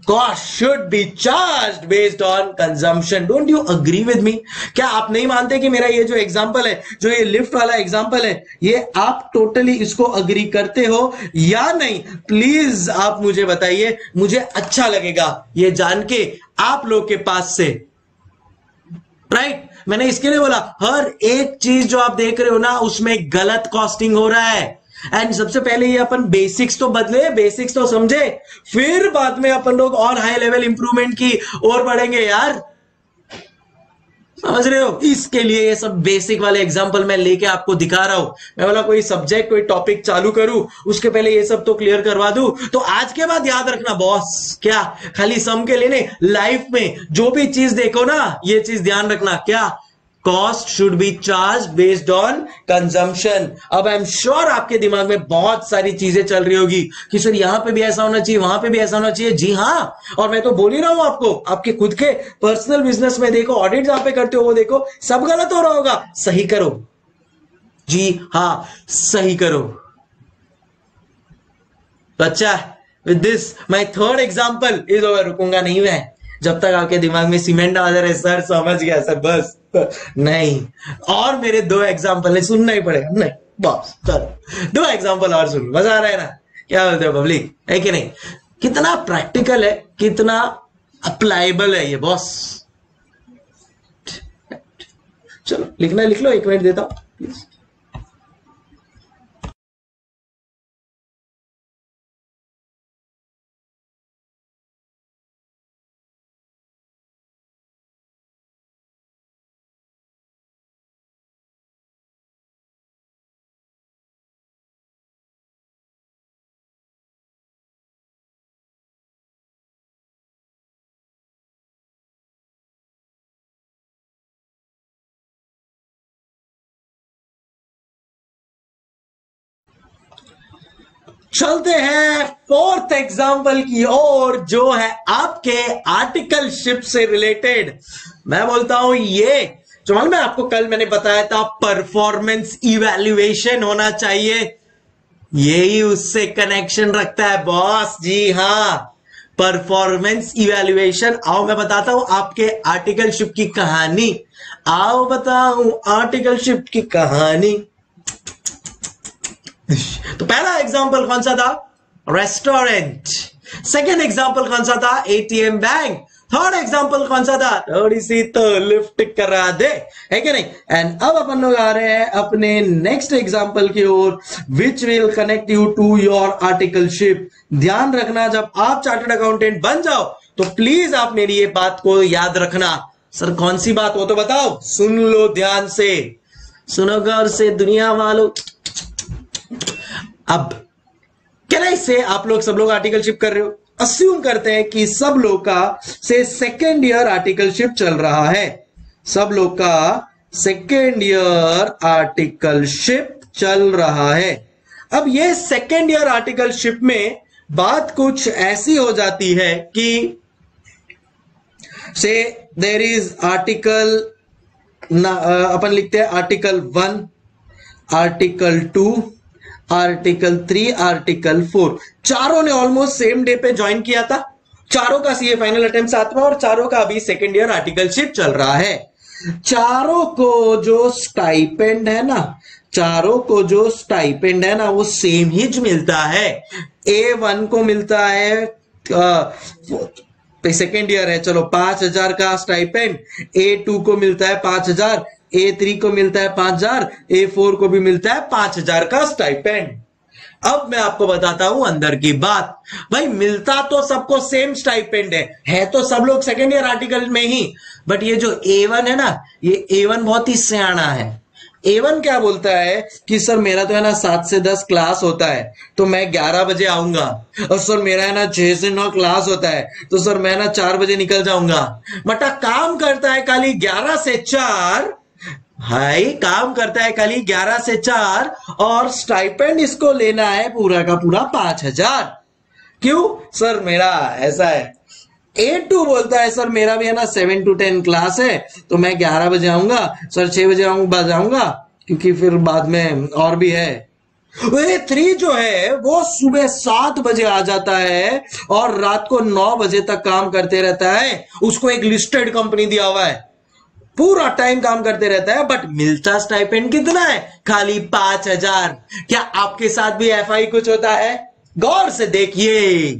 cost should be charged based on consumption. Don't you agree with me? क्या आप नहीं मानते कि मेरा ये जो एग्जांपल है, जो ये लिफ्ट वाला एग्जांपल है, ये आप टोटली इसको अग्री करते हो या नहीं? प्लीज आप मुझे बताइए, मुझे अच्छा लगेगा ये जान के आप लोग के पास से। राइट मैंने इसके लिए बोला हर एक चीज जो आप देख रहे हो ना उसमें गलत कॉस्टिंग हो रहा है। एंड सबसे पहले ये अपन बेसिक्स तो बदले, बेसिक्स तो समझे, फिर बाद में अपन लोग और हाई लेवल इंप्रूवमेंट की ओर बढ़ेंगे यार, समझ रहे हो? इसके लिए ये सब बेसिक वाले एग्जांपल मैं लेके आपको दिखा रहा हूं। मैं बोला कोई सब्जेक्ट कोई टॉपिक चालू करूं उसके पहले ये सब तो क्लियर करवा दूं। तो आज के बाद याद रखना बॉस, क्या खाली सम के लिए नहीं, लाइफ में जो भी चीज देखो ना ये चीज ध्यान रखना, क्या cost should be charge based on consumption. अब आई एम श्योर आपके दिमाग में बहुत सारी चीजें चल रही होगी कि सर यहां पे भी ऐसा होना चाहिए, वहां पे भी ऐसा होना चाहिए। जी हाँ, और मैं तो बोल ही रहा हूं आपको, आपके खुद के पर्सनल बिजनेस में देखो, ऑडिट जहां पे करते हो वो देखो, सब गलत हो रहा होगा, सही करो। जी हाँ, सही करो। तो अच्छा, with this my third example is over. रुकूंगा नहीं मैं जब तक आपके दिमाग में सीमेंट ना आ जाए। सर समझ गया सर, बस नहीं, और मेरे दो एग्जांपल है, सुनना ही पड़ेगा। नहीं बस चलो, दो एग्जांपल और सुन, मजा आ रहा है ना? क्या बोलते हो पब्लिक, है कि नहीं? कितना प्रैक्टिकल है, कितना अप्लायबल है ये बॉस। चलो लिखना लिख लो, 1 मिनट देता हूं प्लीज। चलते हैं फोर्थ एग्जाम्पल की ओर, जो है आपके आर्टिकलशिप से रिलेटेड। मैं बोलता हूं ये जो मालूम है आपको, कल मैंने बताया था परफॉर्मेंस इवैल्यूएशन होना चाहिए, यही उससे कनेक्शन रखता है बॉस। जी हां, परफॉर्मेंस इवैल्यूएशन। आओ मैं बताता हूं आपके आर्टिकलशिप की कहानी। आओ बताऊं आर्टिकलशिप की कहानी। तो पहला एग्जांपल कौन सा था? रेस्टोरेंट। सेकंड एग्जांपल कौन सा था? ATM bank. थर्ड एग्जांपल कौन सा था? थोड़ी सी तो लिफ्ट करा दे, है कि नहीं? एंड अब अपन लोग आ रहे हैं अपने नेक्स्ट एग्जांपल की ओर, which will connect you to your articleship. ध्यान रखना, जब आप चार्टर्ड अकाउंटेंट बन जाओ तो प्लीज आप मेरी ये बात को याद रखना। सर कौन सी बात, वो तो बताओ। सुन लो ध्यान से, सुनो गौर से दुनिया वालों। अब क्या से आप लोग सब लोग आर्टिकलशिप कर रहे हो, अस्यूम करते हैं कि सब लोग का से सेकेंड ईयर आर्टिकलशिप चल रहा है। सब लोग का सेकेंड ईयर आर्टिकलशिप चल रहा है। अब ये सेकेंड ईयर आर्टिकलशिप में बात कुछ ऐसी हो जाती है कि से देयर इज आर्टिकल, अपन लिखते हैं आर्टिकल 1, आर्टिकल 2, आर्टिकल 3, आर्टिकल 4। चारों ने ऑलमोस्ट सेम डे पे ज्वाइन किया था। चारों का सीए फाइनल अटेम्प्ट साथ में, और चारों का अभी सेकेंड ईयर आर्टिकलशिप चल रहा है। चारों को जो स्टाइपेंड है ना, चारों को जो स्टाइपेंड है ना, वो सेम ही मिलता है। A1 को मिलता है, सेकेंड ईयर है, चलो 5,000 का स्टाइपेंड। A2 को मिलता है 5,000, A3 को मिलता है 5,000, A4 को भी मिलता है 5,000 का स्टाइपेंड। अब मैं आपको बताता हूं अंदर की बात। भाई मिलता तो सबको सेम स्टाइपेंड है तो सब लोग सेकेंड ईयर आर्टिकल में ही। बट ये जो A1 है ना, ये A1 बहुत ही सियाना है। A1 क्या बोलता है कि सर मेरा तो है ना 7 से 10 क्लास होता है, तो मैं 11 बजे आऊंगा। और सर मेरा है ना 6 से 9 क्लास होता है, तो सर मैं ना 4 बजे निकल जाऊंगा। मटा काम करता है खाली 11 से 4। भाई काम करता है खाली 11 से 4, और स्टाइपेंड इसको लेना है पूरा का पूरा 5,000। क्यों? सर मेरा ऐसा है। A2 बोलता है सर मेरा भी है ना 7 to 10 क्लास है, तो मैं 11 बजे आऊंगा, सर 6 बजे आऊंगा क्योंकि फिर बाद में और भी है। A3 जो है वो सुबह 7 बजे आ जाता है और रात को 9 बजे तक काम करते रहता है। उसको एक लिस्टेड कंपनी दिया हुआ है, पूरा टाइम काम करते रहता है, बट मिलता स्टाइपेंड कितना है? खाली 5,000। क्या आपके साथ भी FI कुछ होता है? गौर से देखिए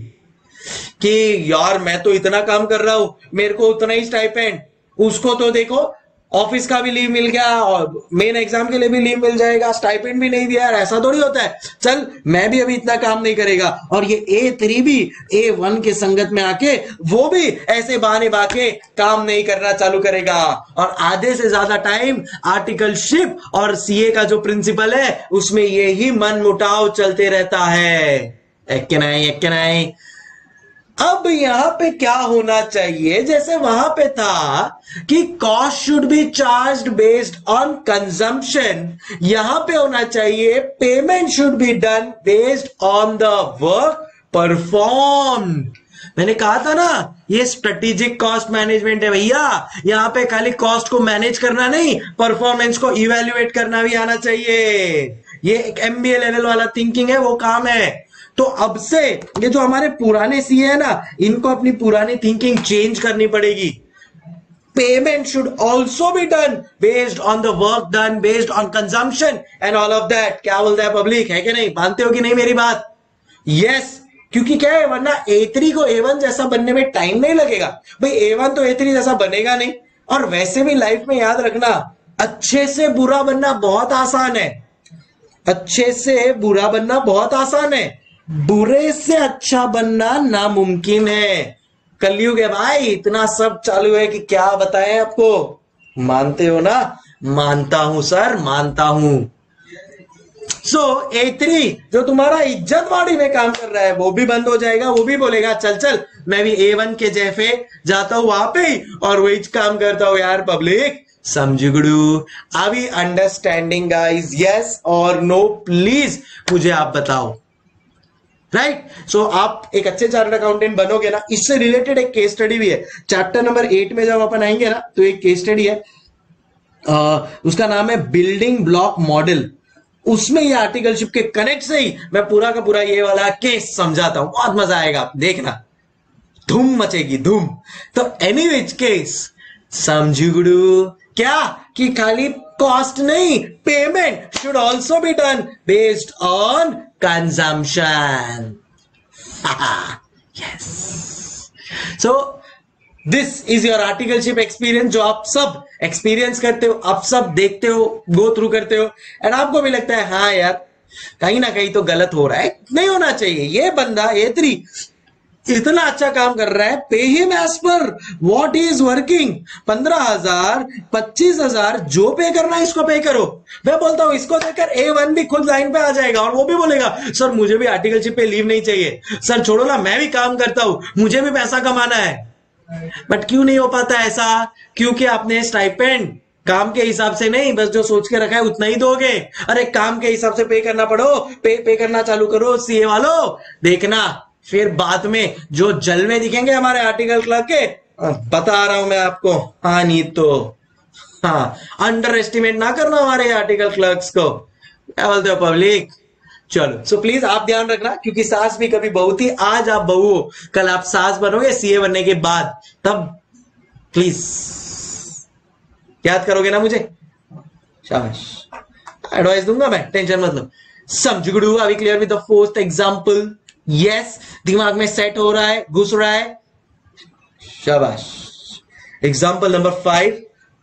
कि यार मैं तो इतना काम कर रहा हूं, मेरे को उतना ही स्टाइपेंड। उसको तो देखो ऑफिस का भी लीव मिल गया और मेन एग्जाम के लिए भी लीव मिल जाएगा, स्टाइपेंड भी नहीं दिया। यार ऐसा थोड़ी होता है। चल मैं भी अभी इतना काम नहीं करेगा, और ये A3 भी A1 के संगत में आके वो भी ऐसे बहाने बाके काम नहीं करना चालू करेगा। और आधे से ज्यादा टाइम आर्टिकलशिप और सीए का जो प्रिंसिपल है उसमें यही मन मुटाव चलते रहता है। एक के नहीं अब यहां पे क्या होना चाहिए, जैसे वहां पे था कि cost should be charge based on consumption, यहां पे होना चाहिए payment should be done based on the work performed. मैंने कहा था ना, ये स्ट्रेटेजिक कॉस्ट मैनेजमेंट है भैया। यहां पे खाली कॉस्ट को मैनेज करना नहीं, परफॉर्मेंस को इवेल्युएट करना भी आना चाहिए। ये एक एमबीए लेवल वाला थिंकिंग है, वो काम है। तो अब से ये जो हमारे पुराने सीए है ना, इनको अपनी पुरानी थिंकिंग चेंज करनी पड़ेगी। Payment should also be done based on the work done based on consumption and all of that. क्या बोलता है पब्लिक, है कि नहीं? मानते हो कि नहीं मेरी बात? यस, क्योंकि क्या है, वरना A3 को A1 जैसा बनने में टाइम नहीं लगेगा भाई। A1 तो A3 जैसा बनेगा नहीं। और वैसे भी लाइफ में याद रखना, अच्छे से बुरा बनना बहुत आसान है। अच्छे से बुरा बनना बहुत आसान है, बुरे से अच्छा बनना नामुमकिन है। कलयुग है भाई, इतना सब चालू है कि क्या बताएं आपको। मानते हो ना? मानता हूं सर, मानता हूं। सो A3 जो तुम्हारा इज्जतवाड़ी में काम कर रहा है वो भी बंद हो जाएगा। वो भी बोलेगा चल चल मैं भी A1 के जैफे जाता हूं वहां पे और वही काम करता हूं यार। पब्लिक समझ गुडू, are we understanding guys? Yes और नो प्लीज मुझे आप बताओ। राइट सो आप एक अच्छे चार्टर्ड अकाउंटेंट बनोगे ना, इससे रिलेटेड एक केस स्टडी भी है। चैप्टर नंबर 8 में जब अपन आएंगे ना, तो एक केस स्टडी है, उसका नाम है बिल्डिंग ब्लॉक मॉडल। उसमें ये आर्टिकलशिप के कनेक्ट से ही मैं पूरा का पूरा ये वाला केस समझाता हूं। बहुत मजा आएगा, देखना, धूम मचेगी धूम। तो एनीवेज केस समझू गुडू क्या कि खाली कॉस्ट नहीं, payment should also be done based on consumption. Yes, so this is your articleship experience, जो आप सब एक्सपीरियंस करते हो, आप सब देखते हो, गो थ्रू करते हो, एंड आपको भी लगता है हाँ यार कहीं ना कहीं तो गलत हो रहा है, नहीं होना चाहिए। ये बंदा A3 इतना अच्छा काम कर रहा है, pay him as per what is working. 15,000 25,000 जो पे करना है इसको पे करो। मैं बोलता हूं इसको देखकर A1 भी खुद लाइन पे आ जाएगा और वो भी बोलेगा सर मुझे भी आर्टिकलशिप पे लीव नहीं चाहिए, सर छोड़ो ना मैं भी काम करता हूं, मुझे भी पैसा कमाना है। बट क्यों नहीं हो पाता ऐसा? क्योंकि आपने स्टाइपेंड काम के हिसाब से नहीं, बस जो सोच के रखा है उतना ही दोगे। अरे काम के हिसाब से पे करना पड़ो, पे करना चालू करो सीए वालों। देखना फिर बाद में जो जलवे दिखेंगे हमारे आर्टिकल क्लर्क के, बता रहा हूं मैं आपको। हाँ नहीं तो हाँ, अंडर एस्टिमेट ना करना हमारे आर्टिकल क्लर्क्स को। क्या बोलते हो पब्लिक? चलो सो प्लीज आप ध्यान रखना, क्योंकि सास भी कभी बहू थी। आज आप बहू हो, कल आप सास बनोगे सीए बनने के बाद, तब प्लीज याद करोगे ना मुझे? शाबाश, एडवाइस दूंगा मैं, टेंशन मतलब। समझ गुडू, अभी clear with the fourth example? Yes, दिमाग में सेट हो रहा है, घुस रहा है, शाबाश। Example number 5,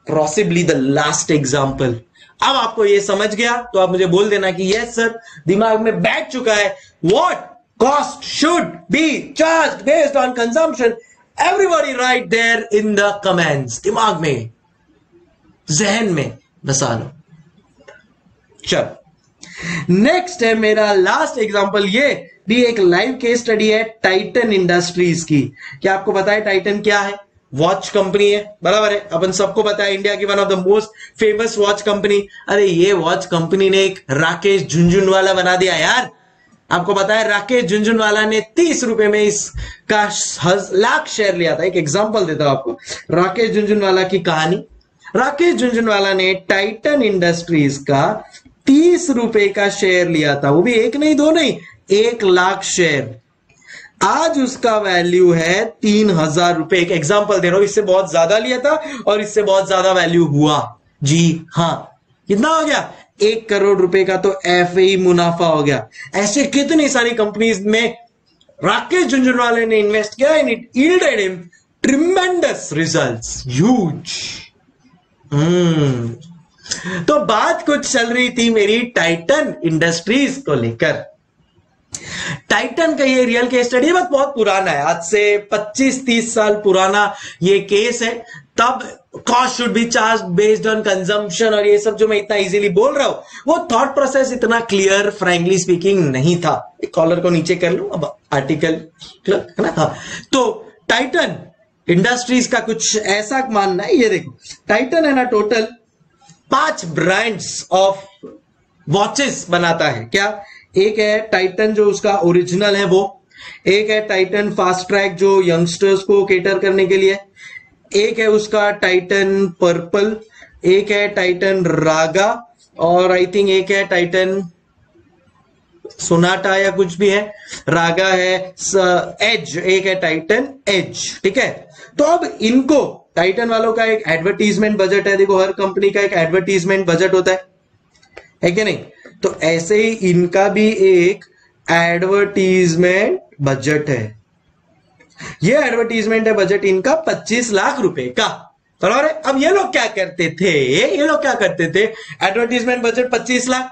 possibly the last example. अब आपको ये समझ गया तो आप मुझे बोल देना कि यस सर, दिमाग में बैठ चुका है। What cost should be charged based on consumption? Everybody write there in the comments. दिमाग में, जहन में बसा लो। चलो नेक्स्ट है मेरा लास्ट एग्जांपल। ये भी एक लाइव केस स्टडी है टाइटन इंडस्ट्रीज की। क्या आपको पता है टाइटन क्या है? वॉच कंपनी है, बराबर है, अपन सबको पता है, इंडिया की one of the most famous watch company. अरे ये वॉच कंपनी ने एक राकेश झुनझुनवाला बना दिया यार। आपको पता है राकेश झुनझुनवाला ने 30 रुपए में इसका लाख शेयर लिया था। एक एग्जांपल देता हूं आपको राकेश झुनझुनवाला की कहानी। राकेश झुनझुनवाला ने टाइटन इंडस्ट्रीज का 30 रुपए का शेयर लिया था, वो भी एक नहीं दो नहीं, 1 लाख शेयर। आज उसका वैल्यू है 3,000 रुपए। एक एग्जांपल दे रहा हूं, इससे बहुत ज्यादा लिया था और इससे बहुत ज्यादा वैल्यू हुआ। जी हाँ, कितना हो गया? 1 करोड़ रुपए का तो ऐसे ही मुनाफा हो गया। ऐसे कितनी सारी कंपनीज में राकेश झुनझुनवाला ने इन्वेस्ट किया and it yielded him tremendous results, huge. तो बात कुछ चल रही थी मेरी टाइटन इंडस्ट्रीज को लेकर। टाइटन का ये रियल केस स्टडी बहुत पुराना है, आज से 25-30 साल पुराना ये केस है। तब cost should be charge based on consumption, और ये सब जो मैं इतना इजीली बोल रहा हूं, वो थॉट प्रोसेस इतना क्लियर फ्रैंकली स्पीकिंग नहीं था। कॉलर को नीचे कर लूं, अब आर्टिकल है ना। हाँ, तो टाइटन इंडस्ट्रीज का कुछ ऐसा मानना है, ये देखो टाइटन है ना, टोटल 5 ब्रांड्स ऑफ वॉचेस बनाता है। क्या? एक है टाइटन जो उसका ओरिजिनल है वो, एक है टाइटन फास्ट ट्रैक जो यंगस्टर्स को केटर करने के लिए, एक है उसका टाइटन पर्पल, एक है टाइटन रागा, और आई थिंक एक है टाइटन सोनाटा या कुछ भी है, रागा है, एज, एक है टाइटन एज। ठीक है, तो अब इनको टाइटन वालों का एक एडवर्टीजमेंट बजट है। देखो हर कंपनी का एक एडवर्टीजमेंट बजट होता है कि नहीं? तो ऐसे ही इनका भी एक एडवर्टीजमेंट बजट है। ये एडवर्टीजमेंट है बजट इनका 25 लाख रुपए का। बराबर है। अब ये लोग क्या करते थे, एडवर्टीजमेंट बजट 25 लाख,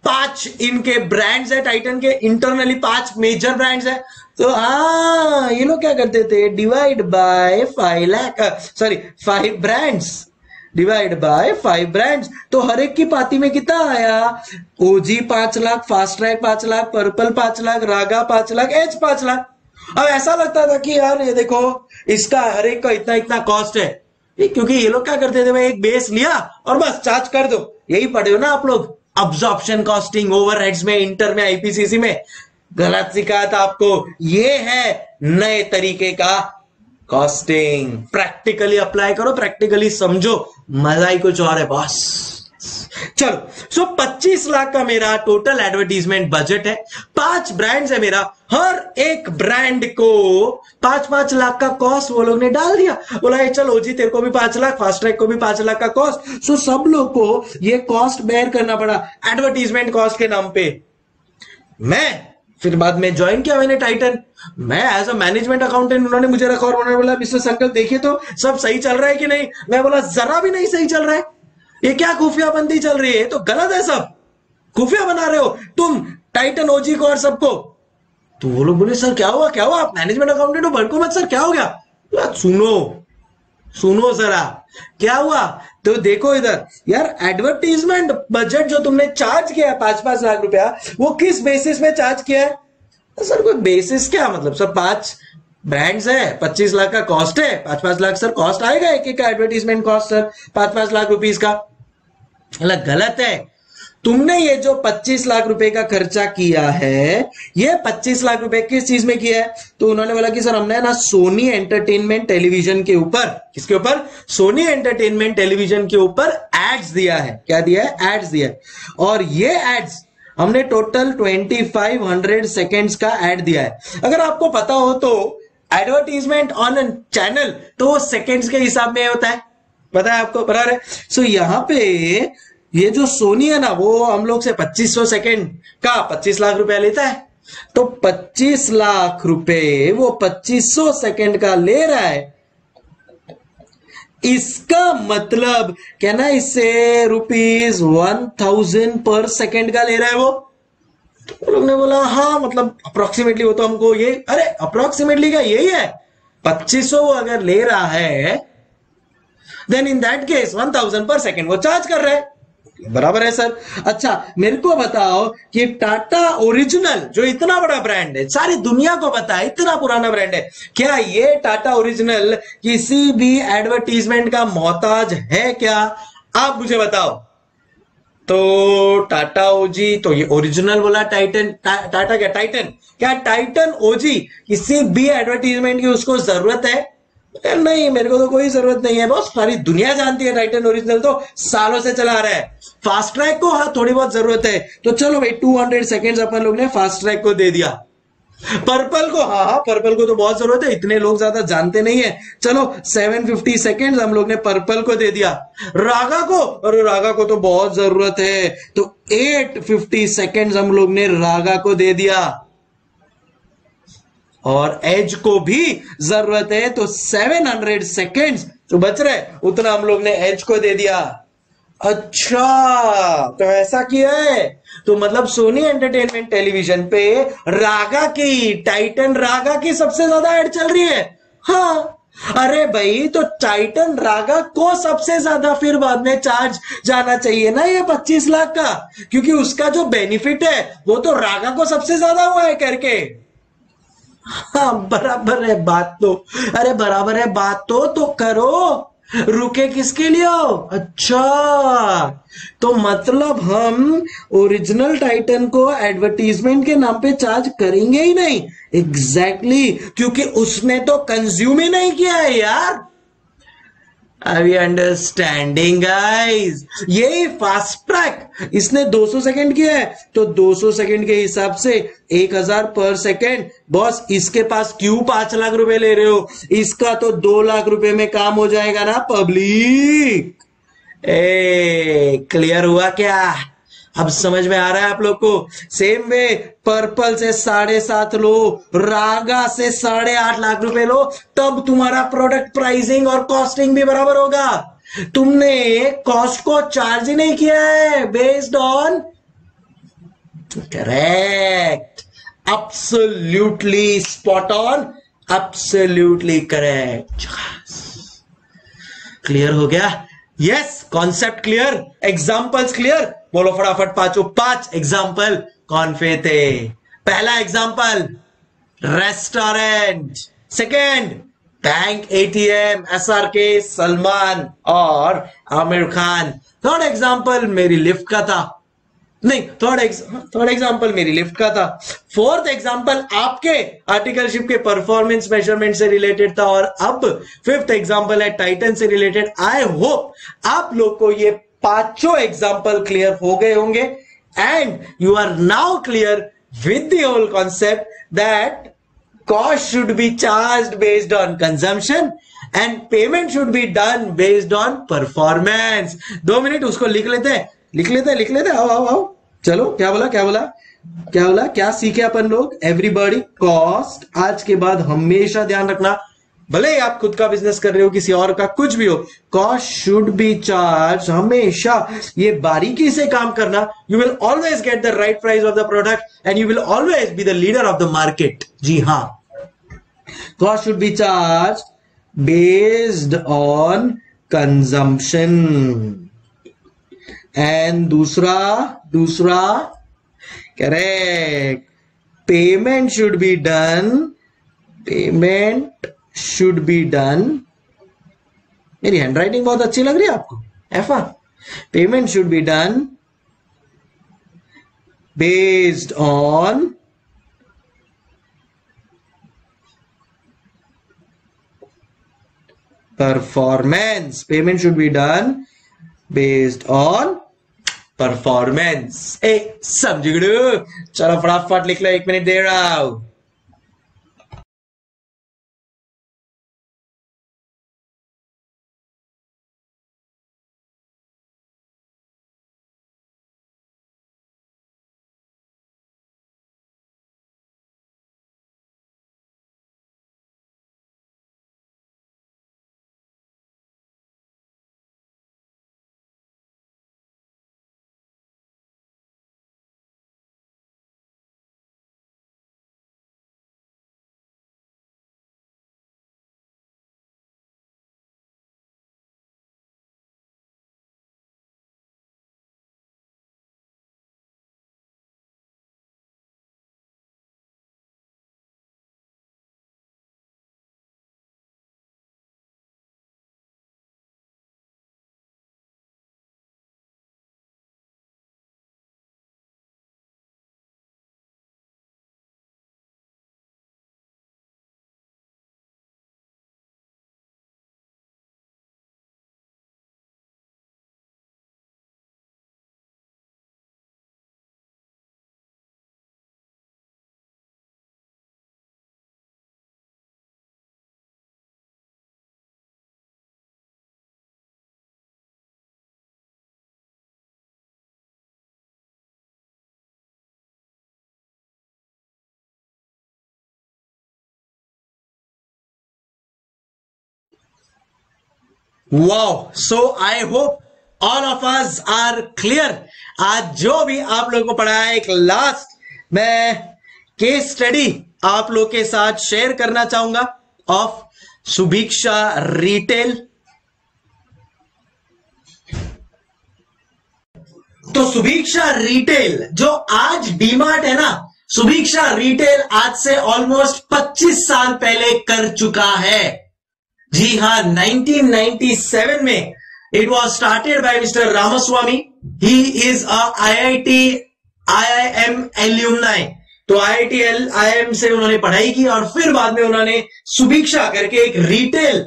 5 इनके ब्रांड्स है टाइटन के, इंटरनली 5 मेजर ब्रांड्स है। तो हाँ, ये लोग क्या करते थे, divide by 5 brands, divide by 5 brands. तो हर एक की पाती में कितना आया, OG 5 lakh, Fastrack 5 lakh, purple 5 lakh, Raga 5 lakh, Edge 5 lakh. अब ऐसा लगता था कि यार ये देखो इसका हर एक का इतना इतना कॉस्ट है, क्योंकि ये लोग क्या करते थे, भाई एक बेस लिया और बस चार्ज कर दो। यही पढ़े हो ना आप लोग, अब्जॉर्प्शन कॉस्टिंग ओवरहेड्स में, इंटर में, आईपीसीसी में। गलत सिखाया था आपको। ये है नए तरीके का कॉस्टिंग। प्रैक्टिकली अप्लाई करो, प्रैक्टिकली समझो, मजा ही कुछ और है बॉस। चलो, सो 25 लाख का मेरा टोटल एडवर्टीजमेंट बजट है। 5 ब्रांड्स है मेरा, हर एक ब्रांड को 5-5 लाख का कॉस्ट वो लोग ने डाल दिया। बोला चल ओजी तेरे को भी 5 लाख, फास्ट ट्रैक को भी 5 लाख का कॉस्ट। सो सब लोग को ये कॉस्ट बेयर करना पड़ा एडवर्टीजमेंट कॉस्ट के नाम पे। मैं फिर बाद में ज्वाइन किया मैंने टाइटन, मैं एज अ मैनेजमेंट अकाउंटेंट, उन्होंने मुझे रखा और उन्होंने बोला मिस्टर संकल्प देखिए तो सब सही चल रहा है कि नहीं। मैं बोला जरा भी नहीं सही चल रहा है, ये क्या खुफियाबंदी चल रही है, तो गलत है, सब खुफिया बना रहे हो तुम टाइटन ओजी को और सबको। तो वो लोग बोले सर क्या हुआ, आप मैनेजमेंट अकाउंटेंट हो, भड़को मत सर, क्या हो गया। सुनो जरा क्या हुआ। तो देखो इधर यार, एडवर्टीजमेंट बजट जो तुमने चार्ज किया 5-5 लाख रुपया, वो किस बेसिस में चार्ज किया है। तो सर कोई बेसिस क्या, मतलब सर 5 ब्रांड्स है, 25 लाख का कॉस्ट है, 5-5 लाख सर कॉस्ट आएगा एक का advertisement cost sir 5-5 lakh rupees का। गलत है। तुमने ये जो 25 लाख रुपए का खर्चा किया है, ये 25 लाख रुपए किस चीज में किया है। तो उन्होंने बोला कि सर हमने ना सोनी एंटरटेनमेंट टेलीविजन के ऊपर, किसके ऊपर, सोनी एंटरटेनमेंट टेलीविजन के ऊपर एड्स दिया है। क्या दिया है, एड्स दिया है। और ये एड्स हमने टोटल 2500 सेकेंड्स का एड दिया है। अगर आपको पता हो तो एडवर्टीजमेंट ऑन चैनल तो सेकेंड्स के हिसाब में होता है, पता है आपको, बराबर है। सो यहां पे ये जो सोनी है ना, वो हम लोग से 2500 सेकेंड का 25 लाख रुपया लेता है। तो 25 लाख रुपए वो 2500 सेकेंड का ले रहा है। इसका मतलब क्या ना, इससे ₹1000 पर सेकेंड का ले रहा है वो। तो लोग ने बोला हाँ मतलब अप्रोक्सीमेटली, वो तो हमको ये, अरे अप्रोक्सीमेटली क्या यही है, 2500 अगर ले रहा है देन इन दैट केस 1000 पर सेकेंड वो चार्ज कर रहे हैं। बराबर है सर। अच्छा मेरे को बताओ कि टाटा ओरिजिनल जो इतना बड़ा ब्रांड है, सारी दुनिया को पता है, इतना पुराना ब्रांड है, क्या ये टाटा ओरिजिनल किसी भी एडवर्टीजमेंट का मोहताज है क्या? आप मुझे बताओ। तो टाटा ओजी, तो ये ओरिजिनल बोला, टाइटन, टाटा क्या टाइटन, क्या टाइटन ओजी किसी भी एडवर्टीजमेंट की उसको जरूरत है? नहीं, मेरे को तो कोई जरूरत नहीं है बॉस, सारी दुनिया जानती है टाइटन ओरिजिनल तो सालों से चला रहा है। फास्ट ट्रैक को हाँ थोड़ी बहुत जरूरत है, तो चलो भाई 200 सेकेंड्स अपन लोग ने फास्ट ट्रैक को दे दिया। पर्पल को, हाँ पर्पल को तो बहुत जरूरत है, इतने लोग ज्यादा जानते नहीं है, चलो 750 सेकेंड्स हम लोग ने पर्पल को दे दिया। रागा को, अरे रागा को तो बहुत जरूरत है, तो 850 सेकेंड्स हम लोग ने रागा को दे दिया। और एज को भी जरूरत है, तो 700 सेकेंड्स जो बच रहे उतना हम लोग ने एज को दे दिया। अच्छा तो ऐसा किया है, तो मतलब सोनी एंटरटेनमेंट टेलीविजन पे रागा की, टाइटन रागा की सबसे ज्यादा एड चल रही है। हाँ अरे भाई, तो टाइटन रागा को सबसे ज्यादा फिर बाद में चार्ज जाना चाहिए ना ये 25 लाख का, क्योंकि उसका जो बेनिफिट है वो तो रागा को सबसे ज्यादा हुआ है करके। हाँ बराबर है बात तो। अरे बराबर है बात तो करो। रुके किसके लिए हो? अच्छा, तो मतलब हम ओरिजिनल टाइटन को एडवर्टीजमेंट के नाम पे चार्ज करेंगे ही नहीं। एग्जैक्टली exactly, क्योंकि उसने तो कंज्यूम ही नहीं किया है यार। Are we understanding guys? यही फास्ट ट्रैक इसने 200 सेकंड किया है, तो 200 सेकंड के हिसाब से 1000 पर सेकंड। बॉस इसके पास क्यों 5 लाख रुपए ले रहे हो? इसका तो 2 लाख रुपए में काम हो जाएगा ना पब्लिक। क्लियर हुआ क्या? अब समझ में आ रहा है आप लोग को? सेम वे पर्पल से 7.5 लो, रागा से 8.5 लाख रुपए लो, तब तुम्हारा प्रोडक्ट प्राइसिंग और कॉस्टिंग भी बराबर होगा। तुमने कॉस्ट को चार्ज ही नहीं किया है based on. Correct, absolutely spot on, absolutely correct. Clear हो गया? Yes, concept clear, examples clear. बोलो फटाफट पांचों 5 एग्जांपल कौन से थे? पहला example restaurant, second bank ATM, SRK, Salman और आमिर खान। थर्ड एग्जांपल मेरी लिफ्ट का था, नहीं थर्ड एग्जांपल मेरी लिफ्ट का था। फोर्थ एग्जांपल आपके आर्टिकलशिप के परफॉर्मेंस मेजरमेंट से रिलेटेड था, और अब फिफ्थ एग्जांपल है टाइटन से रिलेटेड। आई होप आप लोग को ये 5 एग्जांपल क्लियर हो गए होंगे, and you are now clear with the whole concept that cost should be charged based on consumption and payment should be done based on performance। 2 minute उसको लिख लेते हैं। आओ। चलो, क्या बोला, क्या सीखे अपन लोग? एवरीबॉडी, कॉस्ट आज के बाद हमेशा ध्यान रखना, भले ही आप खुद का बिजनेस कर रहे हो, किसी और का, कुछ भी हो, कॉस्ट शुड बी चार्ज। हमेशा ये बारीकी से काम करना। You will always get the right price of the product and you will always be the leader of the market. जी हाँ, cost should be charge based on consumption. And दूसरा correct, payment should be done. मेरी handwriting बहुत अच्छी लग रही है आपको? ऐसा, payment should be done based on performance. Payment should be done based on performance. समझ गए? चलो फटाफट लिख लो, 1 मिनट दे रहा हूं। Wow, so I hope all of us are clear. आज जो भी आप लोगों को पढ़ा है, एक लास्ट मैं केस स्टडी आप लोग के साथ शेयर करना चाहूंगा ऑफ सुभिक्षा रिटेल। तो सुभिक्षा रिटेल जो आज डीमार्ट है ना, सुभिक्षा रिटेल आज से ऑलमोस्ट 25 साल पहले कर चुका है। जी हां, 1997 में it was started by mister Ramaswamy. He is IIM alumni. तो IIM से उन्होंने पढ़ाई की और फिर बाद में उन्होंने सुभिक्षा करके एक रिटेल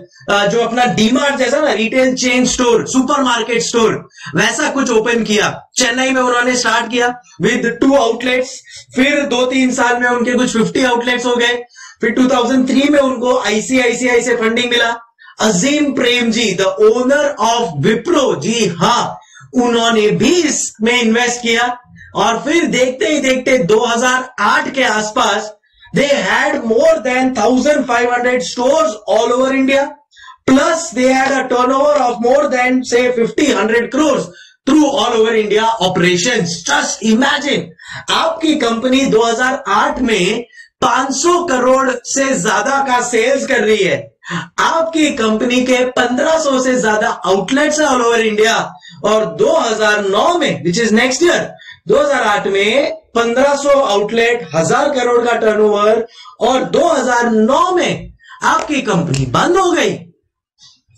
जो अपना डीमार्ट जैसा ना retail chain store, supermarket store वैसा कुछ ओपन किया। चेन्नई में उन्होंने स्टार्ट किया विद 2 आउटलेट्स। फिर 2-3 साल में उनके कुछ 50 आउटलेट्स हो गए। फिर 2003 में उनको ICICI से फंडिंग मिला। अजीम Prem ji, the owner of Wipro, जी हां, उन्होंने भी इसमें इन्वेस्ट किया। और फिर देखते ही देखते 2008 के आसपास they had more than 1500 stores all over India, plus they had a turnover of more than से 50-100 crore through all over India operations. Just imagine, आपकी कंपनी 2008 में 500 करोड़ से ज्यादा का सेल्स कर रही है। आपकी कंपनी के 1500 से ज्यादा आउटलेट्स है ऑल ओवर इंडिया। और 2009 में, विच इज नेक्स्ट ईयर, 2008 में 1500 आउटलेट, 1000 करोड़ का टर्नओवर, और 2009 में आपकी कंपनी बंद हो गई।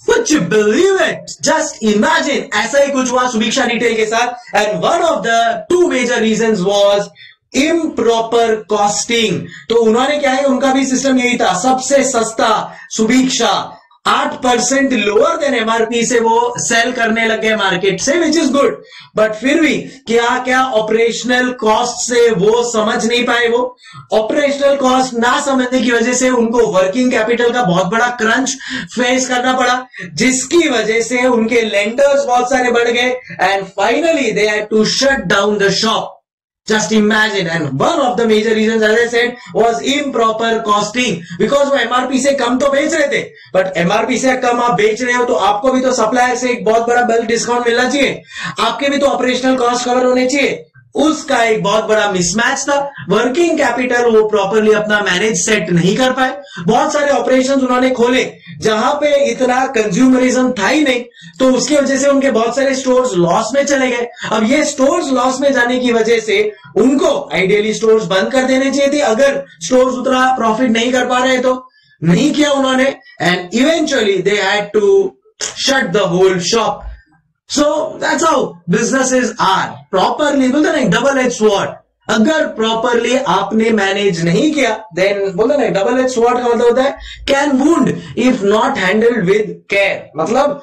Would you believe it? Just imagine, ऐसा ही कुछ हुआ सुभिक्षा रिटेल के साथ। And one of the 2 major reasons was improper costing. तो उन्होंने क्या है, उनका भी सिस्टम यही था, सबसे सस्ता सुभिक्षा 8% लोअर देन MRP से वो सेल करने लग गए मार्केट से, विच इज गुड। बट फिर भी क्या क्या ऑपरेशनल कॉस्ट से वो समझ नहीं पाए। वो ऑपरेशनल कॉस्ट ना समझने की वजह से उनको वर्किंग कैपिटल का बहुत बड़ा क्रंच फेस करना पड़ा, जिसकी वजह से उनके लेंडर्स बहुत सारे बढ़ गए and finally they had to shut down the shop. Just imagine, and one of the major reasons, as I said, was improper costing, because वो MRP से कम तो बेच रहे थे, but MRP से कम आप बेच रहे हो तो आपको भी तो सप्लायर से एक बहुत बड़ा बल्क डिस्काउंट मिलना चाहिए, आपके भी तो ऑपरेशनल कॉस्ट कवर होने चाहिए। उसका एक बहुत बड़ा मिसमैच था। वर्किंग कैपिटल वो प्रॉपरली अपना मैनेज सेट नहीं कर पाए। बहुत सारे ऑपरेशंस उन्होंने खोले जहां पे इतना कंज्यूमरिज्म था ही नहीं, तो उसकी वजह से उनके बहुत सारे स्टोर्स लॉस में चले गए। अब ये स्टोर्स लॉस में जाने की वजह से उनको आइडियली स्टोर्स बंद कर देने चाहिए थे, अगर स्टोर्स उतना प्रॉफिट नहीं कर पा रहे तो। नहीं किया उन्होंने, and eventually they had to shut the whole shop. So that's how businesses are. Properly बोलते ना डबल एज स्वॉर्ड, अगर प्रॉपरली आपने मैनेज नहीं किया देन बोलते ना डबल एज स्वॉर्ड का मतलब होता है can wound if not handled with care. मतलब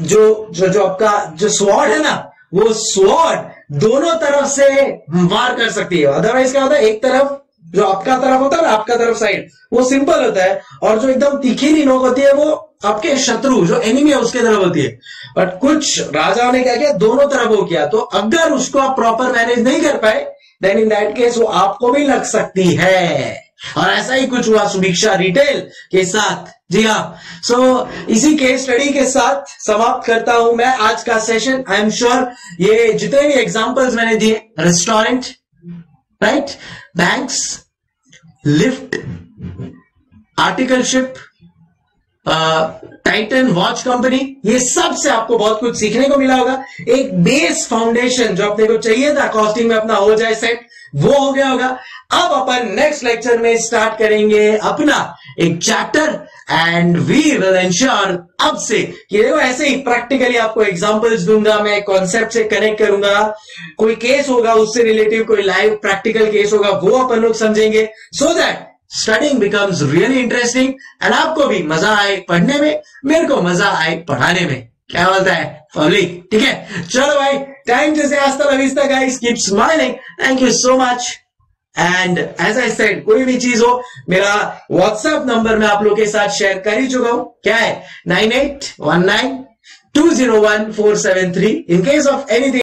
जो आपका जो स्वॉर्ड है ना, वो स्वॉर्ड दोनों तरफ से वार कर सकती है। अदरवाइज क्या होता है, एक तरफ जो आपका तरफ होता है ना, आपका तरफ साइड वो सिंपल होता है, और जो एकदम तीखी नोक होती है वो आपके शत्रु जो एनिमी है उसके तरफ होती है। बट कुछ राजाओं ने क्या किया, दोनों तरफ वो किया। तो अगर उसको आप प्रॉपर मैनेज नहीं कर पाए देन इन दैट केस वो आपको भी लग सकती है। और ऐसा ही कुछ हुआ सुभिक्षा रिटेल के साथ। जी हाँ, सो इसी केस स्टडी के साथ समाप्त करता हूं मैं आज का सेशन। आई एम श्योर ये जितने भी एग्जांपल्स मैंने दिए, restaurant, right, banks, lift, articleship, Titan watch company, ये सब से आपको बहुत कुछ सीखने को मिला होगा। एक बेस फाउंडेशन जो अपने को चाहिए था कॉस्टिंग में अपना हो जाए सेट, वो हो गया होगा। अब अपन नेक्स्ट लेक्चर में स्टार्ट करेंगे अपना एक chapter and we will ensure अब से कि देखो ऐसे ही प्रैक्टिकली आपको एग्जांपल्स दूंगा, मैं कॉन्सेप्ट से कनेक्ट करूंगा, कोई केस होगा उससे रिलेटिव, कोई लाइव प्रैक्टिकल केस होगा, वो अपन लोग समझेंगे, so that studying becomes really interesting and आपको भी मजा आए पढ़ने में, मेरे को मजा आए पढ़ाने में। क्या बोलता है पब्लिक? ठीक है, चलो भाई, टाइम जैसे हasta la vista guys, keep smiling, thank you so much and as I said, कोई भी चीज हो मेरा व्हाट्सएप नंबर मैं आप लोग के साथ शेयर कर ही चुका हूं। क्या है? 9819201473 इन केस ऑफ एनीथिंग।